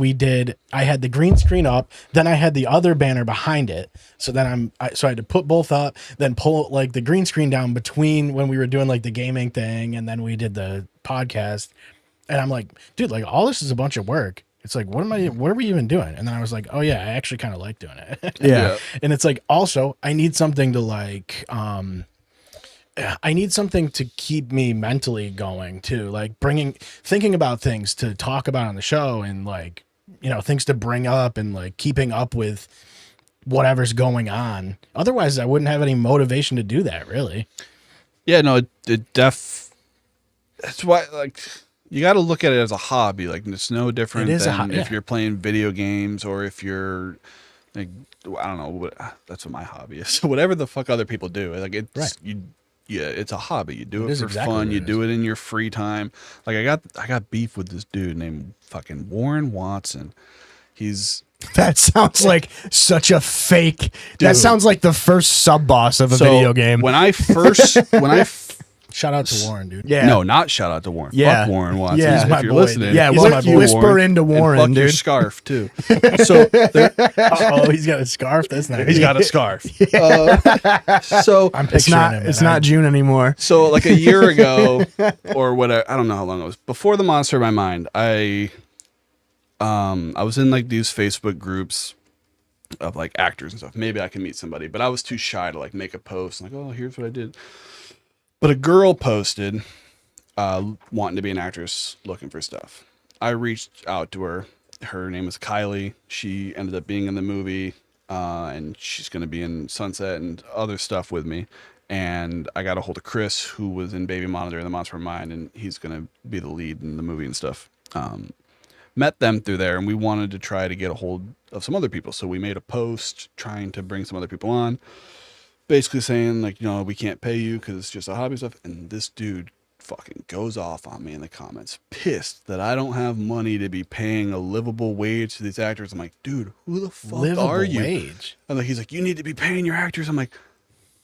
I had the green screen up, then I had the other banner behind it. So then so I had to put both up, then pull like the green screen down between when we were doing like the gaming thing and then we did the podcast. And I'm like, dude, like all this is a bunch of work. It's like, what are we even doing? And then I was like, oh yeah, I actually kind of like doing it. Yeah. And it's like, also I need something to like, I need something to keep me mentally going too. Like thinking about things to talk about on the show and like, you know, things to bring up and like keeping up with whatever's going on. Otherwise I wouldn't have any motivation to do that really. Yeah, no, that's why like, you got to look at it as a hobby. Like it's no different than if you're playing video games or if you're like, I don't know, that's what my hobby is. So whatever the fuck other people do, like it's it's a hobby. You do it for fun. You do it in your free time. Like I got beef with this dude named fucking Warren Watson. That sounds like such a fake. Dude. That sounds like the first sub boss of a video game. When I shout out to Warren, dude. Yeah. No, not shout out to Warren. Yeah. Fuck Warren Watson. Yeah. If you're listening. Yeah, whisper into Warren, and fuck dude. your scarf, too. So, he's got a scarf? That's nice. He's got a scarf. So, I'm picturing him. It's not June anymore. So, like a year ago, or whatever, I don't know how long it was, before the Monster in My Mind, I was in like these Facebook groups of like actors and stuff. Maybe I can meet somebody, but I was too shy to like make a post. Like, oh, here's what I did. But a girl posted wanting to be an actress, looking for stuff. I reached out to her. Her name is Kylie. She ended up being in the movie, and she's going to be in Sunset and other stuff with me. And I got a hold of Chris, who was in Baby Monitor and The Monster of Mine, and he's going to be the lead in the movie and stuff. Met them through there, and we wanted to try to get a hold of some other people. So we made a post trying to bring some other people on. Basically saying, like, you know, we can't pay you because it's just a hobby stuff. And this dude fucking goes off on me in the comments, pissed that I don't have money to be paying a livable wage to these actors. I'm like, dude, who the fuck are you? Wage. I'm like, he's like, you need to be paying your actors. I'm like,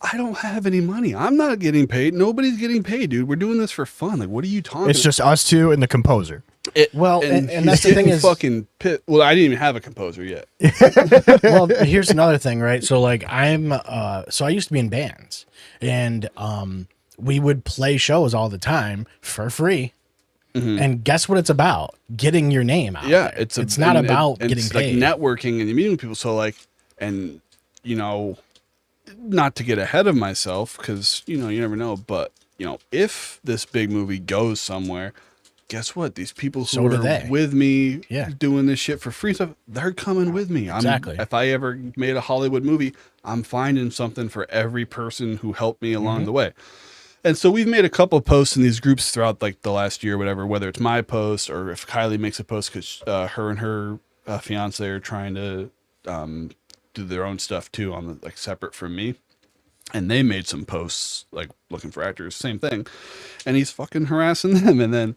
I don't have any money. I'm not getting paid. Nobody's getting paid, dude. We're doing this for fun. Like, what are you talking about? It's just us two and the composer. And that's the thing is, fucking pit. Well, I didn't even have a composer yet. well, here's another thing, right? So like so I used to be in bands, and we would play shows all the time for free. And guess what it's about? Getting your name out. Yeah, there. it's not about getting it's paid. like networking and meeting people. So like, and you know, not to get ahead of myself, because you know you never know. But you know, if this big movie goes somewhere, guess what? These people who are with me doing this shit for free stuff, they're coming with me. Exactly. If I ever made a Hollywood movie, I'm finding something for every person who helped me along the way. And so we've made a couple posts in these groups throughout like the last year, whatever, whether it's my post or if Kylie makes a post because her and her fiance are trying to do their own stuff too on the, like separate from me. And they made some posts like looking for actors, same thing. And he's fucking harassing them. And then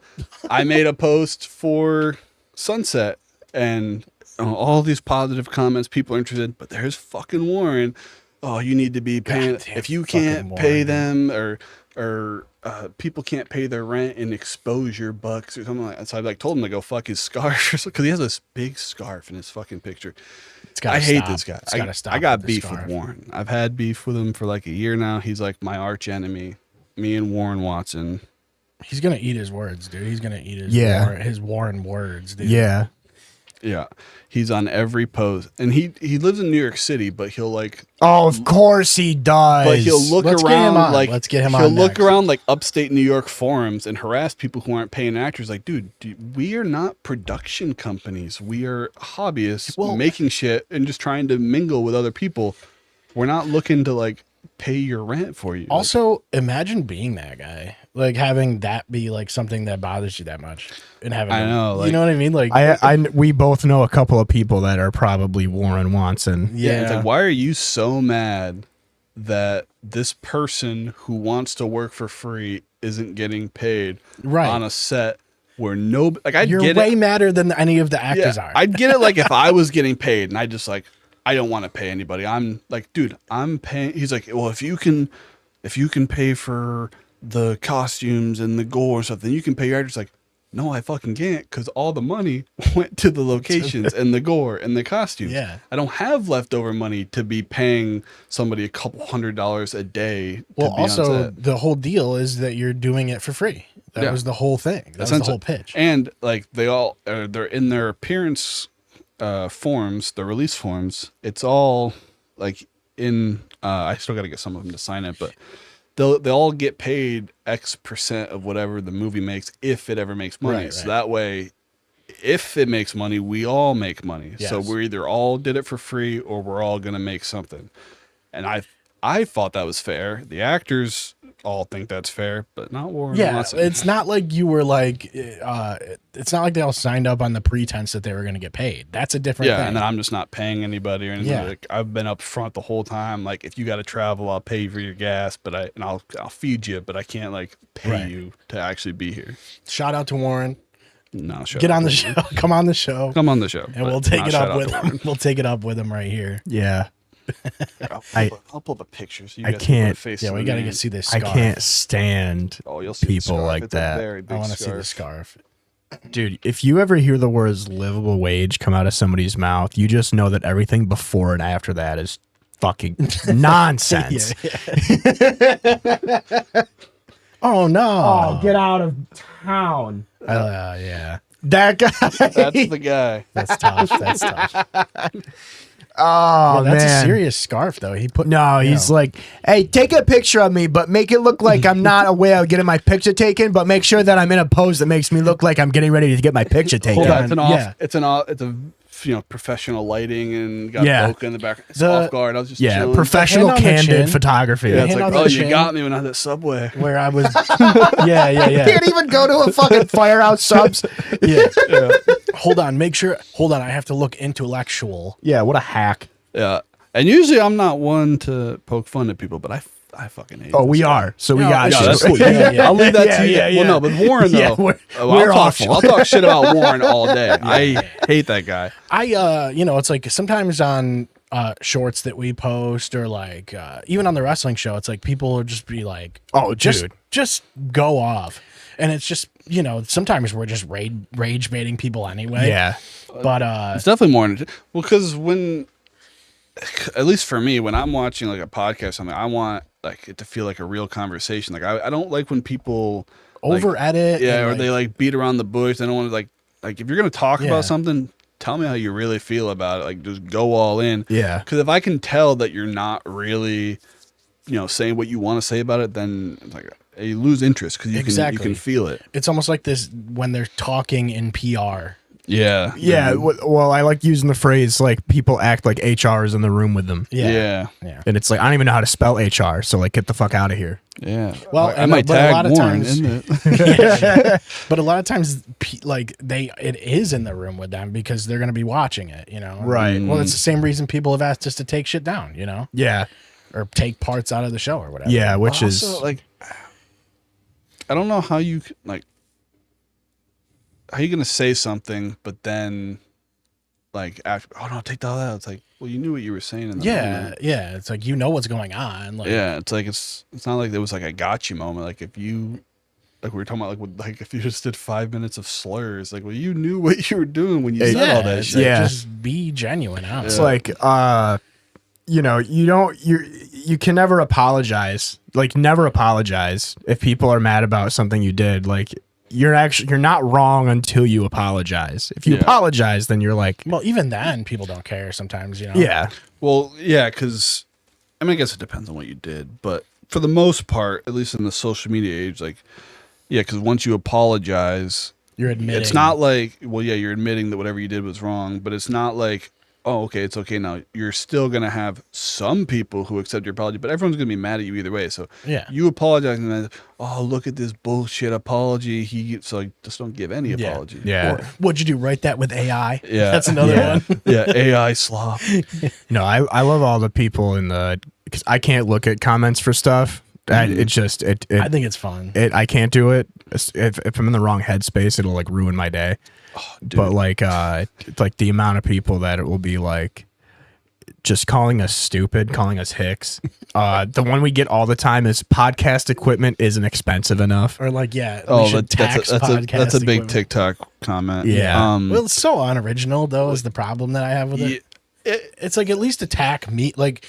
I made a post for Sunset and all these positive comments, people are interested, but there's fucking Warren. Oh, you need to be paying. If you can't pay them or people can't pay their rent in exposure bucks or something like that. So I like told him to go fuck his scarf because he has this big scarf in his fucking picture. I hate this guy. I got beef with Warren. I've had beef with him for like a year now. He's like my arch enemy. Me and Warren Watson. He's gonna eat his words, dude. He's gonna eat his Warren words, dude. Yeah. Yeah, he's on every post, and he lives in New York City, but he'll like. Oh, of course he does. But he'll look around like let's get him on. He'll look around like upstate New York forums and harass people who aren't paying actors. Like, dude, we are not production companies. We are hobbyists making shit and just trying to mingle with other people. We're not looking to like pay your rent for you. Also, imagine being that guy, like having that be like something that bothers you that much, and having I know, like, you know what I mean? Like, we both know a couple of people that are probably Warren Watson. Yeah, it's like, why are you so mad that this person who wants to work for free isn't getting paid on a set where you're way madder than any of the actors are. I'd get it like if I was getting paid and I just like. I don't want to pay anybody. I'm like, dude, I'm paying. He's like, well, if you can pay for the costumes and the gore and stuff, then you can pay your actors. Like, no, I fucking can't because all the money went to the locations and the gore and the costumes. Yeah. I don't have leftover money to be paying somebody a couple $100 a day. Well, also the whole deal is that you're doing it for free. That was the whole thing. That was the whole pitch. And like they're in their appearance forms, the release forms, it's all like in I still got to get some of them to sign it, but they all get paid X% of whatever the movie makes if it ever makes money. So that way if it makes money, we all make money. Yes. So we're either all did it for free or we're all going to make something. And I thought that was fair. The actors all think that's fair, but not Warren Watson. It's not like you were like, it's not like they all signed up on the pretense that they were going to get paid. That's a different thing. And then I'm just not paying anybody or anything. Yeah. Like, I've been up front the whole time. Like, if you got to travel, I'll pay for your gas, but I'll feed you, but I can't like pay you to actually be here. Shout out to Warren. No, get on the show. Come on the show. Come on the show, and we'll take it up with him. We'll take it up with him right here. Yeah. I'll pull the pictures. I can't. We got to see this scarf. I can't stand people like that. I want to see the scarf. Dude, if you ever hear the words livable wage come out of somebody's mouth, you just know that everything before and after that is fucking nonsense. Oh, no. Oh, get out of town. Yeah. That guy. That's the guy. That's tough. Oh, that's man. a serious scarf, though. He's like, hey, take a picture of me, but make it look like I'm not away of getting my picture taken, but make sure that I'm in a pose that makes me look like I'm getting ready to get my picture taken. It's a professional lighting and got bokeh in the back. It's off guard. I was just chilling. Professional candid photography. Yeah, it's like, you got me when I was at Subway. Where I was. You can't even go to a fucking Firehouse Subs. Yeah. Hold on. I have to look intellectual. Yeah, what a hack. Yeah. And usually I'm not one to poke fun at people, but I fucking hate it. Oh, we are. So we got you. That's cool. I'll leave that to you. Well, no, but Warren, though. We're awful. I'll talk shit about Warren all day. I hate that guy. It's like sometimes on shorts that we post, or like even on the wrestling show, it's like people will just be like, Oh, just dude. just go off, and it's just, you know, sometimes we're just rage baiting people anyway. Yeah. But It's definitely more well, because when, at least for me, when I'm watching like a podcast or something, I want like it to feel like a real conversation. Like I don't like when people over edit, yeah, and, or like, they like beat around the bush. They don't want to like if you're gonna talk Yeah. about something, tell me how you really feel about it. Like just go all in. Yeah. Because if I can tell that you're not really, you know, saying what you want to say about it, then it's like you lose interest because you Exactly. can feel it. it's almost like this when they're talking in PR. Yeah. Yeah. Well, I like using the phrase like people act like HR is in the room with them. Yeah. Yeah. And it's like, I don't even know how to spell HR. So like, get the fuck out of here. Yeah. Well, I and, might but a tag lot of Warren, times- isn't it? But a lot of times, like it is in the room with them because they're going to be watching it, you know? Right. Well, it's the same reason people have asked us to take shit down, you know? Yeah. Or take parts out of the show or whatever. Yeah. Which is Also, like, I don't know how you like. How you gonna say something, but then, like, after, oh no, take that out. It's like, well, you knew what you were saying in the moment. Yeah. It's like, you know what's going on. Like, Yeah, it's like it's not like there was like a got you moment. Like if you, like we were talking about, like if you just did 5 minutes of slurs, like, well, you knew what you were doing when you said all that it's shit. like, Yeah. just be genuine. Huh? it's like, you know, you can never apologize. Like, never apologize if people are mad about something you did. Like, you're not wrong until you apologize. If you Yeah. apologize, then you're like, Well, even then, people don't care sometimes, you know? yeah. Well, yeah, because I mean, I guess it depends on what you did, but for the most part, at least in the social media age, like, yeah, because once you apologize, You're admitting. it's not like, well, yeah, you're admitting that whatever you did was wrong, but it's not like, oh, okay, it's okay now. You're still gonna have some people who accept your apology, but everyone's gonna be mad at you either way. So Yeah. you apologize, and then, oh, look at this bullshit apology. So like, just don't give any Yeah. apology. Yeah. Or, what'd you do? Write that with AI? Yeah. That's another Yeah. one. Yeah, AI slop. No, I love all the people in the, because I can't look at comments for stuff. It's just I think it's fun. I can't do it. If I'm in the wrong headspace, it'll like ruin my day. Dude. But like it's like the amount of people that it will be like just calling us stupid, calling us hicks. The one we get all the time is podcast equipment isn't expensive enough. Or like, yeah, we Oh, should tax that's a big equipment. TikTok comment. Yeah. Well, it's so unoriginal, though, is the problem that I have with it. It's like, at least attack me. Like,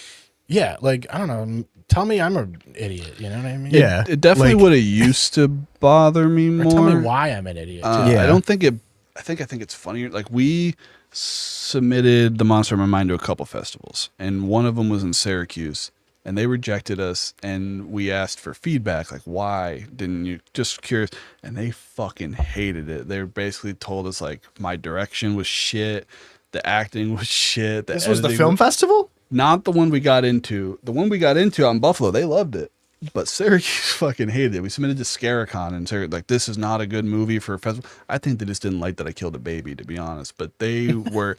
yeah, like, I don't know. Tell me I'm an idiot. You know what I mean? Yeah. It definitely Like- would have used to bother me Or more. tell me why I'm an idiot. Too. Yeah. I don't think it. I think it's funnier. Like we submitted the Monster of My Mind to a couple festivals, and one of them was in Syracuse, and they rejected us. And we asked for feedback, like why didn't you? Just curious, and they fucking hated it. They basically told us like my direction was shit, the acting was shit. This was the editing film festival? Not the one we got into. The one we got into out in Buffalo, they loved it. But Syracuse fucking hated it. We submitted to Scaricon and Syracuse, like, this is not a good movie for a festival. I think they just didn't like that I killed a baby, to be honest. But they were,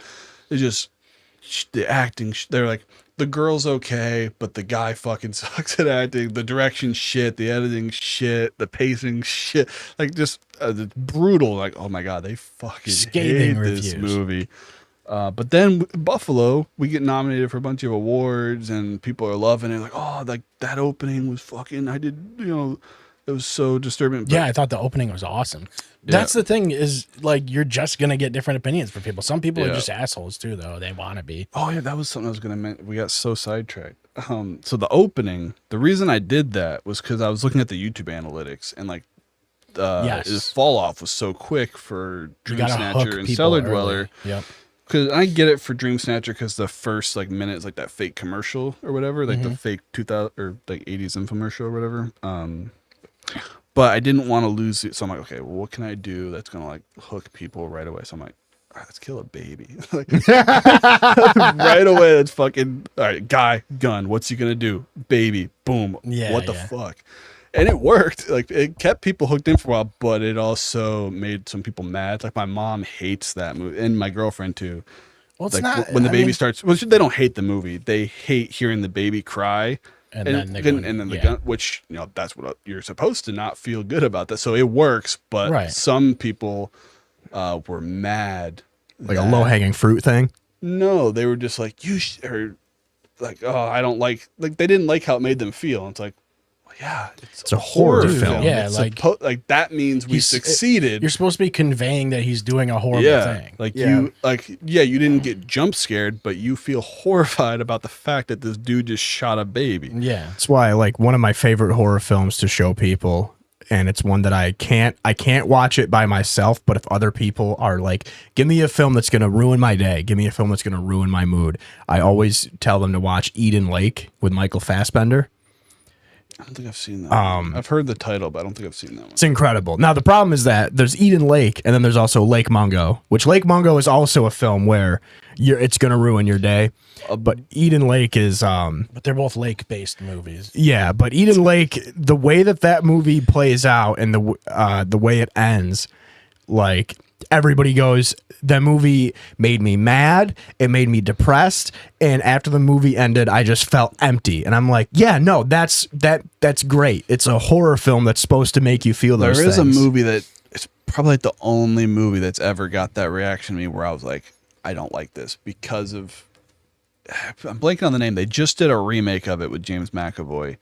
they just, the acting, they're like, the girl's okay, but the guy fucking sucks at acting. The direction shit, the editing shit, the pacing shit. Like, just brutal. Like, oh my God, they fucking Scathing hate this reviews. movie. But then Buffalo, we get nominated for a bunch of awards, and people are loving it. Like, oh, like that opening was fucking. I did, you know, it was so disturbing. But Yeah, I thought the opening was awesome. That's the thing, is like, you're just gonna get different opinions from people. Some people are Yeah. just assholes too, though. They want to be. Oh yeah, that was something I was gonna mention. We got so sidetracked. So the opening, the reason I did that was because I was looking at the YouTube analytics, and like, Yes. the fall off was so quick for You Dream gotta Snatcher hook and people Cellar early. Dweller. Yep. Because I get it for Dream Snatcher, because the first like minute is like that fake commercial or whatever, like the fake 2000 or like 80s infomercial or whatever. But I didn't want to lose it, so I'm like, okay, well, what can I do that's gonna like hook people right away? So I'm like, all right, let's kill a baby. Like, right away, that's fucking all right. Guy, gun. What's he gonna do? Baby, boom. Yeah, What the yeah. fuck? And it worked. Like, it kept people hooked in for a while, but it also made some people mad. Like, my mom hates that movie, and my girlfriend too. Well, it's Like, not when the I baby mean, starts. Well, they don't hate the movie. They hate hearing the baby cry. And And, then they then, go- and then the yeah. gun, which, you know, that's what you're supposed to not feel good about that. So it works, but Right. some people were mad. Like a low hanging fruit thing. No, they were just like, or like, oh, I don't like they didn't like how it made them feel. And it's like, well, yeah, it's a horror film. Yeah, it's like that means we succeeded. You're supposed to be conveying that he's doing a horrible thing. Like you didn't get jump scared, but you feel horrified about the fact that this dude just shot a baby. Yeah. That's why like one of my favorite horror films to show people, and it's one that I can't watch it by myself, but if other people are like, give me a film that's going to ruin my day, give me a film that's going to ruin my mood, I always tell them to watch Eden Lake with Michael Fassbender. I don't think I've seen that one. I've heard the title, but I don't think I've seen that one. It's incredible. Now, the problem is that there's Eden Lake, and then there's also Lake Mungo, which Lake Mungo is also a film where it's going to ruin your day. But Eden Lake is... but they're both lake-based movies. Yeah, but Eden Lake, the way that movie plays out and the way it ends, like... Everybody goes, that movie made me mad, it made me depressed, and after the movie ended, I just felt empty. And I'm like, yeah, no, that's great. It's a horror film that's supposed to make you feel those things. There is a movie that it's probably like the only movie that's ever got that reaction to me where I was like, I don't like this because of... I'm blanking on the name. They just did a remake of it with James McAvoy.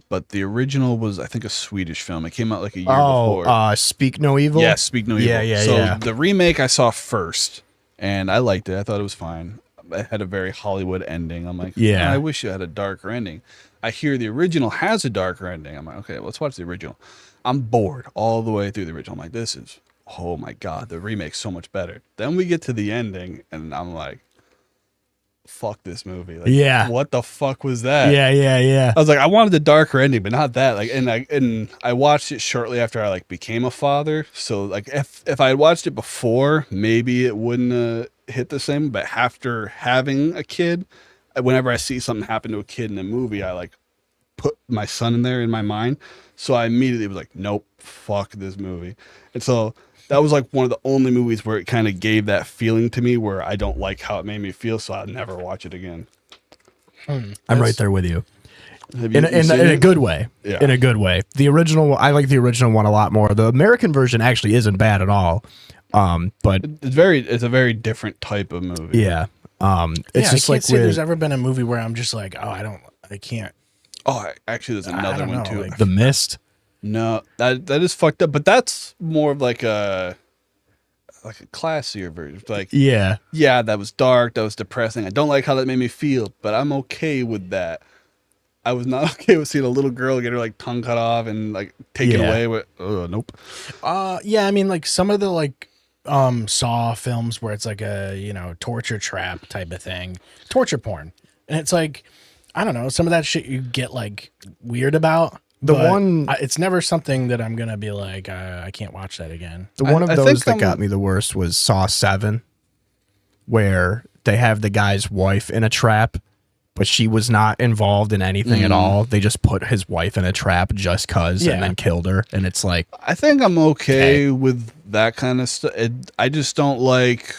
But the original was, I think, a Swedish film. It came out like a year before. Speak No Evil? Yeah, Speak No Evil. Yeah. So the remake I saw first, and I liked it. I thought it was fine. It had a very Hollywood ending. I'm like, yeah, I wish it had a darker ending. I hear the original has a darker ending. I'm like, okay, let's watch the original. I'm bored all the way through the original. I'm like, this is, oh my God, the remake's so much better. Then we get to the ending, and I'm like, fuck this movie. Like, yeah. What the fuck was that? Yeah. I was like, I wanted the darker ending, but not that. Like, and I watched it shortly after I like became a father. So like, if I had watched it before, maybe it wouldn't hit the same. But after having a kid, whenever I see something happen to a kid in a movie, I like put my son in there in my mind. So I immediately was like, nope, fuck this movie. And so that was like one of the only movies where it kind of gave that feeling to me where I don't like how it made me feel, so I'll never watch it again. I'm right there with you. In a good way. Yeah. In a good way. The original, I like the original one a lot more. The American version actually isn't bad at all. But it's a very different type of movie. Yeah. It's just I like can't say there's ever been a movie where I'm just like, I can't. Oh, actually, there's another one too. The Mist. No, that is fucked up. But that's more of like a classier version. Like, yeah, that was dark. That was depressing. I don't like how that made me feel, but I'm okay with that. I was not okay with seeing a little girl get her like tongue cut off and like taken away with. Nope. Yeah, I mean, like some of the like Saw films where it's like a torture trap type of thing, torture porn, and it's like I don't know, some of that shit you get like weird about. It's never something that I'm gonna be like I can't watch that again. One of those that got me the worst was Saw 7, where they have the guy's wife in a trap, but she was not involved in anything at all. They just put his wife in a trap just cause and then killed her. And it's like, I think I'm okay with that kind of stuff. I just don't like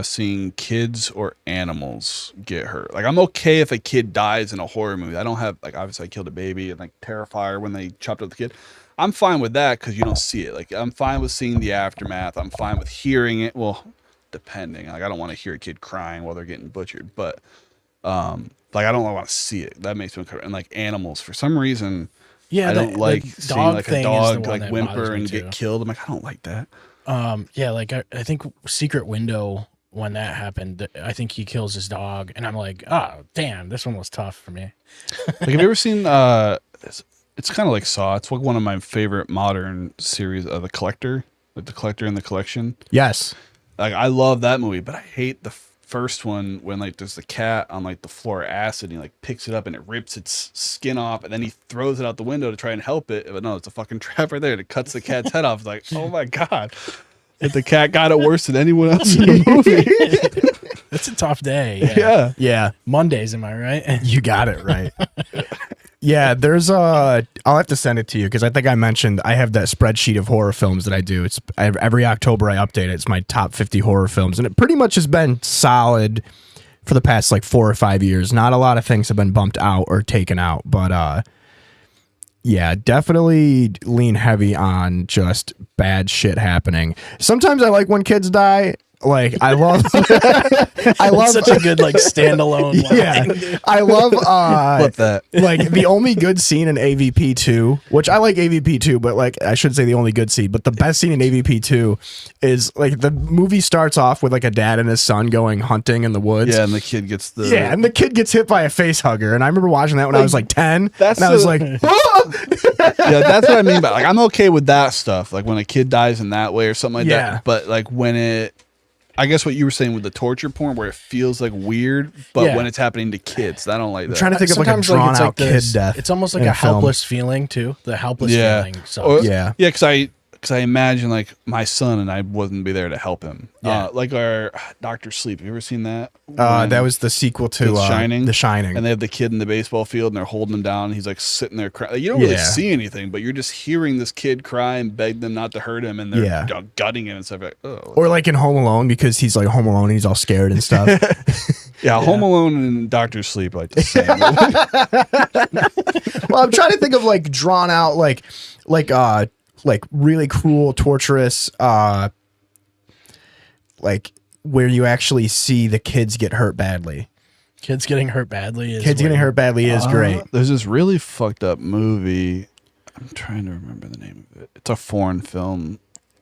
seeing kids or animals get hurt. Like, I'm okay if a kid dies in a horror movie. I don't have, like, obviously I killed a baby and like Terrifier when they chopped up the kid. I'm fine with that because you don't see it. Like, I'm fine with seeing the aftermath. I'm fine with hearing it. Well, depending. Like, I don't want to hear a kid crying while they're getting butchered, but like, I don't want to see it. That makes me uncomfortable. And like animals, for some reason, I don't like seeing like a dog like whimper and get killed. I'm like, I don't like that. Yeah, like I think Secret Window, when that happened, I think he kills his dog, and I'm like, oh damn, this one was tough for me. Like, have you ever seen? It's kind of like Saw. It's like one of my favorite modern series of The Collector, like The Collector and the Collection. Yes, like I love that movie, but I hate the first one when like there's the cat on like the floor of acid, and he like picks it up and it rips its skin off, and then he throws it out the window to try and help it, but no, it's a fucking trap right there, and it cuts the cat's head off. It's like, oh my god, if the cat got it worse than anyone else in the movie. It's a tough day. Yeah. Mondays, am I right? You got it right. Yeah, there's I'll have to send it to you because I think I mentioned I have that spreadsheet of horror films that I do. It's every October I update it. It's my top 50 horror films, and it pretty much has been solid for the past like 4 or 5 years. Not a lot of things have been bumped out or taken out, but yeah, definitely lean heavy on just bad shit happening. Sometimes I like when kids die. Like I love I love Such a good like standalone line. yeah. I love Flip that. like the only good scene in AVP 2, which I like AVP 2, but like I should say the only good scene, but the best scene in AVP 2 is like the movie starts off with like a dad and his son going hunting in the woods. Yeah, and the kid gets the Yeah, and the kid gets hit by a face hugger, and I remember watching that when I was like 10, that's and I was like, "Ah!" yeah, that's what I mean by like I'm okay with that stuff. Like when a kid dies in that way or something like Yeah. that. But like when I guess what you were saying with the torture porn where it feels like weird, but Yeah. when it's happening to kids, I don't like that. I'm trying to think of like a Sometimes, drawn it's out kid this- death. It's almost like in a film. helpless feeling too. The helpless Yeah. feeling. So Or- Yeah. Yeah, because I imagine like my son and I wouldn't be there to help him. Yeah. Like our Doctor Sleep. Have you ever seen that? That was the sequel to The Shining. The Shining. And they have the kid in the baseball field and they're holding him down. And he's like sitting there crying. You don't really Yeah. see anything, but you're just hearing this kid cry and beg them not to hurt him. And they're Yeah. gutting him and stuff like, oh. Or like in Home Alone, because he's like Home Alone and he's all scared and stuff. Yeah, Home Alone and Doctor Sleep, like the same. Well, I'm trying to think of like drawn out like really cruel, torturous, like where you actually see the kids get hurt badly. kids getting hurt badly. Kids getting hurt badly is great. There's this really fucked up movie. I'm trying to remember the name of it. It's a foreign film.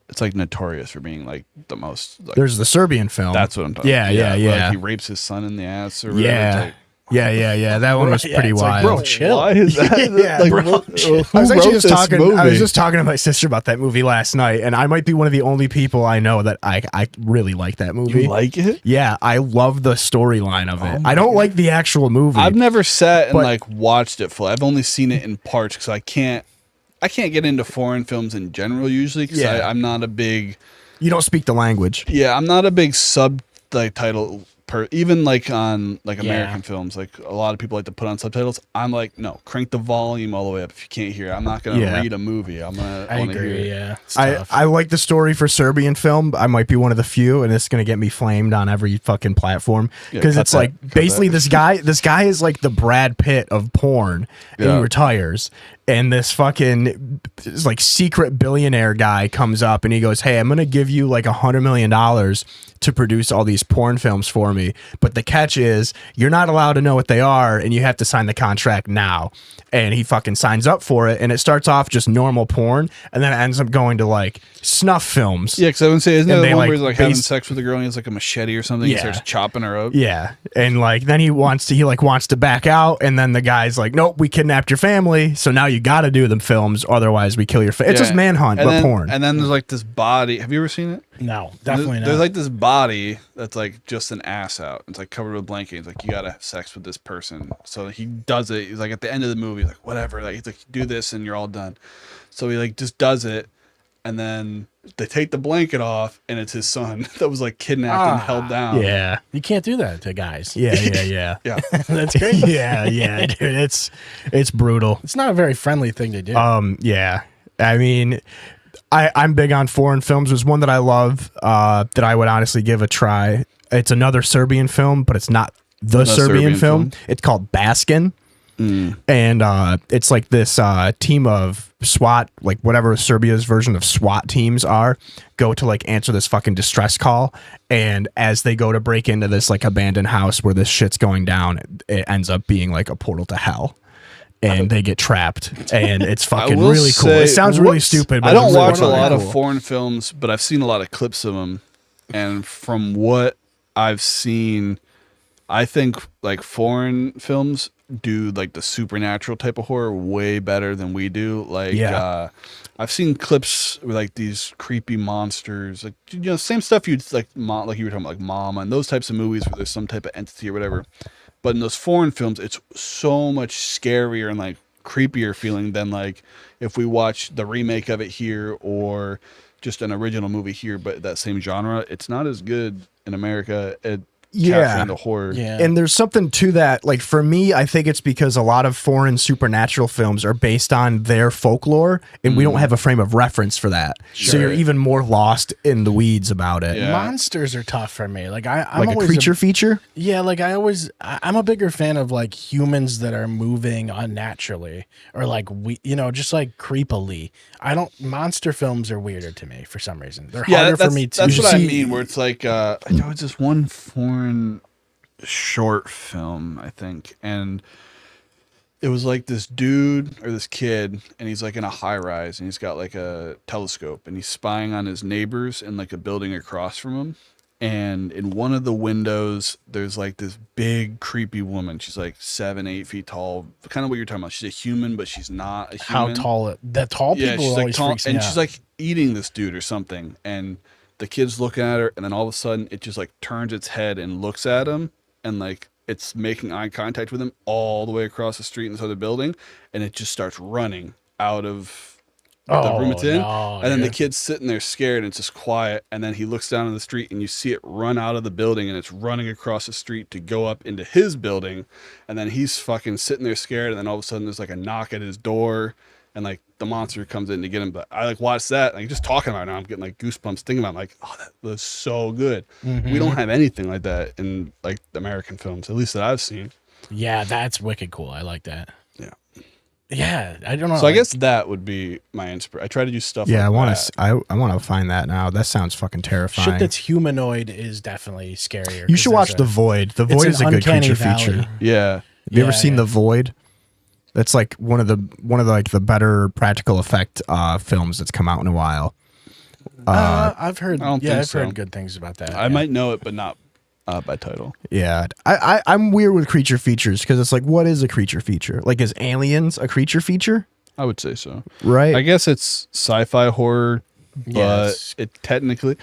It's like notorious for being like the most. Like, There's the Serbian film. that's what I'm talking Yeah, about. yeah, where, yeah. Like he rapes his son in the ass or whatever. Yeah. Yeah. That one was Yeah, pretty it's like, wild. bro, chill. Why is that? Yeah, like, bro, who I was actually wrote just this talking. I movie? was just talking to my sister about that movie last night, and I might be one of the only people I know that I really like that movie. You like it? Yeah, I love the storyline of it. Oh I don't like the actual movie. I've never sat and But- like watched it full. I've only seen it in parts because I can't get into foreign films in general usually because Yeah. I'm not a big You don't speak the language. I'm not a big subtitle even like on like Yeah. American films. Like a lot of people like to put on subtitles. I'm like, no, crank the volume all the way up if you can't hear it. I'm not gonna Yeah. read a movie. I want to hear agree. it. Yeah. It's I, tough. I like the story for Serbian film. I might be one of the few, and it's gonna get me flamed on every fucking platform Yeah, because cut it's that. like Cut basically that. this guy is like the Brad Pitt of porn, and Yeah. he retires, and this fucking this like secret billionaire guy comes up and he goes, "Hey, I'm gonna give you like $100 million to produce all these porn films for me, but the catch is you're not allowed to know what they are, and you have to sign the contract now." And he fucking signs up for it, and it starts off just normal porn, and then it ends up going to like snuff films. Yeah, because I would say, isn't And that the they, one like, where he's like having base- sex with a girl and he has like a machete or something? He Yeah. starts chopping her up. Yeah, and like then he wants to back out, and then the guy's like, "Nope, we kidnapped your family, so now you got to do them films, otherwise we kill your family." It's Yeah. just Manhunt, And but then, porn. And then there's like this body. Have you ever seen it? no, definitely not. There's like this body that's like just an ass out. It's like covered with blanket. He's like, you gotta have sex with this person. So he does it. He's like at the end of the movie, he's like, whatever. Like he's like, do this and you're all done. So he like just does it, and then they take the blanket off, and it's his son that was like kidnapped and held down. yeah, you can't do that to guys. yeah, yeah. Yeah. That's crazy. yeah, dude, it's brutal. It's not a very friendly thing to do. Yeah. I mean, I'm big on foreign films. There's one that I love that I would honestly give a try. It's another Serbian film, but it's not the Serbian film. It's called Baskin. And it's like this team of SWAT, like whatever Serbia's version of SWAT teams are, go to like answer this fucking distress call. And as they go to break into this like abandoned house where this shit's going down, it ends up being like a portal to hell. And they get trapped, and it's fucking will really cool. It say- sounds really stupid. But I don't it's watch a really lot cool. of foreign films, but I've seen a lot of clips of them. And from what I've seen, I think like foreign films do like the supernatural type of horror way better than we do. Like, Yeah. I've seen clips with like these creepy monsters, like same stuff you'd like you were talking about, like Mama and those types of movies where there's some type of entity or whatever. But in those foreign films, it's so much scarier and like creepier feeling than like if we watch the remake of it here or just an original movie here, but that same genre. It's not as good in America. capturing the horror. Yeah. And there's something to that. Like for me, I think it's because a lot of foreign supernatural films are based on their folklore, and we don't have a frame of reference for that. So you're even more lost in the weeds about it. Yeah. Monsters are tough for me. Like I'm Like a always creature feature. Yeah, like I'm a bigger fan of like humans that are moving unnaturally or like just like creepily. Monster films are weirder to me for some reason. They're harder for me to That's what I see. mean. Where it's like, I know it's this one foreign short film, I think, and it was like this dude or this kid, and he's like in a high rise, and he's got like a telescope, and he's spying on his neighbors in like a building across from him. And in one of the windows, there's like this big creepy woman. She's like 7-8 feet tall. Kind of what you're talking about. She's a human, but she's not a human. how tall that tall people She's always like tall, freaks me and out. she's like eating this dude or something. And the kid's looking at her, and then all of a sudden, it just like turns its head and looks at him, and like it's making eye contact with him all the way across the street in this other building, and it just starts running out of the room it's in. No, and then the kid's sitting there scared, and it's just quiet, and then he looks down on the street, and you see it run out of the building, and it's running across the street to go up into his building, and then he's fucking sitting there scared, and then all of a sudden there's like a knock at his door, and like the monster comes in to get him. But I like watched that, like just talking about it now, I'm getting like goosebumps thinking about it. I'm like, oh, that was so good. We don't have anything like that in like American films, at least that I've seen. Yeah, that's wicked cool. I like that. Yeah. Yeah, I don't know. So I guess that would be my inspiration. I try to do stuff Yeah, like I want to find that now. That sounds fucking terrifying. shit that's humanoid is definitely scarier. You should watch The Void. The Void is a good creature feature. Yeah. Have you ever seen The Void? That's like one of the like the better practical effect films that's come out in a while. I've heard. I don't Yeah, think I've so. heard good things about that. I might know it, but not by title. Yeah, I'm weird with creature features because it's like, what is a creature feature? Like, is Aliens a creature feature? I would say so. Right. I guess it's sci-fi horror, but Yes. it technically,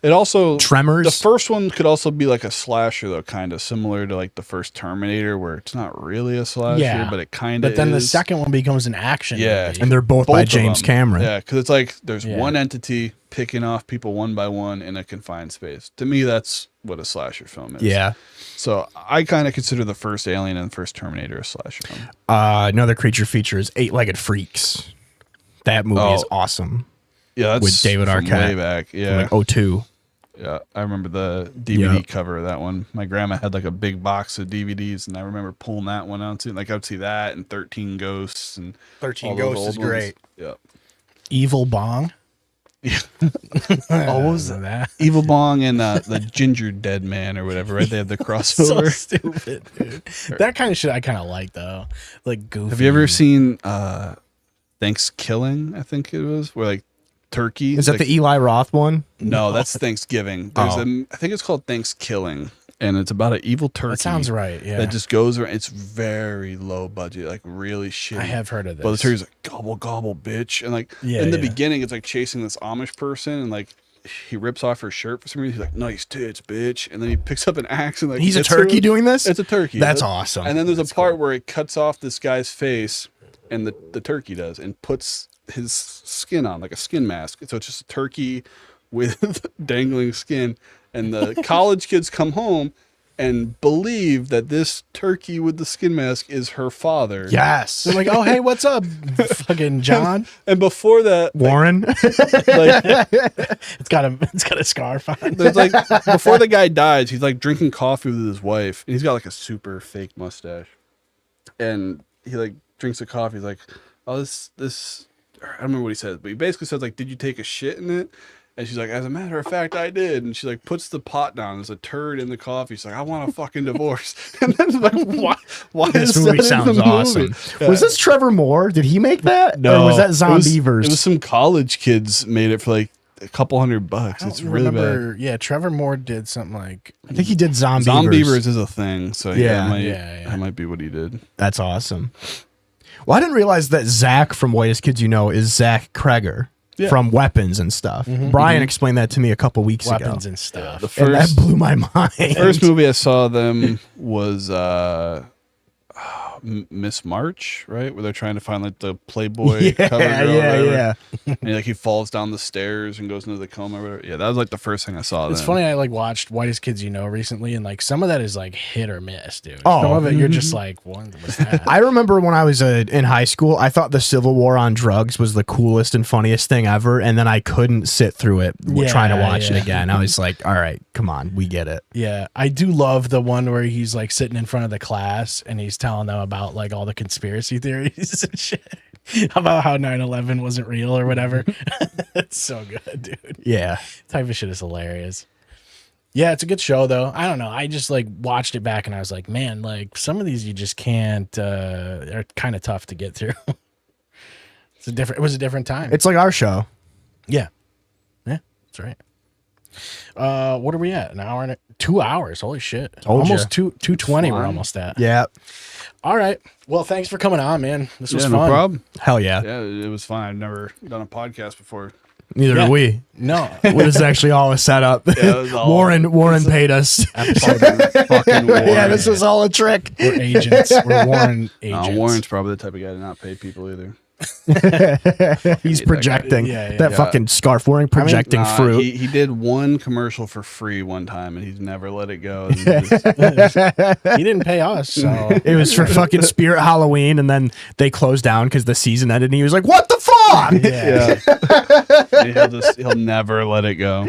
it also Tremors? The first one could also be like a slasher, though, kind of similar to like the first Terminator, where it's not really a slasher, Yeah, but it kind of. But then the is. second one becomes an action. Yeah. movie. And they're both by Both of James them. Cameron. Yeah, because it's like there's Yeah. one entity picking off people one by one in a confined space. To me, that's what a slasher film is. Yeah. So I kind of consider the first Alien and the first Terminator a slasher film. Another creature feature is Eight-Legged Freaks. That movie is awesome. Yeah, that's With David from Arquette. way back. Yeah, Like 02. yeah. I remember the DVD Yep. cover of that one. My grandma had like a big box of DVDs, and I remember pulling that one out too. Like I would see that and 13 Ghosts and 13 all those Ghosts is old ones. great. Yeah. Evil Bong. Oh, what was that? Evil Bong and the Ginger Dead Man or whatever, right? They had the So crossover. stupid, dude. That kind of shit I kind of like though. Like goofy. Have you ever seen Thanksgiving? I think it was where like turkey. Is that like, the Eli Roth one? No, that's Thanksgiving. There's I think it's called Thanksgiving, and it's about an evil turkey. That sounds right. Yeah. That just goes around. It's very low budget, like really shitty. I have heard of this. But the turkey's like gobble gobble bitch, and like Yeah, in the yeah. beginning, it's like chasing this Amish person, and like he rips off her shirt for some reason. He's like, "Nice tits, bitch," and then he picks up an axe and like He's a hits her turkey with- doing this? It's a turkey. That's awesome. And then there's a part where it cuts off this guy's face, and the turkey does, and puts his skin on like a skin mask. So it's just a turkey with dangling skin, and the college kids come home and believe that this turkey with the skin mask is her father. Yes. They're like, oh hey, what's up, fucking John? And before that, Warren. like It's got a scarf on. there's like before the guy dies, he's like drinking coffee with his wife, and he's got like a super fake mustache, and he like drinks the coffee. He's like, "Oh, this." I don't remember what he says, but he basically says like, "Did you take a shit in it?" And she's like, "As a matter of fact, I did." And she like puts the pot down. There's a turd in the coffee. She's like, "I want a fucking divorce." And then like, why This is movie that in sounds the awesome. movie? Yeah. Was this Trevor Moore? Did he make that? No, Or was that it Zombievers? It was some college kids made it for like a couple $100. I don't It's really bad. remember. Yeah, Trevor Moore did something like. I think he did Zombievers. Zombievers is a thing, so Yeah. that might be what he did. That's awesome. Well, I didn't realize that Zach from Whitest Kids You Know is Zach Kreger from Weapons and stuff. Brian explained that to me a couple weeks Weapons ago. and stuff. The And that first blew my mind. first movie I saw them was Miss March, right? Where they're trying to find like the Playboy cover girl. Yeah. And like he falls down the stairs and goes into the coma or whatever. Yeah, that was like the first thing I saw. It's then. funny. I like watched Whitest Kids You Know recently, and like some of that is like hit or miss, dude. Oh. Some of it you're just like, what was that? I remember when I was in high school, I thought the Civil War on drugs was the coolest and funniest thing ever, and then I couldn't sit through it trying to watch it again. I was like, all right, come on, we get it. Yeah, I do love the one where he's like sitting in front of the class and he's telling them about like all the conspiracy theories and shit about how 9/11 wasn't real or whatever. It's so good, dude. Yeah. Type of shit is hilarious. Yeah, it's a good show though. I don't know. I just like watched it back and I was like, man, like some of these you just can't. They're kind of tough to get through. It was a different time. It's like our show. Yeah, that's right. What are we at? An hour and 2 hours. Holy shit! Almost 2:20. We're almost at. Yeah. All right. Well, thanks for coming on, man. This was Yeah, fun. no problem. Hell yeah. Yeah, it was fun. I've never done a podcast before. Neither Yeah. are we. No. This is actually all a setup. it was all- Warren paid us. Fucking Warren. Yeah, this is all a trick. We're agents. We're Warren agents. Warren's probably the type of guy to not pay people either. He's projecting. Yeah. That fucking scarf wearing projecting Nah, fruit. He did one commercial for free one time, and he's never let it go. He didn't pay us, so It was for fucking Spirit Halloween, and then they closed down because the season ended, and he was like, what the fuck? yeah. He'll never let it go.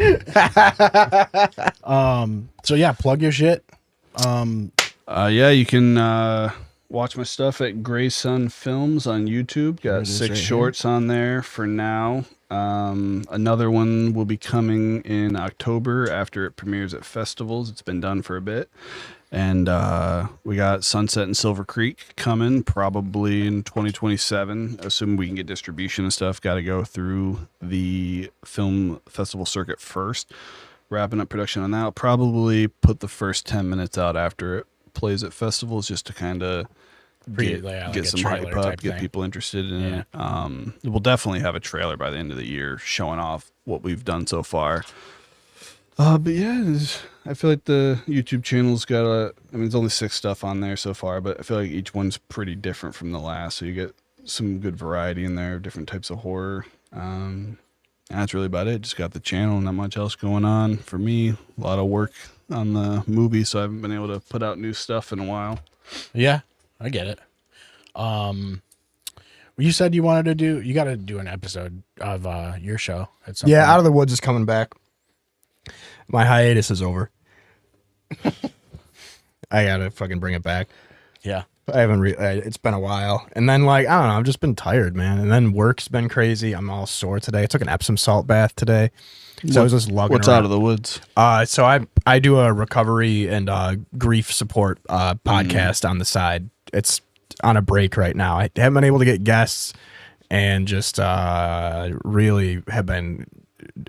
So yeah, plug your shit. Yeah, you can watch my stuff at Gray Sun Films on YouTube. Got 6 shorts on there for now. Another one will be coming in October after it premieres at festivals. It's been done for a bit. And we got Sunset and Silver Creek coming probably in 2027, assuming we can get distribution and stuff. Got to go through the film festival circuit first. Wrapping up production on that. I'll probably put the first 10 minutes out after it plays at festivals just to kind of get some hype up, get people interested in it. We'll definitely have a trailer by the end of the year showing off what we've done so far. But yeah, I feel like the YouTube channel's got there's only 6 stuff on there so far, but I feel like each one's pretty different from the last. So you get some good variety in there, different types of horror. And that's really about it. Just got the channel, not much else going on for me. A lot of work on the movie, so I haven't been able to put out new stuff in a while. Yeah, I get it. You said you got to do an episode of your show at some point. Out of the Woods is coming back. My hiatus is over. I gotta fucking bring it back. Yeah. I haven't. It's been a while, and then I don't know. I've just been tired, man. And then work's been crazy. I'm all sore today. I took an Epsom salt bath today, so I was just lugging. What's around. Out of the Woods? So I do a recovery and grief support podcast on the side. It's on a break right now. I haven't been able to get guests, and just really have been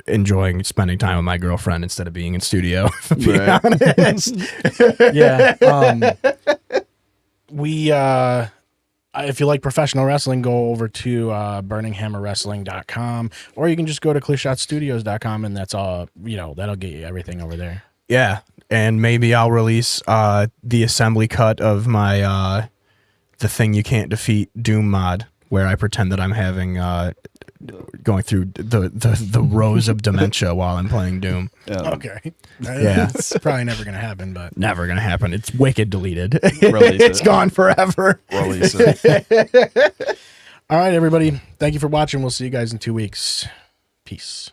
enjoying spending time with my girlfriend instead of being in studio. To be honest. Yeah. If you like professional wrestling, go over to burninghammerwrestling.com, or you can just go to clearshotstudios.com, and that's all, that'll get you everything over there. Yeah. And maybe I'll release the assembly cut of my The Thing You Can't Defeat Doom mod, where I pretend that I'm having going through the rows of dementia while I'm playing Doom. Okay. Yeah. It's probably never going to happen, but Never gonna happen. It's wicked deleted. Release It's it. gone forever. Release it. all right, everybody. Thank you for watching. We'll see you guys in 2 weeks. Peace.